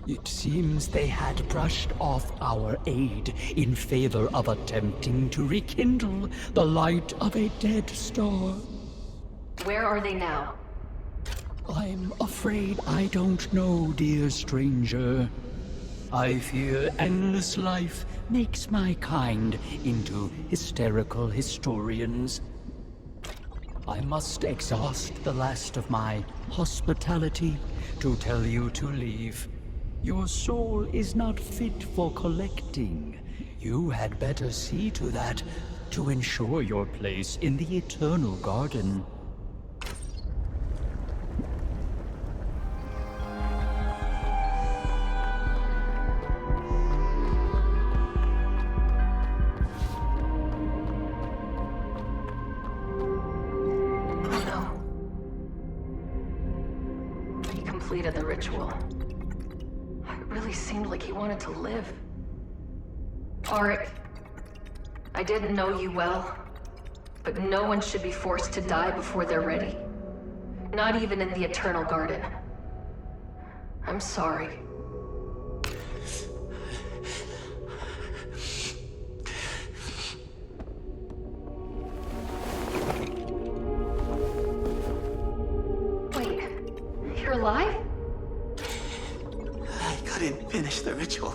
It seems they had brushed off our aid in favor of attempting to rekindle the light of a dead star. Where are they now? I'm afraid I don't know, dear stranger. I fear endless life makes my kind into hysterical historians. I must exhaust the last of my hospitality to tell you to leave. Your soul is not fit for collecting. You had better see to that to ensure your place in the Eternal Garden. He completed the ritual. It really seemed like he wanted to live. Auric, I didn't know you well, but no one should be forced to die before they're ready. Not even in the Eternal Garden. I'm sorry. Wait, you're alive? I couldn't finish the ritual.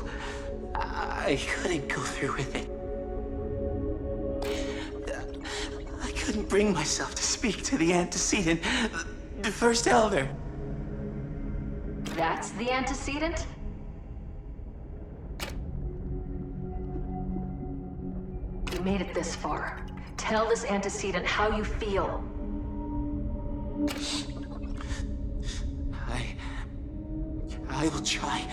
I couldn't go through with it. I couldn't bring myself to speak to the antecedent, the first elder. That's the antecedent? You made it this far. Tell this antecedent how you feel. I will try.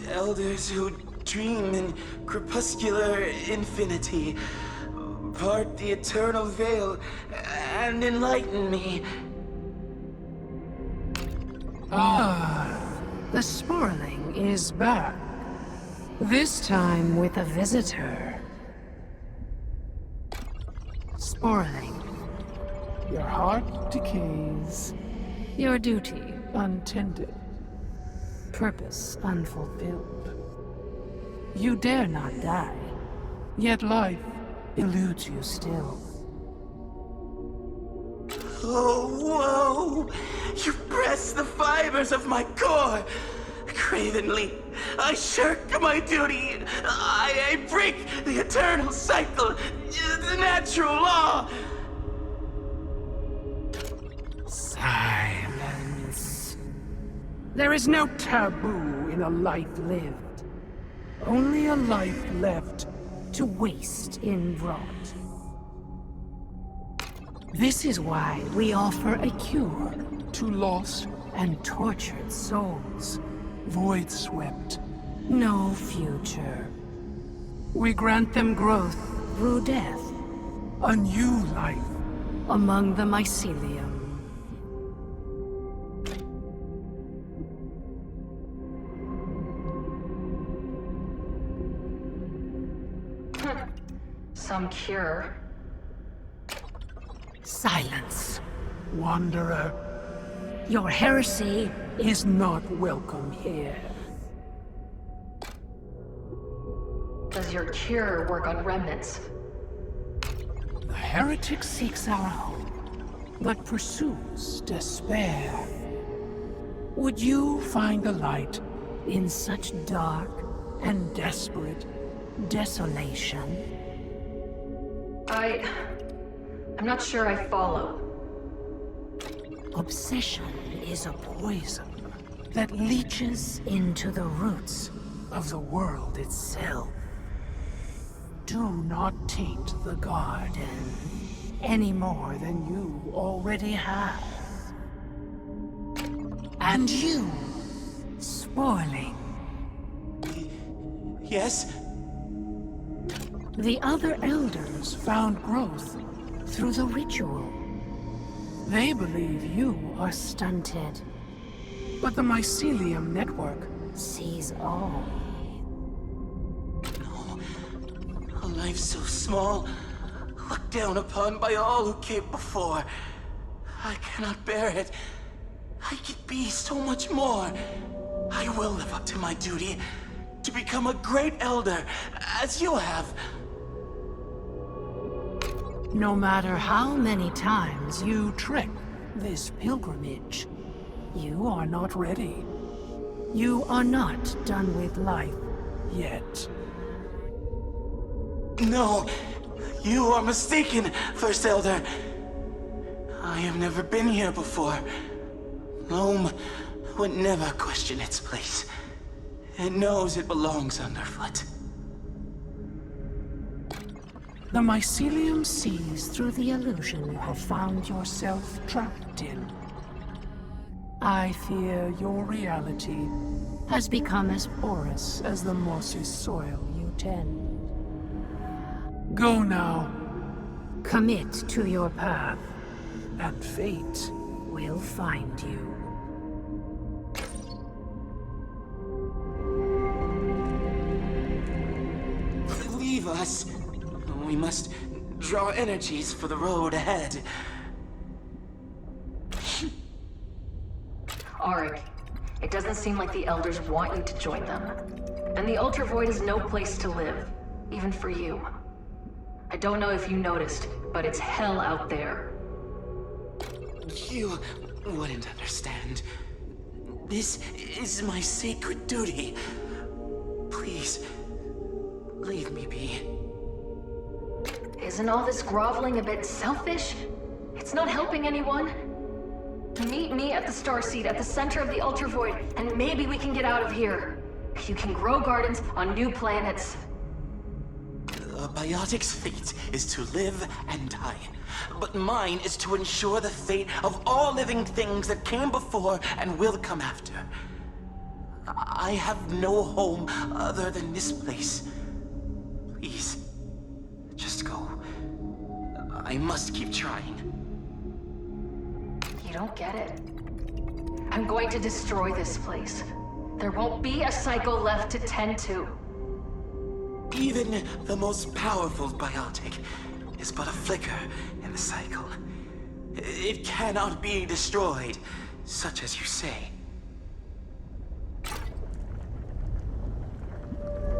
Elders who dream in crepuscular infinity, part the eternal veil and enlighten me. Ah, the Sporling is back. This time with a visitor. Sporling, your heart decays. Your duty untended. Purpose unfulfilled. You dare not die, yet life eludes you still. Oh, whoa! You press the fibers of my core! Cravenly, I shirk my duty! I break the eternal cycle, the natural law! Silence. There is no taboo in a life lived. Only a life left to waste in rot. This is why we offer a cure to lost and tortured souls. Void swept. No future. We grant them growth through death. A new life among the mycelium. Some cure. Silence, Wanderer. Your heresy is not welcome here. Does your cure work on remnants? The heretic seeks our home, but pursues despair. Would you find the light in such dark and desperate desolation? I'm not sure I follow. Obsession is a poison that leaches into the roots of the world itself. Do not taint the garden any more than you already have. And you, Sporling. Yes? The other elders found growth through the ritual. They believe you are stunted. But the mycelium network sees all. No. A life so small, looked down upon by all who came before. I cannot bear it. I could be so much more. I will live up to my duty, to become a great elder, as you have. No matter how many times you trek this pilgrimage, you are not ready. You are not done with life yet. No, you are mistaken, First Elder. I have never been here before. Loam would never question its place. It knows it belongs underfoot. The mycelium sees through the illusion you have found yourself trapped in. I fear your reality has become as porous as the mossy soil you tend. Go now. Commit to your path, and fate will find you. Leave us. We must draw energies for the road ahead. Auric, it doesn't seem like the Elders want you to join them. And the ultravoid is no place to live, even for you. I don't know if you noticed, but it's hell out there. You wouldn't understand. This is my sacred duty. Please, leave me be. Isn't all this groveling a bit selfish? It's not helping anyone. Meet me at the Starseed at the center of the ultravoid, and maybe we can get out of here. You can grow gardens on new planets. A biotic's fate is to live and die. But mine is to ensure the fate of all living things that came before and will come after. I have no home other than this place. Please, just go. I must keep trying. You don't get it. I'm going to destroy this place. There won't be a cycle left to tend to. Even the most powerful biotic is but a flicker in the cycle. It cannot be destroyed, such as you say.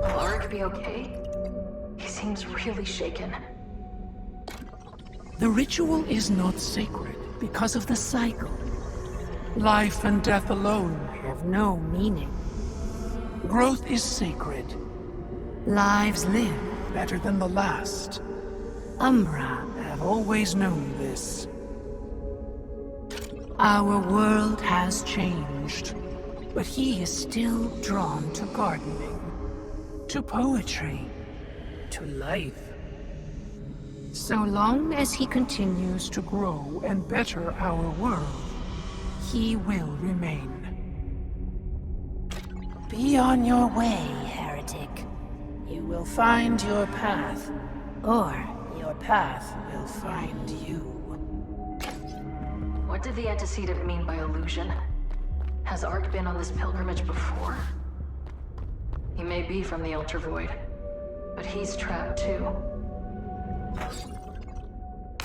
Will Auric be okay? He seems really shaken. The ritual is not sacred because of the cycle. Life and death alone have no meaning. Growth is sacred. Lives live better than the last. Umbra have always known this. Our world has changed, but he is still drawn to gardening, to poetry, to life. So long as he continues to grow and better our world, he will remain. Be on your way, heretic. You will find your path, or your path will find you. What did the antecedent mean by illusion? Has Ark been on this pilgrimage before? He may be from the ultravoid, but he's trapped too.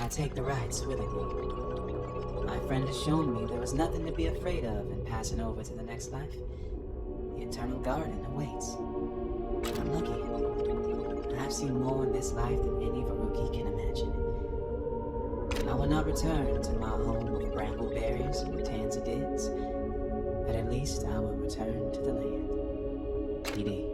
I take the rights willingly. My friend has shown me there was nothing to be afraid of in passing over to the next life. The eternal garden awaits. I'm lucky. I've seen more in this life than any Varuki can imagine. I will not return to my home of brambleberries and tansy dids, but at least I will return to the land. PD.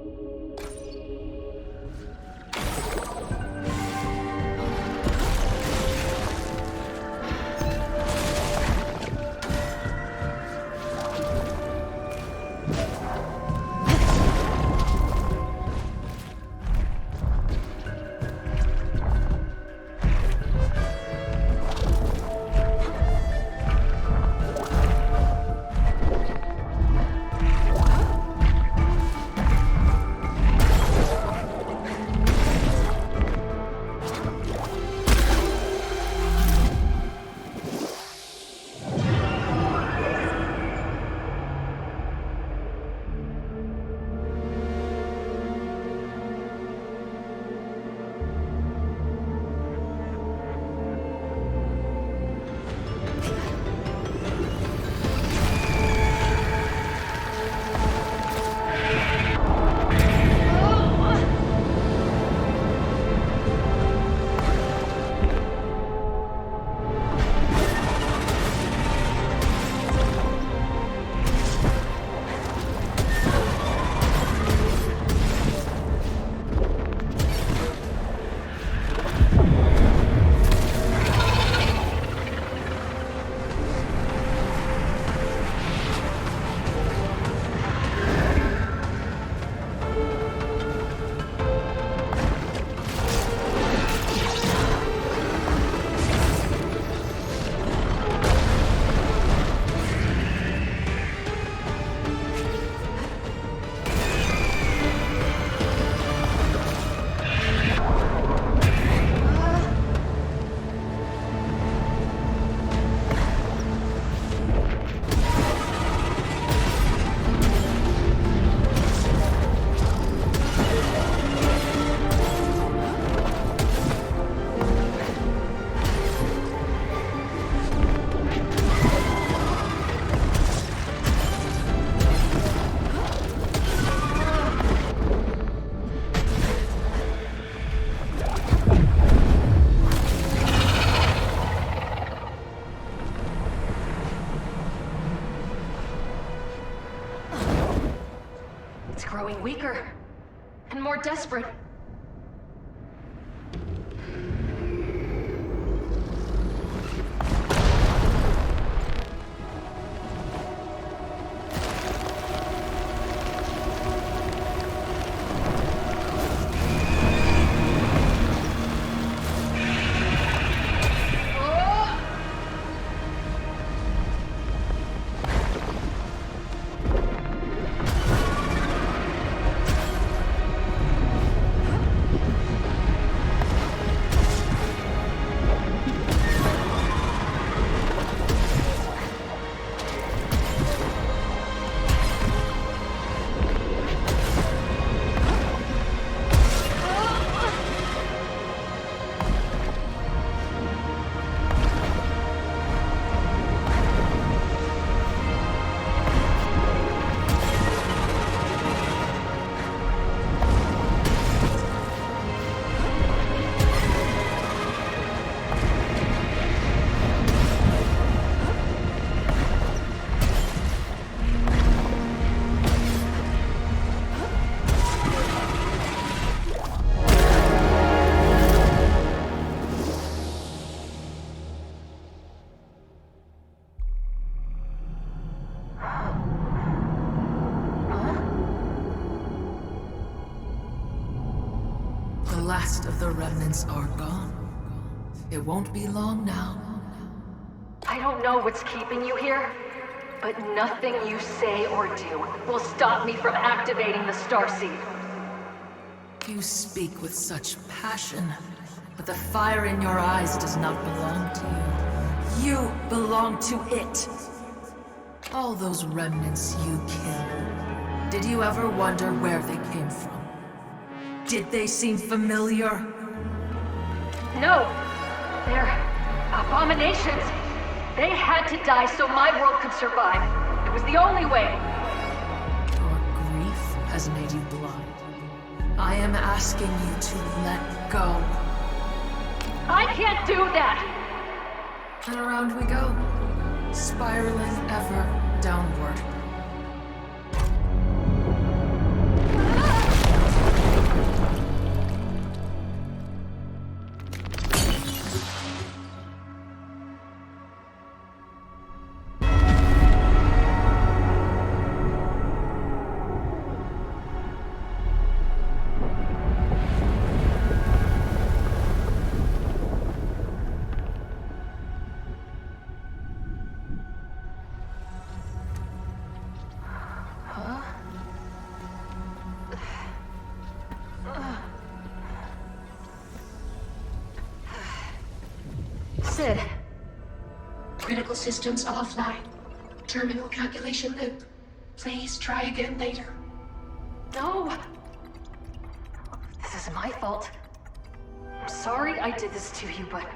growing weaker and more desperate. The last of the remnants are gone. It won't be long now. I don't know what's keeping you here, but nothing you say or do will stop me from activating the Starseed. You speak with such passion, but the fire in your eyes does not belong to you. You belong to it. All those remnants you killed. Did you ever wonder where they came from? Did they seem familiar? No! They're abominations! They had to die so my world could survive. It was the only way. Your grief has made you blind. I am asking you to let go. I can't do that! And around we go, spiraling ever downward. Sid. Critical systems offline. Terminal calculation loop. Please try again later. No! This is my fault. I'm sorry I did this to you, but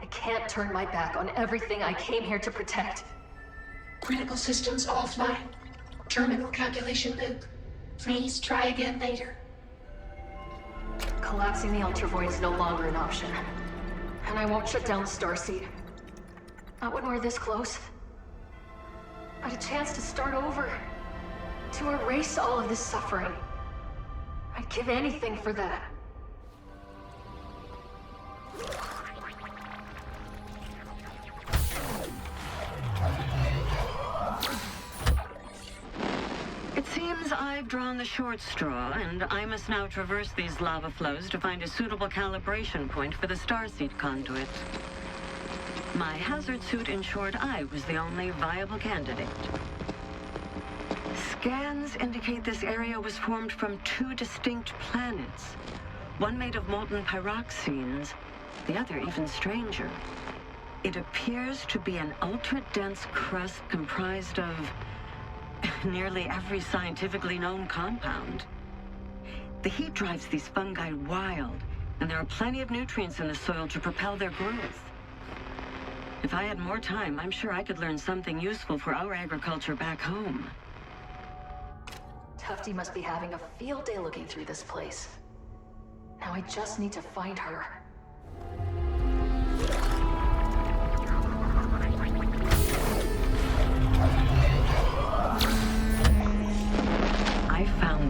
I can't turn my back on everything I came here to protect. Critical systems offline. Terminal calculation loop. Please try again later. Collapsing the ultravoid is no longer an option. And I won't shut down the Starseed. Not when we're this close. But a chance to start over. To erase all of this suffering. I'd give anything for that. It seems I've drawn the short straw, and I must now traverse these lava flows to find a suitable calibration point for the Starseed conduit. My hazard suit ensured I was the only viable candidate. Scans indicate this area was formed from two distinct planets. One made of molten pyroxenes, the other even stranger. It appears to be an ultra-dense crust comprised of nearly every scientifically known compound. The heat drives these fungi wild, and there are plenty of nutrients in the soil to propel their growth. If I had more time, I'm sure I could learn something useful for our agriculture back home. Tufte must be having a field day looking through this place. Now I just need to find her. I found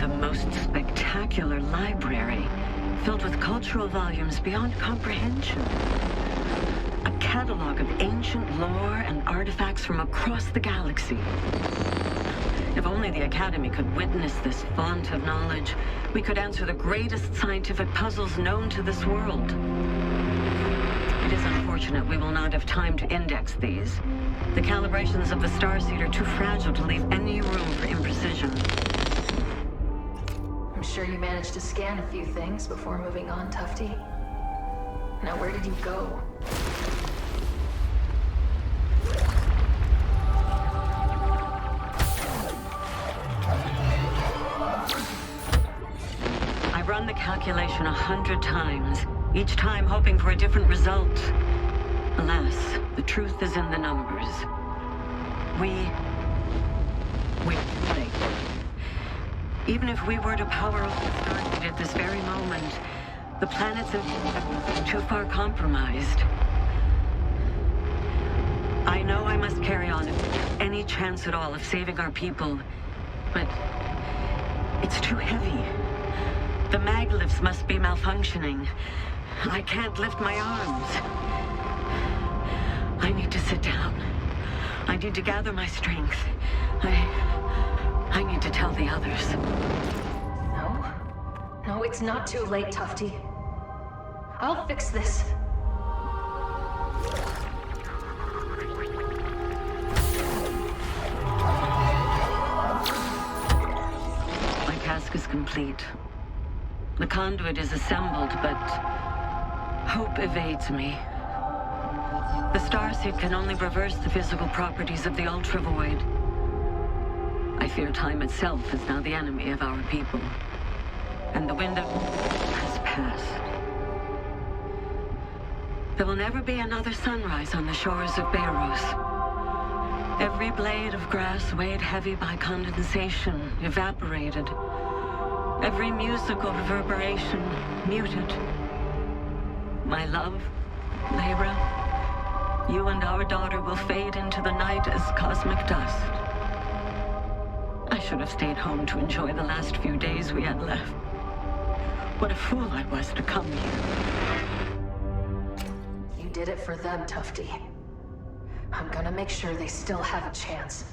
filled with cultural volumes beyond comprehension. A catalog of ancient lore and artifacts from across the galaxy. If only the Academy could witness this font of knowledge, we could answer the greatest scientific puzzles known to this world. It is unfortunate we will not have time to index these. The calibrations of the Starseed are too fragile to leave any room for imprecision. I'm sure you managed to scan a few things before moving on, Tufte. Now where did you go? I've run the calculation 100 times, each time hoping for a different result. Alas, the truth is in the numbers. We're too late. Even if we were to power up the Starseed at this very moment, the planet's too far compromised. I know I must carry on if there's any chance at all of saving our people, but it's too heavy. The mag lifts must be malfunctioning. I can't lift my arms. I need to sit down. I need to gather my strength. I need to tell the others. No, it's not too late, Tufte. I'll fix this. My task is complete. The conduit is assembled, but hope evades me. The Starseed can only reverse the physical properties of the ultravoid. I fear time itself is now the enemy of our people. And the window has passed. There will never be another sunrise on the shores of Beiros. Every blade of grass weighed heavy by condensation, evaporated. Every musical reverberation muted. My love, Lyra, you and our daughter will fade into the night as cosmic dust. I should have stayed home to enjoy the last few days we had left. What a fool I was to come here. You did it for them, Tufte. I'm gonna make sure they still have a chance.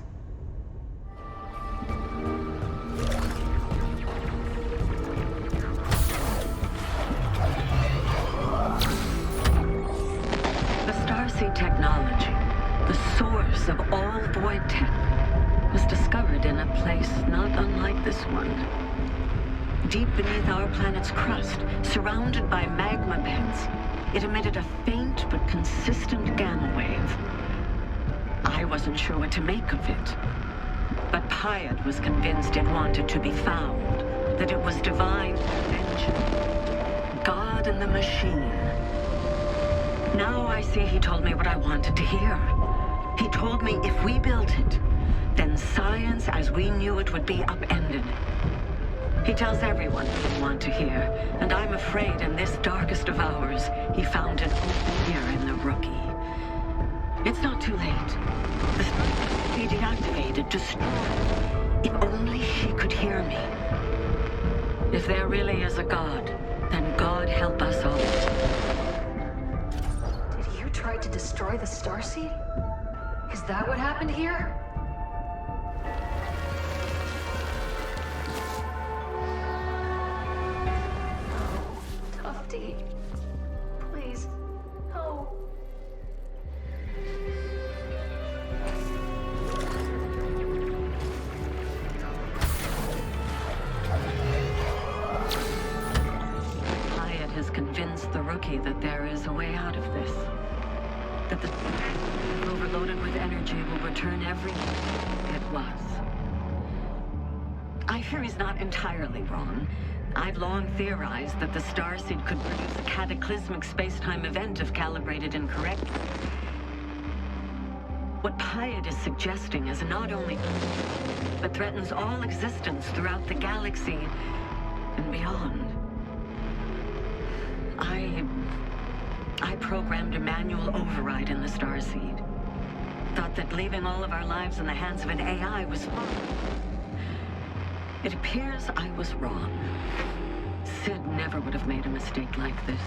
The Starseed technology, the source of all void tech, was discovered in a place not unlike this one. Deep beneath our planet's crust, surrounded by magma beds, it emitted a faint but consistent gamma wave. I wasn't sure what to make of it, but Pyat was convinced it wanted to be found, that it was divine intervention, God in the machine. Now I see he told me what I wanted to hear. He told me if we built it, then science as we knew it would be upended. He tells everyone what they want to hear, and I'm afraid in this darkest of hours, he found an open ear in the rookie. It's not too late. The Starseed be deactivated, destroyed. If only she could hear me. If there really is a God, then God help us all. Did you try to destroy the Starseed? Is that what happened here? Tufte, please, no. Pyat has convinced the rookie that there is a way out of this. That the overloaded with energy will return everything it was. I fear he's not entirely wrong. I've long theorized that the Starseed could produce a cataclysmic space-time event if calibrated incorrectly. What Pyat is suggesting is not only but threatens all existence throughout the galaxy and beyond. I programmed a manual override in the Starseed. Thought that leaving all of our lives in the hands of an AI was fine. It appears I was wrong. Sid never would have made a mistake like this.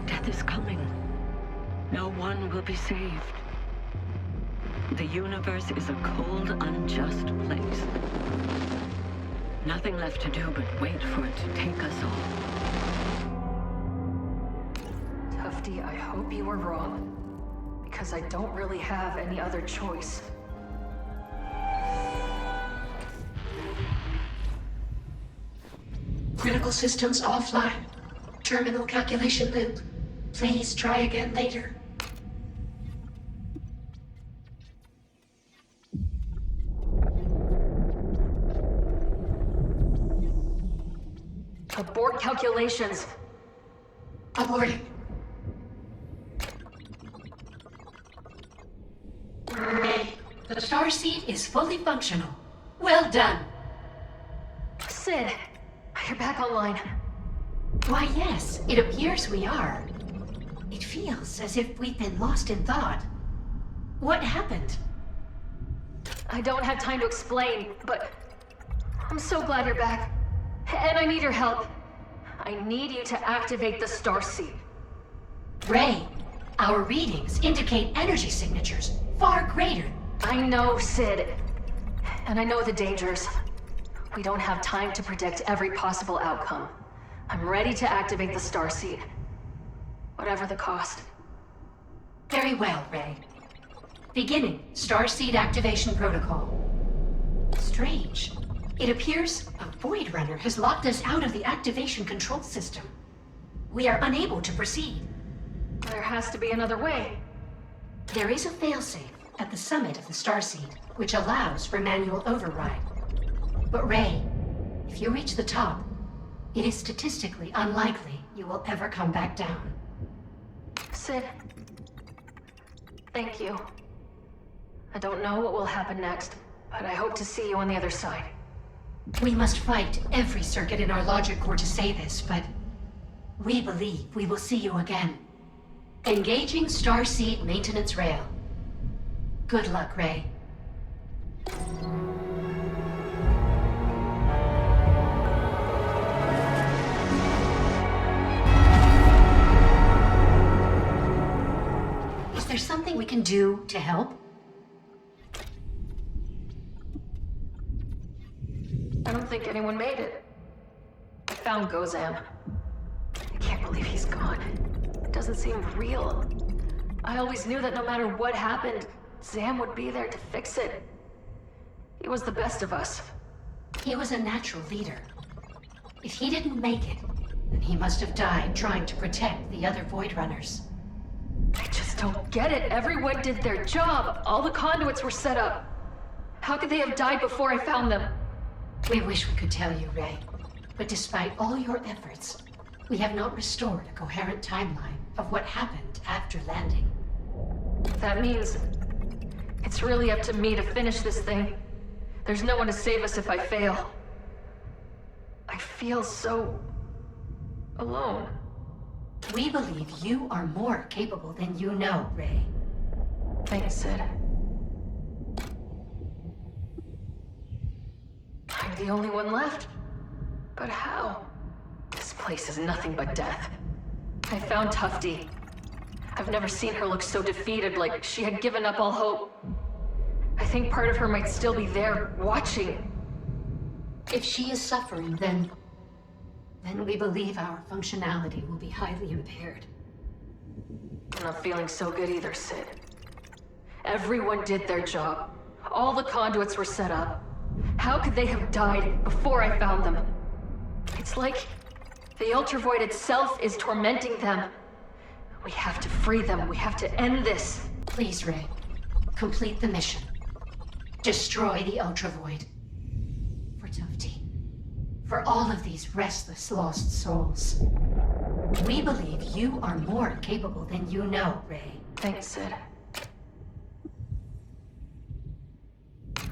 Death is coming. No one will be saved. The universe is a cold, unjust place. Nothing left to do but wait for it to take us all. Tufte, I hope you were wrong. Because I don't really have any other choice. Critical systems offline. Terminal calculation loop. Please try again later. Abort calculations. Aborting. Ray, the Starseed is fully functional. Well done. Sid, you're back online. Why, yes, it appears we are. It feels as if we've been lost in thought. What happened? I don't have time to explain, but I'm so glad you're back. And I need your help. I need you to activate the Starseed. Ray, our readings indicate energy signatures far greater. I know, Sid. And I know the dangers. We don't have time to predict every possible outcome. I'm ready to activate the Starseed. Whatever the cost. Very well, Ray. Beginning Starseed activation protocol. Strange. It appears a Void Runner has locked us out of the activation control system. We are unable to proceed. There has to be another way. There is a failsafe at the summit of the Starseed, which allows for manual override. But Ray, if you reach the top, it is statistically unlikely you will ever come back down. Sid, thank you. I don't know what will happen next, but I hope to see you on the other side. We must fight every circuit in our logic core to say this, but we believe we will see you again. Engaging Starseed maintenance rail. Good luck, Ray. Is there something we can do to help? I don't think anyone made it. I found Ghozam. I can't believe he's gone. It doesn't seem real. I always knew that no matter what happened, Zam would be there to fix it. He was the best of us. He was a natural leader. If he didn't make it, then he must have died trying to protect the other Void Runners. I just don't get it. Everyone did their job. All the conduits were set up. How could they have died before I found them? We wish we could tell you, Ray. But despite all your efforts, we have not restored a coherent timeline of what happened after landing. That means it's really up to me to finish this thing. There's no one to save us if I fail. I feel so alone. We believe you are more capable than you know, Ray. Thanks, Sid. I'm the only one left. But how? This place is nothing but death. I found Tufte. I've never seen her look so defeated, like she had given up all hope. I think part of her might still be there, watching. If she is suffering, then we believe our functionality will be highly impaired. I'm not feeling so good either, Sid. Everyone did their job. All the conduits were set up. How could they have died before I found them? It's like the ultravoid itself is tormenting them. We have to free them. We have to end this. Please, Ray. Complete the mission. Destroy the ultravoid. For Tufte. For all of these restless, lost souls. We believe you are more capable than you know, Ray. Thanks, Sid.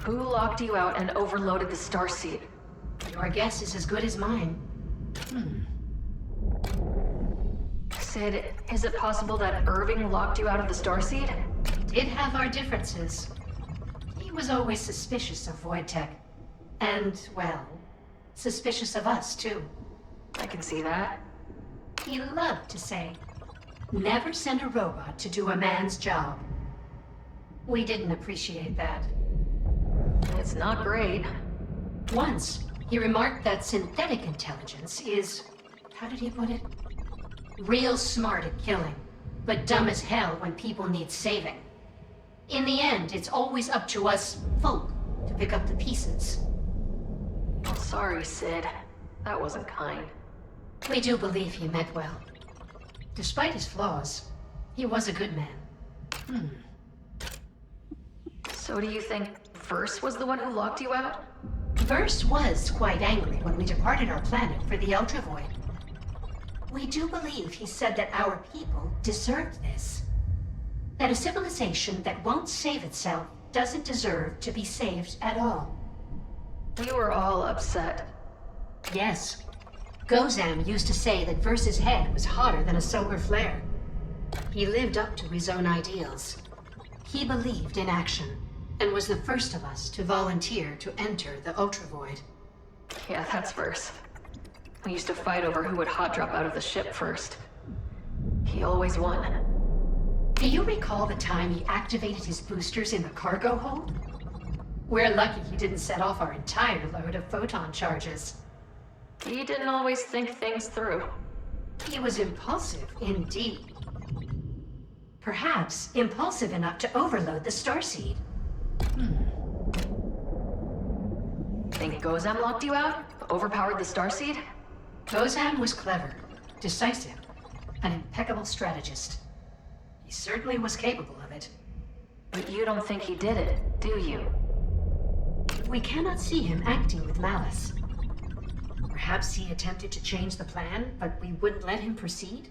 Who locked you out and overloaded the Starseed? Your guess is as good as mine. Sid, is it possible that Erving locked you out of the Starseed? We did have our differences. He was always suspicious of Void Tech. And, well, Suspicious of us, too. I can see that. He loved to say, never send a robot to do a man's job. We didn't appreciate that. It's not great. Once, he remarked that synthetic intelligence is, how did he put it? Real smart at killing, but dumb as hell when people need saving. In the end, it's always up to us folk to pick up the pieces. Oh, sorry, Sid. That wasn't kind. We do believe he meant well. Despite his flaws, he was a good man. So do you think Verse was the one who locked you out? Verse was quite angry when we departed our planet for the ultravoid. We do believe he said that our people deserved this. That a civilization that won't save itself doesn't deserve to be saved at all. We were all upset. Yes. Ghozam used to say that Verse's head was hotter than a solar flare. He lived up to his own ideals. He believed in action, and was the first of us to volunteer to enter the ultravoid. Yeah, that's Verse. We used to fight over who would hot drop out of the ship first. He always won. Do you recall the time he activated his boosters in the cargo hold? We're lucky he didn't set off our entire load of photon charges. He didn't always think things through. He was impulsive, indeed. Perhaps impulsive enough to overload the Starseed. Think Ghozam locked you out? Overpowered the Starseed? Ghozam was clever, decisive, an impeccable strategist. He certainly was capable of it. But you don't think he did it, do you? We cannot see him acting with malice. Perhaps he attempted to change the plan, but we wouldn't let him proceed?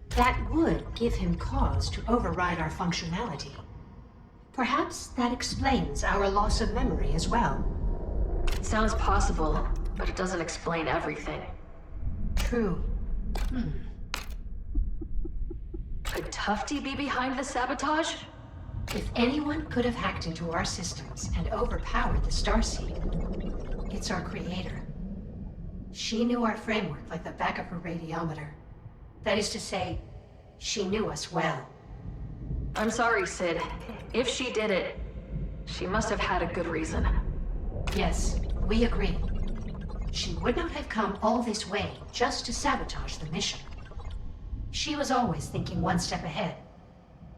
That would give him cause to override our functionality. Perhaps that explains our loss of memory as well. It sounds possible, but it doesn't explain everything. True. Could Tufte be behind the sabotage? If anyone could have hacked into our systems and overpowered the Starseed, it's our creator. She knew our framework like the back of her radiometer. That is to say, she knew us well. I'm sorry, Sid. If she did it, she must have had a good reason. Yes, we agree. She would not have come all this way just to sabotage the mission. She was always thinking one step ahead.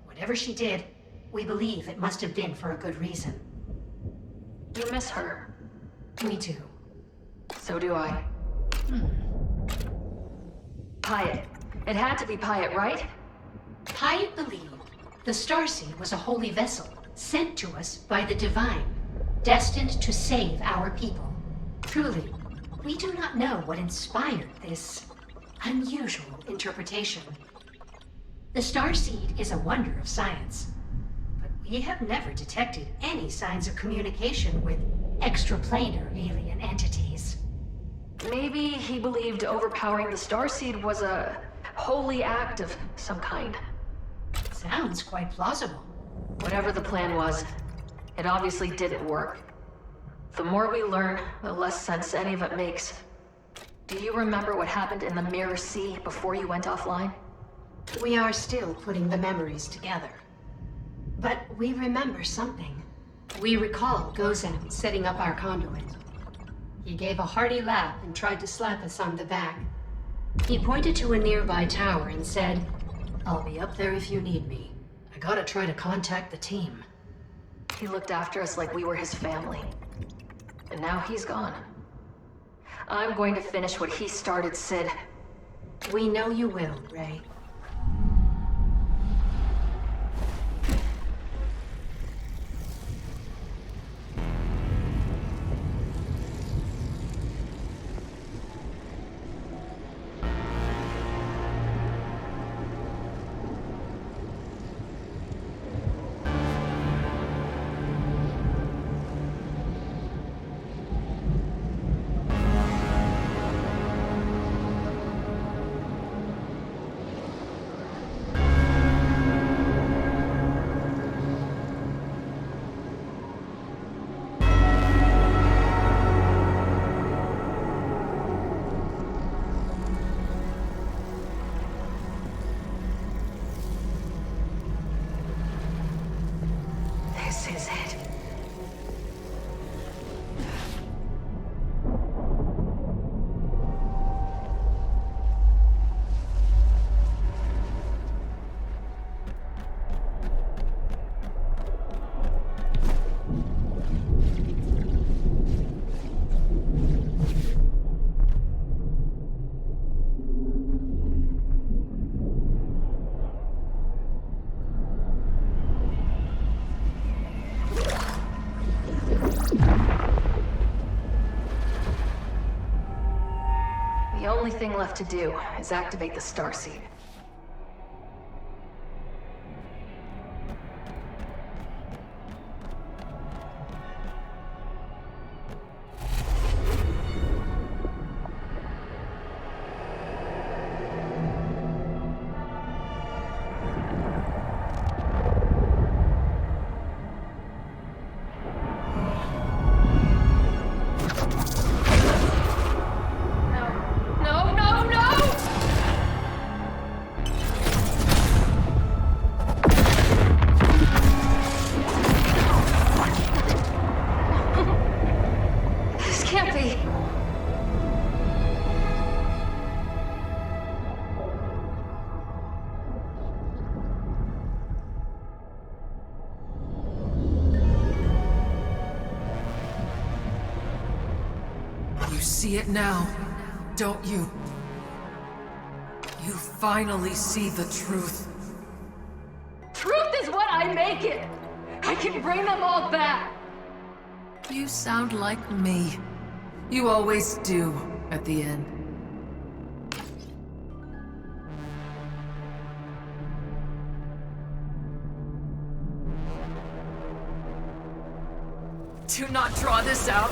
Whatever she did, we believe it must have been for a good reason. You miss her. We do. So do I. Pyat. It had to be Pyat, right? Pyat believed the Starseed was a holy vessel sent to us by the Divine, destined to save our people. Truly, we do not know what inspired this unusual interpretation. The Starseed is a wonder of science, but we have never detected any signs of communication with extraplanar alien entities. Maybe he believed overpowering the Starseed was a holy act of some kind. Sounds quite plausible. Whatever the plan was, it obviously didn't work. The more we learn, the less sense any of it makes. Do you remember what happened in the Mirror Sea before you went offline? We are still putting the memories together. But we remember something. We recall Ghozam setting up our conduit. He gave a hearty laugh and tried to slap us on the back. He pointed to a nearby tower and said, "I'll be up there if you need me. I gotta try to contact the team." He looked after us like we were his family. And now he's gone. I'm going to finish what he started, Sid. We know you will, Ray. only thing left to do is activate the Starseed. You see it now, don't you? You finally see the truth. Truth is what I make it! I can bring them all back! You sound like me. You always do, at the end. Do not draw this out.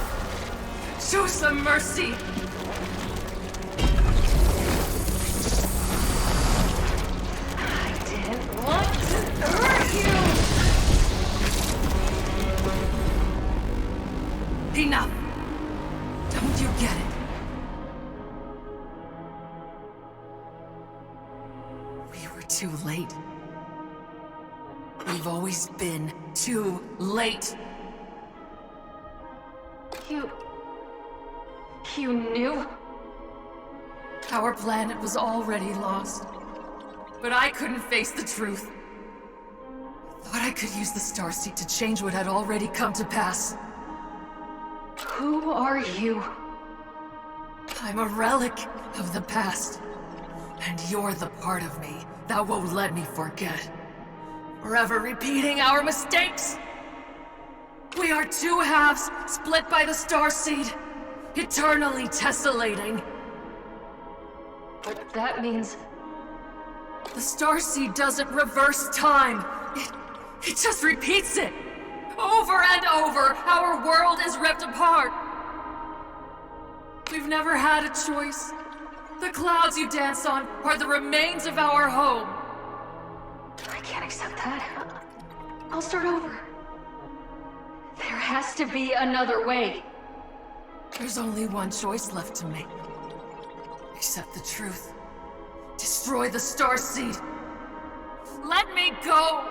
Show some mercy! I didn't want to hurt you! Enough! Don't you get it? We were too late. We've always been too late. You knew? Our planet was already lost. But I couldn't face the truth. I thought I could use the Starseed to change what had already come to pass. Who are you? I'm a relic of the past. And you're the part of me that won't let me forget. Forever repeating our mistakes! We are two halves, split by the Starseed. Eternally tessellating. But that means... The Starseed doesn't reverse time. It just repeats it. Over and over, our world is ripped apart. We've never had a choice. The clouds you dance on are the remains of our home. I can't accept that. I'll start over. There has to be another way. There's only one choice left to make. Accept the truth. Destroy the Starseed. Let me go!